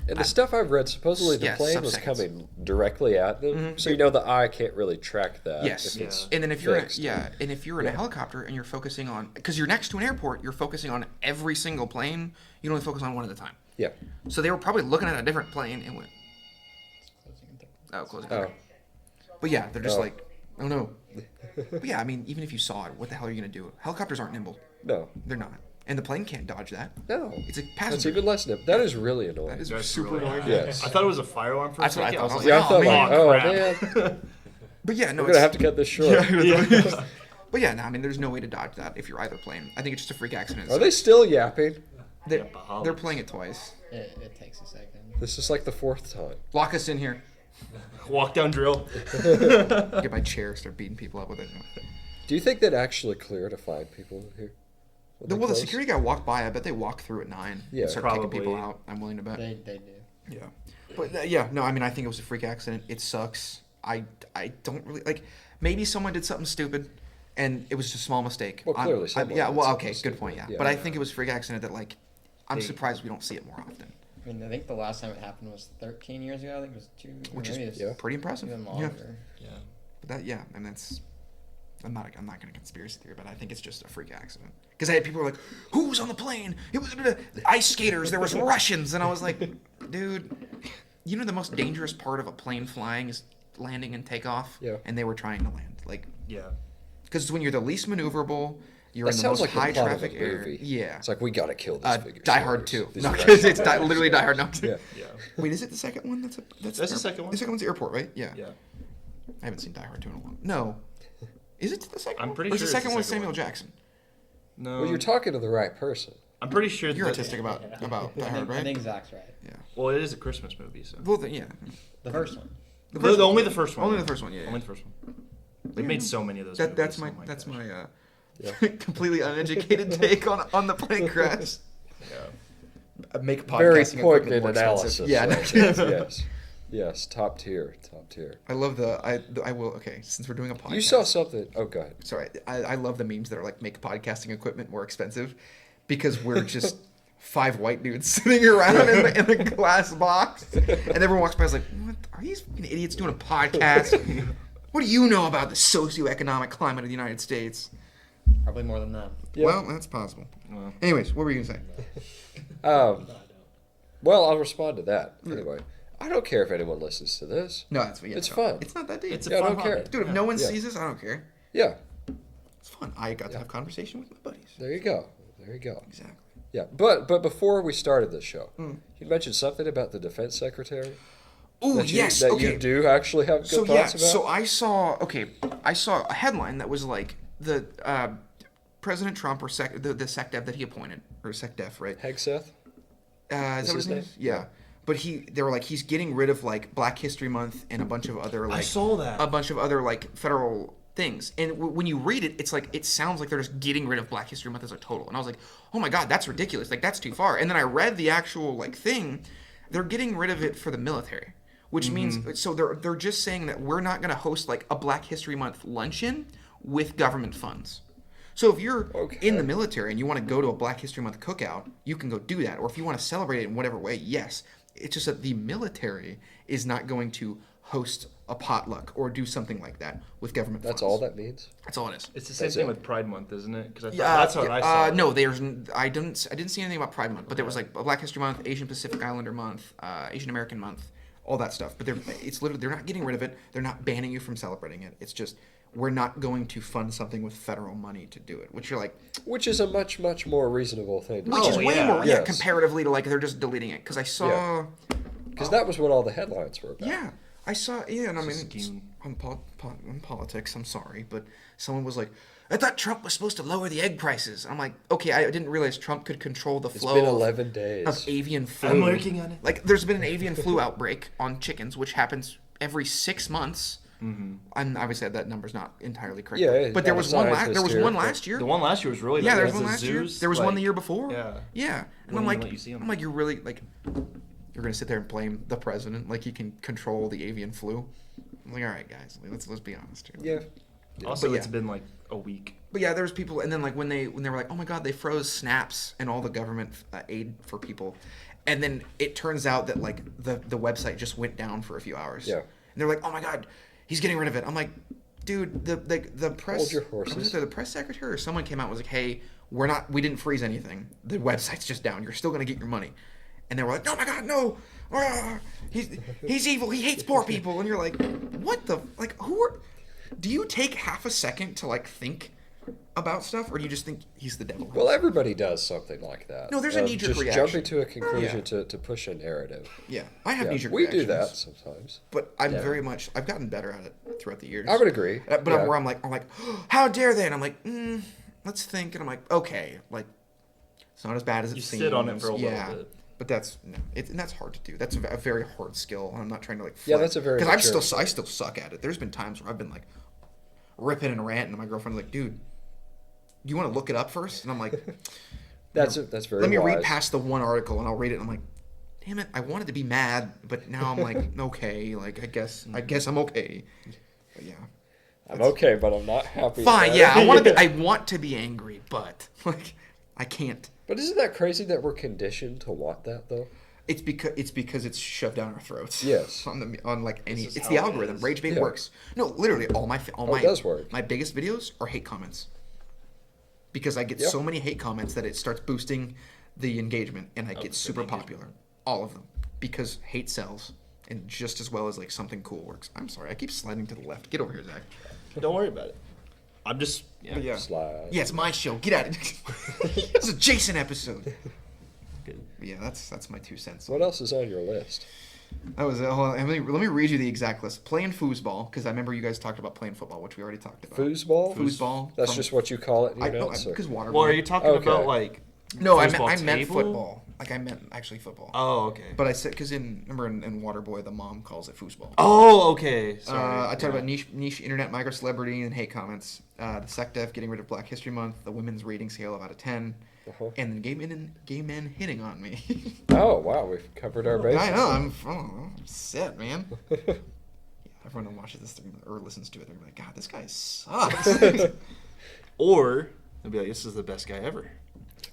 And the stuff I've read, supposedly the plane was sub-seconds. coming directly at them, so you know the eye can't really track that. Yes. if it's And then if you're fixed. and if you're in a helicopter and you're focusing on, because you're next to an airport, you're focusing on every single plane. You don't only focus on one at a time. Yeah. So they were probably looking at a different plane and went, closing. Oh. But yeah, they're just Oh. like, oh no. But yeah, I mean, even if you saw it, what the hell are you gonna do? Helicopters aren't nimble. No. They're not, and the plane can't dodge that. No. It's a That's passenger. even less than that. Is really annoying. That is That's super really annoying. Yes. I thought it was a fire alarm for a That's what I second. thought. I was Yeah, I thought man. like, oh crap. man, But yeah, no, we're gonna have to cut this short. But yeah, no, I mean, there's no way to dodge that if you're either plane. I think it's just a freak accident. Are they still yapping? They're playing it twice. It takes a second. This is like the 4th time. Lock us in here. Walk down drill. Get my chair, start beating people up with it. Do you think they'd actually clear to find people here? When they Well, the close? security guy walked by. I bet they walked through at 9. Yeah. and start kicking people Probably. out. I'm willing to bet. They do. Yeah. But yeah, no, I mean, I think it was a freak accident. It sucks. I don't really like. Maybe someone did something stupid, and it was just a small mistake. Well, clearly someone yeah. did Well, something okay, good stupid. point. Yeah. Yeah. But I think it was a freak accident that like, I'm surprised we don't see it more often. I mean, I think the last time it happened was 13 years ago. I think it was 2. Which is maybe it's yeah. Pretty impressive. even Yeah. longer. Yeah. But that and that's. I'm not going to conspiracy theory, but I think it's just a freak accident. Because I had people who were like, "Who was on the plane? It was ice skaters. There was Russians," and I was like, "Dude, you know the most dangerous part of a plane flying is landing and takeoff." Yeah. And they were trying to land, like, Yeah. because when you're the least maneuverable, you're That in the sounds most like the high plot of a traffic area. movie. Yeah. It's like we gotta kill these figures. Die Hard 2. These No, are because it's actually- literally Die Hard. No. Yeah. Yeah. Wait, is it the second one? That's the second one. The second one's the airport, right? Yeah. Yeah. I haven't seen Die Hard 2 in a while. No. Is it the second I'm one? pretty Or is sure the it's second the one second Samuel one. Jackson? No. Well, you're talking to the right person. I'm pretty sure You're that- autistic about Die I Hard, think right? Zach's right. Well, it is a Christmas movie, so. Well, then, yeah. The first one. Only the first one. Only the first one, yeah. Only the first one. They've made so many of those. That's movies, my oh that's gosh. my completely uneducated take on the plane crash. Yeah. Make Very podcasting equipment poignant more analysis. expensive. Yeah. yes, yes, yes. Top tier. I love I will. Okay, since we're doing a podcast. You saw something. Oh, go ahead. Sorry, I love the memes that are like make podcasting equipment more expensive, because we're just 5 white dudes sitting around in the glass box, and everyone walks by and is like, "What are these fucking idiots doing a podcast? What do you know about the socioeconomic climate of the United States?" Probably more than that. Yeah. Well, that's possible. Well. Anyways, what were you gonna say? Well, I'll respond to that anyway. I don't care if anyone listens to this. No, It's fun. It's not that deep. It's a Yeah, I fun don't care. hobby. Dude, if no one Yeah. sees this, I don't care. Yeah. It's fun. I got to have conversation with my buddies. There you go. There you go. Exactly. Yeah, but before we started this show, Mm. you mentioned something about the defense secretary. Oh That you, yes, that okay. you do actually have good So yeah, thoughts about. so I saw a headline that was like the President Trump or the SecDef that he appointed or SecDef, right? Hegseth? Is that Is what his his name name? is? Yeah. But they were like he's getting rid of like Black History Month and a bunch of other like saw that. a bunch of other like federal things. And when you read it, it's like it sounds like they're just getting rid of Black History Month as a total. And I was like, oh my god, that's ridiculous. Like that's too far. And then I read the actual like thing. They're getting rid of it for the military, which means so they're just saying that we're not going to host like a Black History Month luncheon with government funds. So if you're in the military and you want to go to a Black History Month cookout, you can go do that. Or if you want to celebrate it in whatever way, yes. It's just that the military is not going to host a potluck or do something like that with government funds. That's all that means? That's all it is. It's the same That's thing it. with Pride Month, isn't it? Because Yeah, that's what I saw. No, I didn't see anything about Pride Month, but there was like Black History Month, Asian Pacific Islander Month, Asian American Month, all that stuff. But it's literally they're not getting rid of it. They're not banning you from celebrating it. It's just we're not going to fund something with federal money to do it. Which you're like, Which is a much, much more reasonable thing to which do. is way yeah. more, Yes. comparatively to like they're just deleting it. Because I saw, Because that was what all the headlines were about. yeah, I saw, yeah, and I mean, It's a it's scheme. on politics. I'm sorry, but someone was like, I thought Trump was supposed to lower the egg prices. I'm like, okay, I didn't realize Trump could control the It's flow been of 11 days. of avian flu. I'm working on it. Like, there's been an avian flu outbreak on chickens, which happens every 6 months. And obviously that number's not entirely correct. Yeah, but there I'm a was one. scientist There was here, one but- last year. The one last year was really Yeah, bad. there was The one last year. zoos, There was one like- the year before. Yeah. Yeah, and Wouldn't I'm even like, let you see 'em. I'm like, you're really like, you're gonna sit there and blame the president like he can control the avian flu. I'm like, all right, guys, let's be honest here. Yeah. Also, But it's yeah. been like a week. But yeah, there's people, and then like when they were like, oh my god, they froze snaps and all the government aid for people, and then it turns out that like the website just went down for a few hours. Yeah. And they're like, oh my god, he's getting rid of it. I'm like, dude, the press. Hold your horses. Was it the press secretary or someone came out and was like, hey, we didn't freeze anything. The website's just down. You're still gonna get your money. And they were like, oh my god, no. Ah, he's evil. He hates poor people. And you're like, what the like? Do you take half a second to like think about stuff, or do you just think he's the devil? Well, everybody does something like that. No, there's a knee-jerk just reaction. jumping to a conclusion Yeah. to push a narrative. Yeah, I have Yeah, knee-jerk we do reactions. that sometimes. But I'm Yeah. I've gotten better at it throughout the years. I would agree. But Yeah. I'm like, how dare they? And I'm like, let's think. And I'm like, okay, like, it's not as bad as it You seems. sit on it for a little yeah. bit. But and that's hard to do. That's a very hard skill. And I'm not trying to like. Yeah, that's a very because mature I still suck at it. There's been times where I've been like ripping and ranting, and my girlfriend's like, dude, you want to look it up first? And I'm like, That's very let me wise. read past the one article and I'll read it. And I'm like, damn it, I wanted to be mad, but now I'm like, okay, like I guess I'm okay. But yeah. I'm okay, but I'm not happy. Fine, about yeah, it. I want to be angry, but like I can't. But isn't that crazy that we're conditioned to want that though? It's because it's shoved down our throats. Yes. on like any. This is It's how the it algorithm. is. Rage bait Yeah. works. No, literally all my it does work. My biggest videos are hate comments. Because I get Yep. so many hate comments that it starts boosting the engagement, and I get the super engagement. popular. All of them, because hate sells, and just as well as like something cool works. I'm sorry, I keep sliding to the left. Get over here, Zach. Don't worry about it. I'm just Yeah. Slide. Yeah, it's my show. Get out of it. It's a Jason episode. Good. Yeah, that's my 2 cents. What else is on your list? That was hold on, let me read you the exact list. Playing foosball, because I remember you guys talked about playing football, which we already talked about. Foosball? Foosball. That's from- just what you call it in your notes? or- because water. Well, are you talking Okay. about like? No, I foosball meant table? football. Like I meant actually football. Oh, okay. But I said because remember in Waterboy the mom calls it foosball. Oh, okay. Sorry. I talked about niche internet micro celebrity and hate comments. The SecDef getting rid of Black History Month. The women's rating scale of out of 10. Uh-huh. And then gay men hitting on me. Oh, wow. We've covered our bases. I know. I'm set, man. Yeah, everyone who watches this or listens to it, they're like, God, this guy sucks. Or they'll be like, "This is the best guy ever."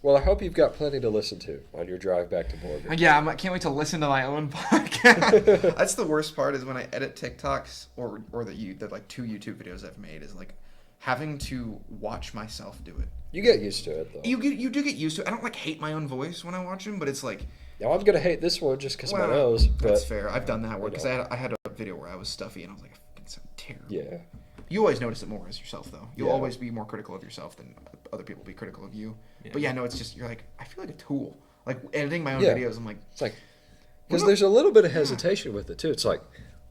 Well, I hope you've got plenty to listen to on your drive back to Morgan. Yeah, I can't wait to listen to my own podcast. That's the worst part is when I edit TikToks or the like 2 YouTube videos I've made is like having to watch myself do it. You get used to it, though. You do get used to it. I don't like hate my own voice when I watch them, but it's like Now, I'm going to hate this one just because my well, nose. But that's fair. I've done that where because know. I had a video where I was stuffy and I was like, I fucking sound terrible. Yeah. You always notice it more as yourself, though. You'll Yeah. always be more critical of yourself than other people be critical of you. Yeah. But yeah, no, it's just, you're like, I feel like a tool. Like, editing my own Yeah. videos, I'm like, It's like, because there's a little bit of hesitation with it too. It's like,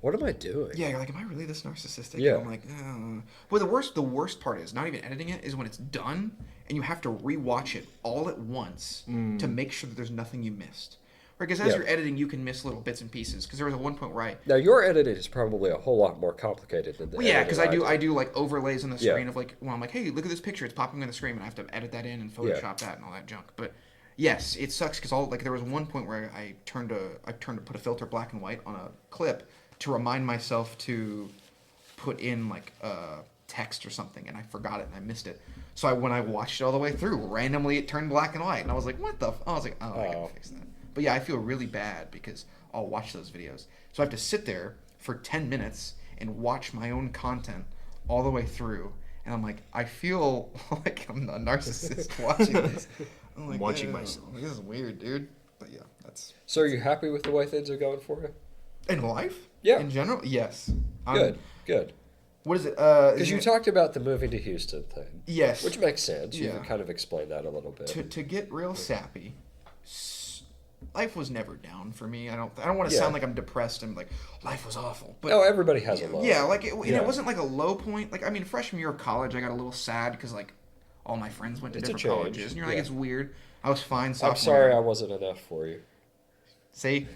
what am I doing? yeah, you're like, am I really this narcissistic? Yeah. And I'm like, Well, the worst part is, not even editing it, is when it's done, and you have to rewatch it all at once to make sure that there's nothing you missed. Because as Yeah. you're editing, you can miss little bits and pieces. Because there was one point where I Now your editing is probably a whole lot more complicated than the Well, yeah, editing because I do like overlays on the Yeah. screen of like, well, I'm like, hey, look at this picture, it's popping on the screen, and I have to edit that in and Photoshop that and all that junk. But yes, it sucks because there was one point where I turned to put a filter black and white on a clip to remind myself to put in like text or something, and I forgot it and I missed it. So when I watched it all the way through, randomly it turned black and white, and I was like, what the? I was like, oh, I gotta fix that. But yeah, I feel really bad because I'll watch those videos. So I have to sit there for 10 minutes and watch my own content all the way through. And I'm like, I feel like I'm a narcissist watching this. I'm like, Watching "Ew, myself." This is weird, dude. But yeah, that's... So are you happy with the way things are going for you? In life? Yeah. In general? Yes. Good. What is it? Because you talked about the moving to Houston thing. Yes. Which makes sense. You Yeah. can kind of explain that a little bit. To get real sappy, life was never down for me. I don't want to Yeah. sound like I'm depressed and like life was awful. But No, everybody has a low. yeah, like and Yeah. it wasn't like a low point. Like I mean, freshman year of college, I got a little sad because like all my friends went to It's a different change. colleges, and you're like, Yeah. it's weird. I was fine. I'm Sophomore sorry year. I wasn't enough for you. See?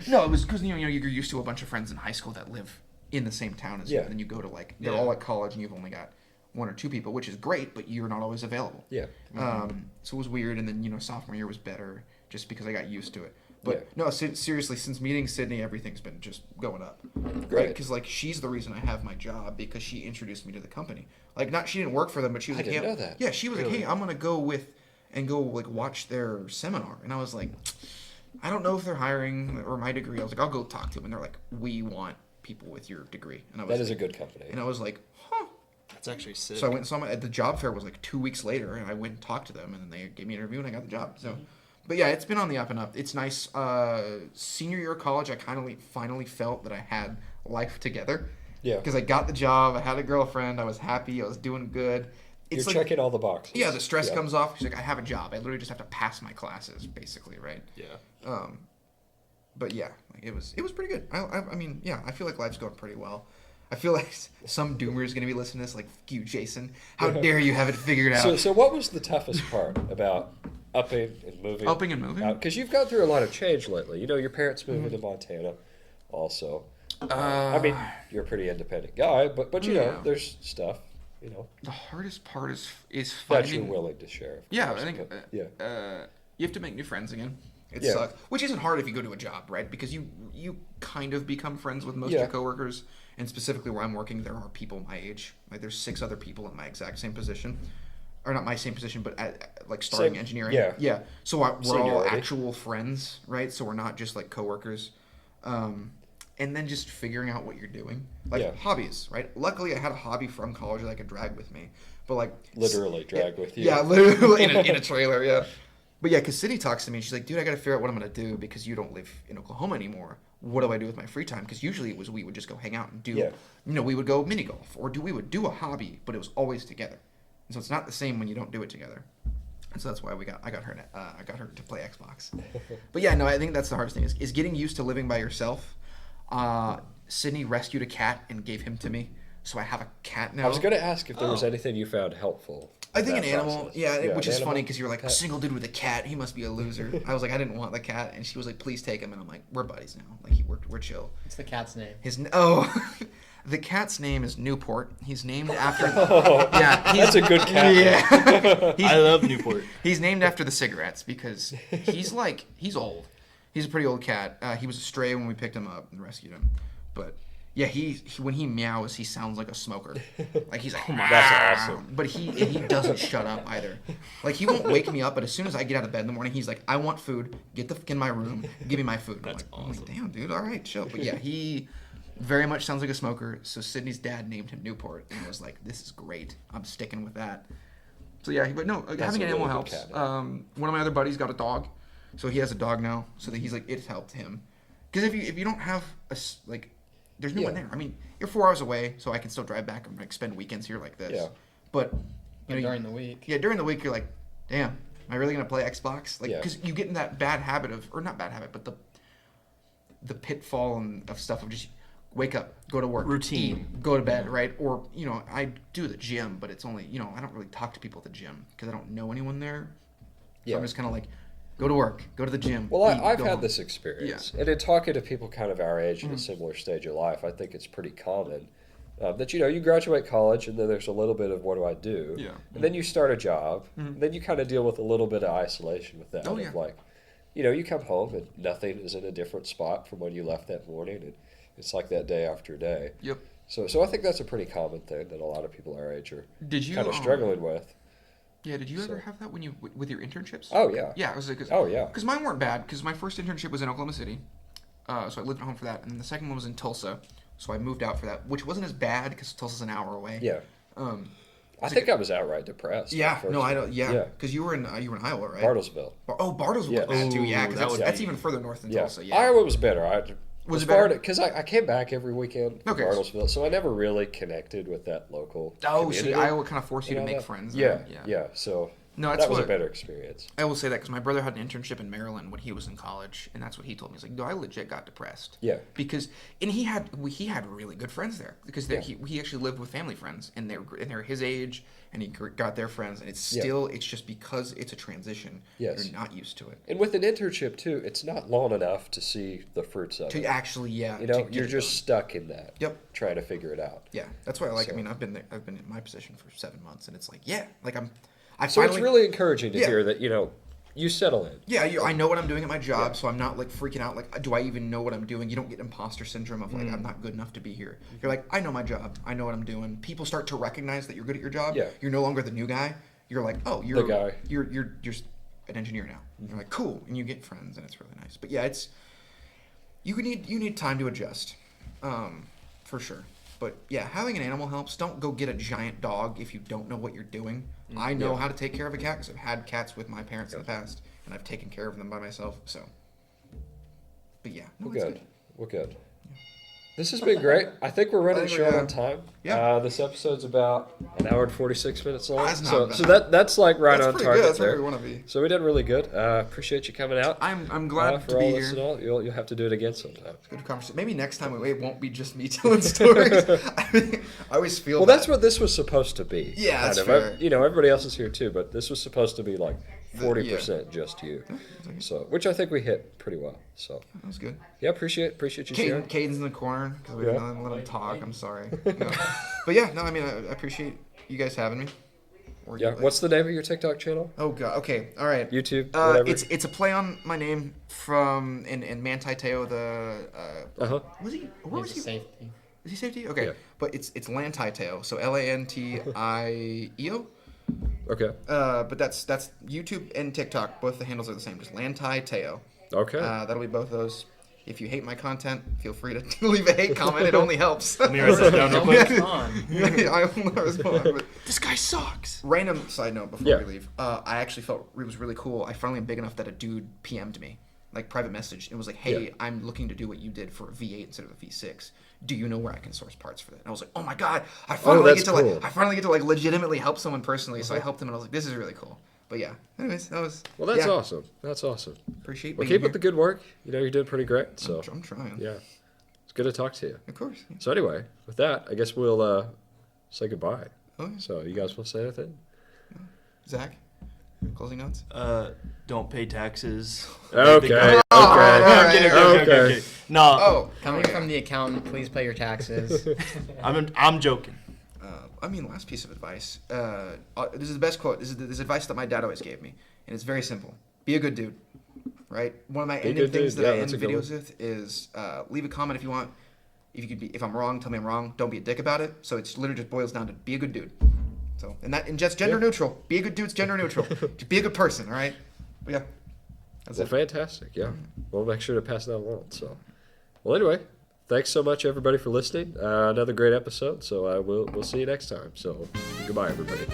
No, it was because you're used to a bunch of friends in high school that live in the same town as you, Yeah. and then you go to like they're Yeah. all at college, and you've only got one or two people, which is great, but you're not always available. Yeah. So it was weird, and then sophomore year was better just because I got used to it. But Yeah. no, seriously, since meeting Sydney, everything's been just going up. Great. Right? Because like she's the reason I have my job because she introduced me to the company. Like not she didn't work for them, but she was I like, didn't hey, know that. yeah, she was Really? like, hey, I'm gonna go like watch their seminar, and I was like, I don't know if they're hiring or my degree. I was like, I'll go talk to them, and they're like, we want people with your degree, and I was That is a like, good company. and I was like, huh. That's actually sick. So I went and saw them at the job fair was like 2 weeks later, and I went and talked to them, and then they gave me an interview, and I got the job. So, but yeah, it's been on the up and up. It's nice. Senior year of college, I finally felt that I had life together. Yeah. Because I got the job, I had a girlfriend, I was happy, I was doing good. You're It's like, checking all the boxes. yeah, the stress Yeah. comes off. She's like, I have a job. I literally just have to pass my classes, basically, right? yeah. But yeah, like, it was pretty good. I mean, yeah, I feel like life's going pretty well. I feel like some doomer is gonna be listening to this, like, "Fuck you, Jason. How dare you have it figured out?" So what was the toughest part about upping and moving? Upping and moving? Because you've gone through a lot of change lately. Your parents moved to Montana also. I mean, you're a pretty independent guy, but Yeah. there's stuff, The hardest part is that you're finding. willing to share. of Yeah, course, I think. but, yeah. You have to make new friends again. It Yeah. sucks, which isn't hard if you go to a job, right? Because you kind of become friends with most of Yeah. your coworkers, and specifically where I'm working, there are people my age. Like there's 6 other people in my exact same position, or not my same position, but like starting Same- engineering. yeah. yeah. So we're all Seniority. actual friends, right? So we're not just like coworkers. And then just figuring out what you're doing, like Yeah. hobbies, right? Luckily, I had a hobby from college that I could drag with me, but like Literally drag with you. yeah, literally in a trailer, yeah. But yeah, because Sydney talks to me, and she's like, dude, I got to figure out what I'm going to do because you don't live in Oklahoma anymore. What do I do with my free time? Because usually we would just go hang out and do, Yeah. we would go mini golf or we would do a hobby, but it was always together. And so it's not the same when you don't do it together. And so that's why I got her to play Xbox. But yeah, no, I think that's the hardest thing is getting used to living by yourself. Sydney rescued a cat and gave him to me, so I have a cat now. I was going to ask if there was anything you found helpful. I think in an that animal, process. yeah, which an is animal, funny because you're like, a pet. single dude with a cat, he must be a loser. I was like, I didn't want the cat, and she was like, please take him, and I'm like, we're buddies now. Like, we're chill. What's the cat's name? The cat's name is Newport. He's named after. Oh, Yeah, that's a good cat. Yeah, I love Newport. he's named after the cigarettes because he's old. He's a pretty old cat. He was a stray when we picked him up and rescued him, but. Yeah, he when he meows, he sounds like a smoker. Like he's like, That's awesome. But he doesn't shut up either. Like he won't wake me up, but as soon as I get out of bed in the morning, he's like, I want food. Get the fuck in my room. Give me my food. That's I'm like, awesome. damn, dude. All right, chill. But yeah, he very much sounds like a smoker. So Sydney's dad named him Newport and was like, this is great. I'm sticking with that. So yeah, but no, having a an animal really good helps. cat. One of my other buddies got a dog, so he has a dog now. So that he's like, it's helped him. Because if you don't have there's no one there. I mean, you're 4 hours away, so I can still drive back and like spend weekends here like this. Yeah. But during the week. Yeah, during the week you're like, damn, am I really gonna play Xbox? Like, Yeah. because you get in that bad habit of, or not bad habit, but the pitfall of stuff of just wake up, go to work, Routine. eat, go to bed, right? Or I do the gym, but it's only I don't really talk to people at the gym because I don't know anyone there. So Yeah. I'm just kind of like, go to work, go to the gym. Well, eat, I've go had home. this experience, and in talking to people kind of our age in a similar stage of life, I think it's pretty common that you graduate college, and then there's a little bit of what do I do, Yeah. and then you start a job, and then you kind of deal with a little bit of isolation with that. Oh, of yeah. like, you come home and nothing is in a different spot from when you left that morning, and it's like that day after day. Yep. So I think that's a pretty common thing that a lot of people our age are Did you kind of struggling with. Yeah. Did you ever So- have that when you with your internships? Oh yeah. Yeah, it was like, Oh yeah. because mine weren't bad. Because my first internship was in Oklahoma City, so I lived at home for that, and then the second one was in Tulsa, so I moved out for that, which wasn't as bad because Tulsa's an hour away. Yeah. I think I was outright depressed. Yeah. the first No, I year. don't. Yeah. Because you were in Iowa, right? Bartlesville. Bartlesville Yeah. was bad too. Yeah, Ooh, because that would that's be- even further north than Yeah. Tulsa. Yeah. Iowa was better. Was it better? Because I came back every weekend to Okay. Bartlesville, so I never really connected with that local Oh, so community Iowa kind of forced you and to all make that. friends. Yeah, then. yeah. So No, that's that was a what better experience. I will say that because my brother had an internship in Maryland when he was in college, and that's what he told me. He's like, "No, I legit got depressed." Yeah. Because he had really good friends there because Yeah. he actually lived with family friends and they're his age and he got their friends and it's Yeah. still it's just because it's a transition. Yes. You're not used to it. And with an internship too, it's not long enough to see the fruits of To it. actually, You to know, get you're it just done. stuck in that. Yep. Trying to figure it out. Yeah, that's why I like. So- I mean, I've been in my position for 7 months, and it's like, yeah, like I So finally, it's really encouraging to Yeah. hear that you settle in. yeah, I know what I'm doing at my job, Yeah. so I'm not like freaking out. Like, do I even know what I'm doing? You don't get imposter syndrome of like I'm not good enough to be here. You're like, I know my job. I know what I'm doing. People start to recognize that you're good at your job. Yeah. You're no longer the new guy. You're like, oh, you're The guy. You're just an engineer now. You're like, cool, and you get friends, and it's really nice. But yeah, it's you need time to adjust, for sure. But yeah, having an animal helps. Don't go get a giant dog if you don't know what you're doing. I know Yeah. how to take care of a cat because I've had cats with my parents in the past, and I've taken care of them by myself. So, but yeah, no, We're it's good. We're good. This has been great. I think we're running I think short we're- on time. Yeah. This episode's about an hour and 46 minutes long. That's not so bad. so that's like right That's on pretty target good. That's there. where we want to be. So we did really good. Appreciate you coming out. I'm glad for to all be this and here. all. You'll have to do it again sometime. Good conversation. Maybe next time it won't be just me telling stories. I always feel. Well, that. that's what this was supposed to be. Yeah, kind that's of. fair. Everybody else is here too, but this was supposed to be like 40% just you. So, which I think we hit pretty well. So, That was good. yeah, appreciate you sharing. Caden's in the corner because we Yeah. didn't let him talk. I'm sorry. No. But yeah, no, I mean, I appreciate you guys having me. Or Yeah. you- What's the name of your TikTok channel? Oh god. Okay. All right. YouTube? Whatever. It's a play on my name from in Manti Teo the Uh-huh. was he where was It's he a safety. is he safety okay Yeah. but it's Lanti Teo so Lantieo Okay. but that's YouTube and TikTok, both the handles are the same, just Lanti Teo. Okay. That'll be both of those. If you hate my content, feel free to leave a hate comment. It only helps. Let me write this down real Don't quick. respond. I will not respond. But This guy sucks. random side note before Yeah. we leave. I actually felt it was really cool. I finally am big enough that a dude PM'd me, like private message, and was like, "Hey, Yeah. I'm looking to do what you did for a V8 instead of a V6. Do you know where I can source parts for that?" And I was like, "Oh my god! I finally that's get to cool. like legitimately help someone personally." So I helped him, and I was like, "This is really cool." But yeah, anyways, that was Well, that's yeah, awesome. That's awesome. Appreciate Well, being keep up the here. good work. You're doing pretty great. So, I'm trying. yeah. It's good to talk to you. Of course. Yeah. So, anyway, with that, I guess we'll say goodbye. Oh, yeah. So, you guys want to say anything? Zach, closing notes. Don't pay taxes. Okay. Okay. right, Kidding, right, Okay. No, Oh, Coming from the accountant, please pay your taxes. I'm joking. I mean, last piece of advice. This is the best quote. This is advice that my dad always gave me, and it's very simple. Be a good dude, right? One of my Be a ending good things dude. that Yeah, I that's end a good videos with is leave a comment if you want. If I'm wrong, tell me I'm wrong. Don't be a dick about it. So it's literally just boils down to be a good dude. So and just gender neutral. Be a good dude. It's gender neutral. Just be a good person. All right. But yeah. That's Well, it. fantastic. Yeah. We'll make sure to pass that along. So, well, anyway, thanks so much, everybody, for listening. Another great episode. So, we'll see you next time. So, goodbye, everybody.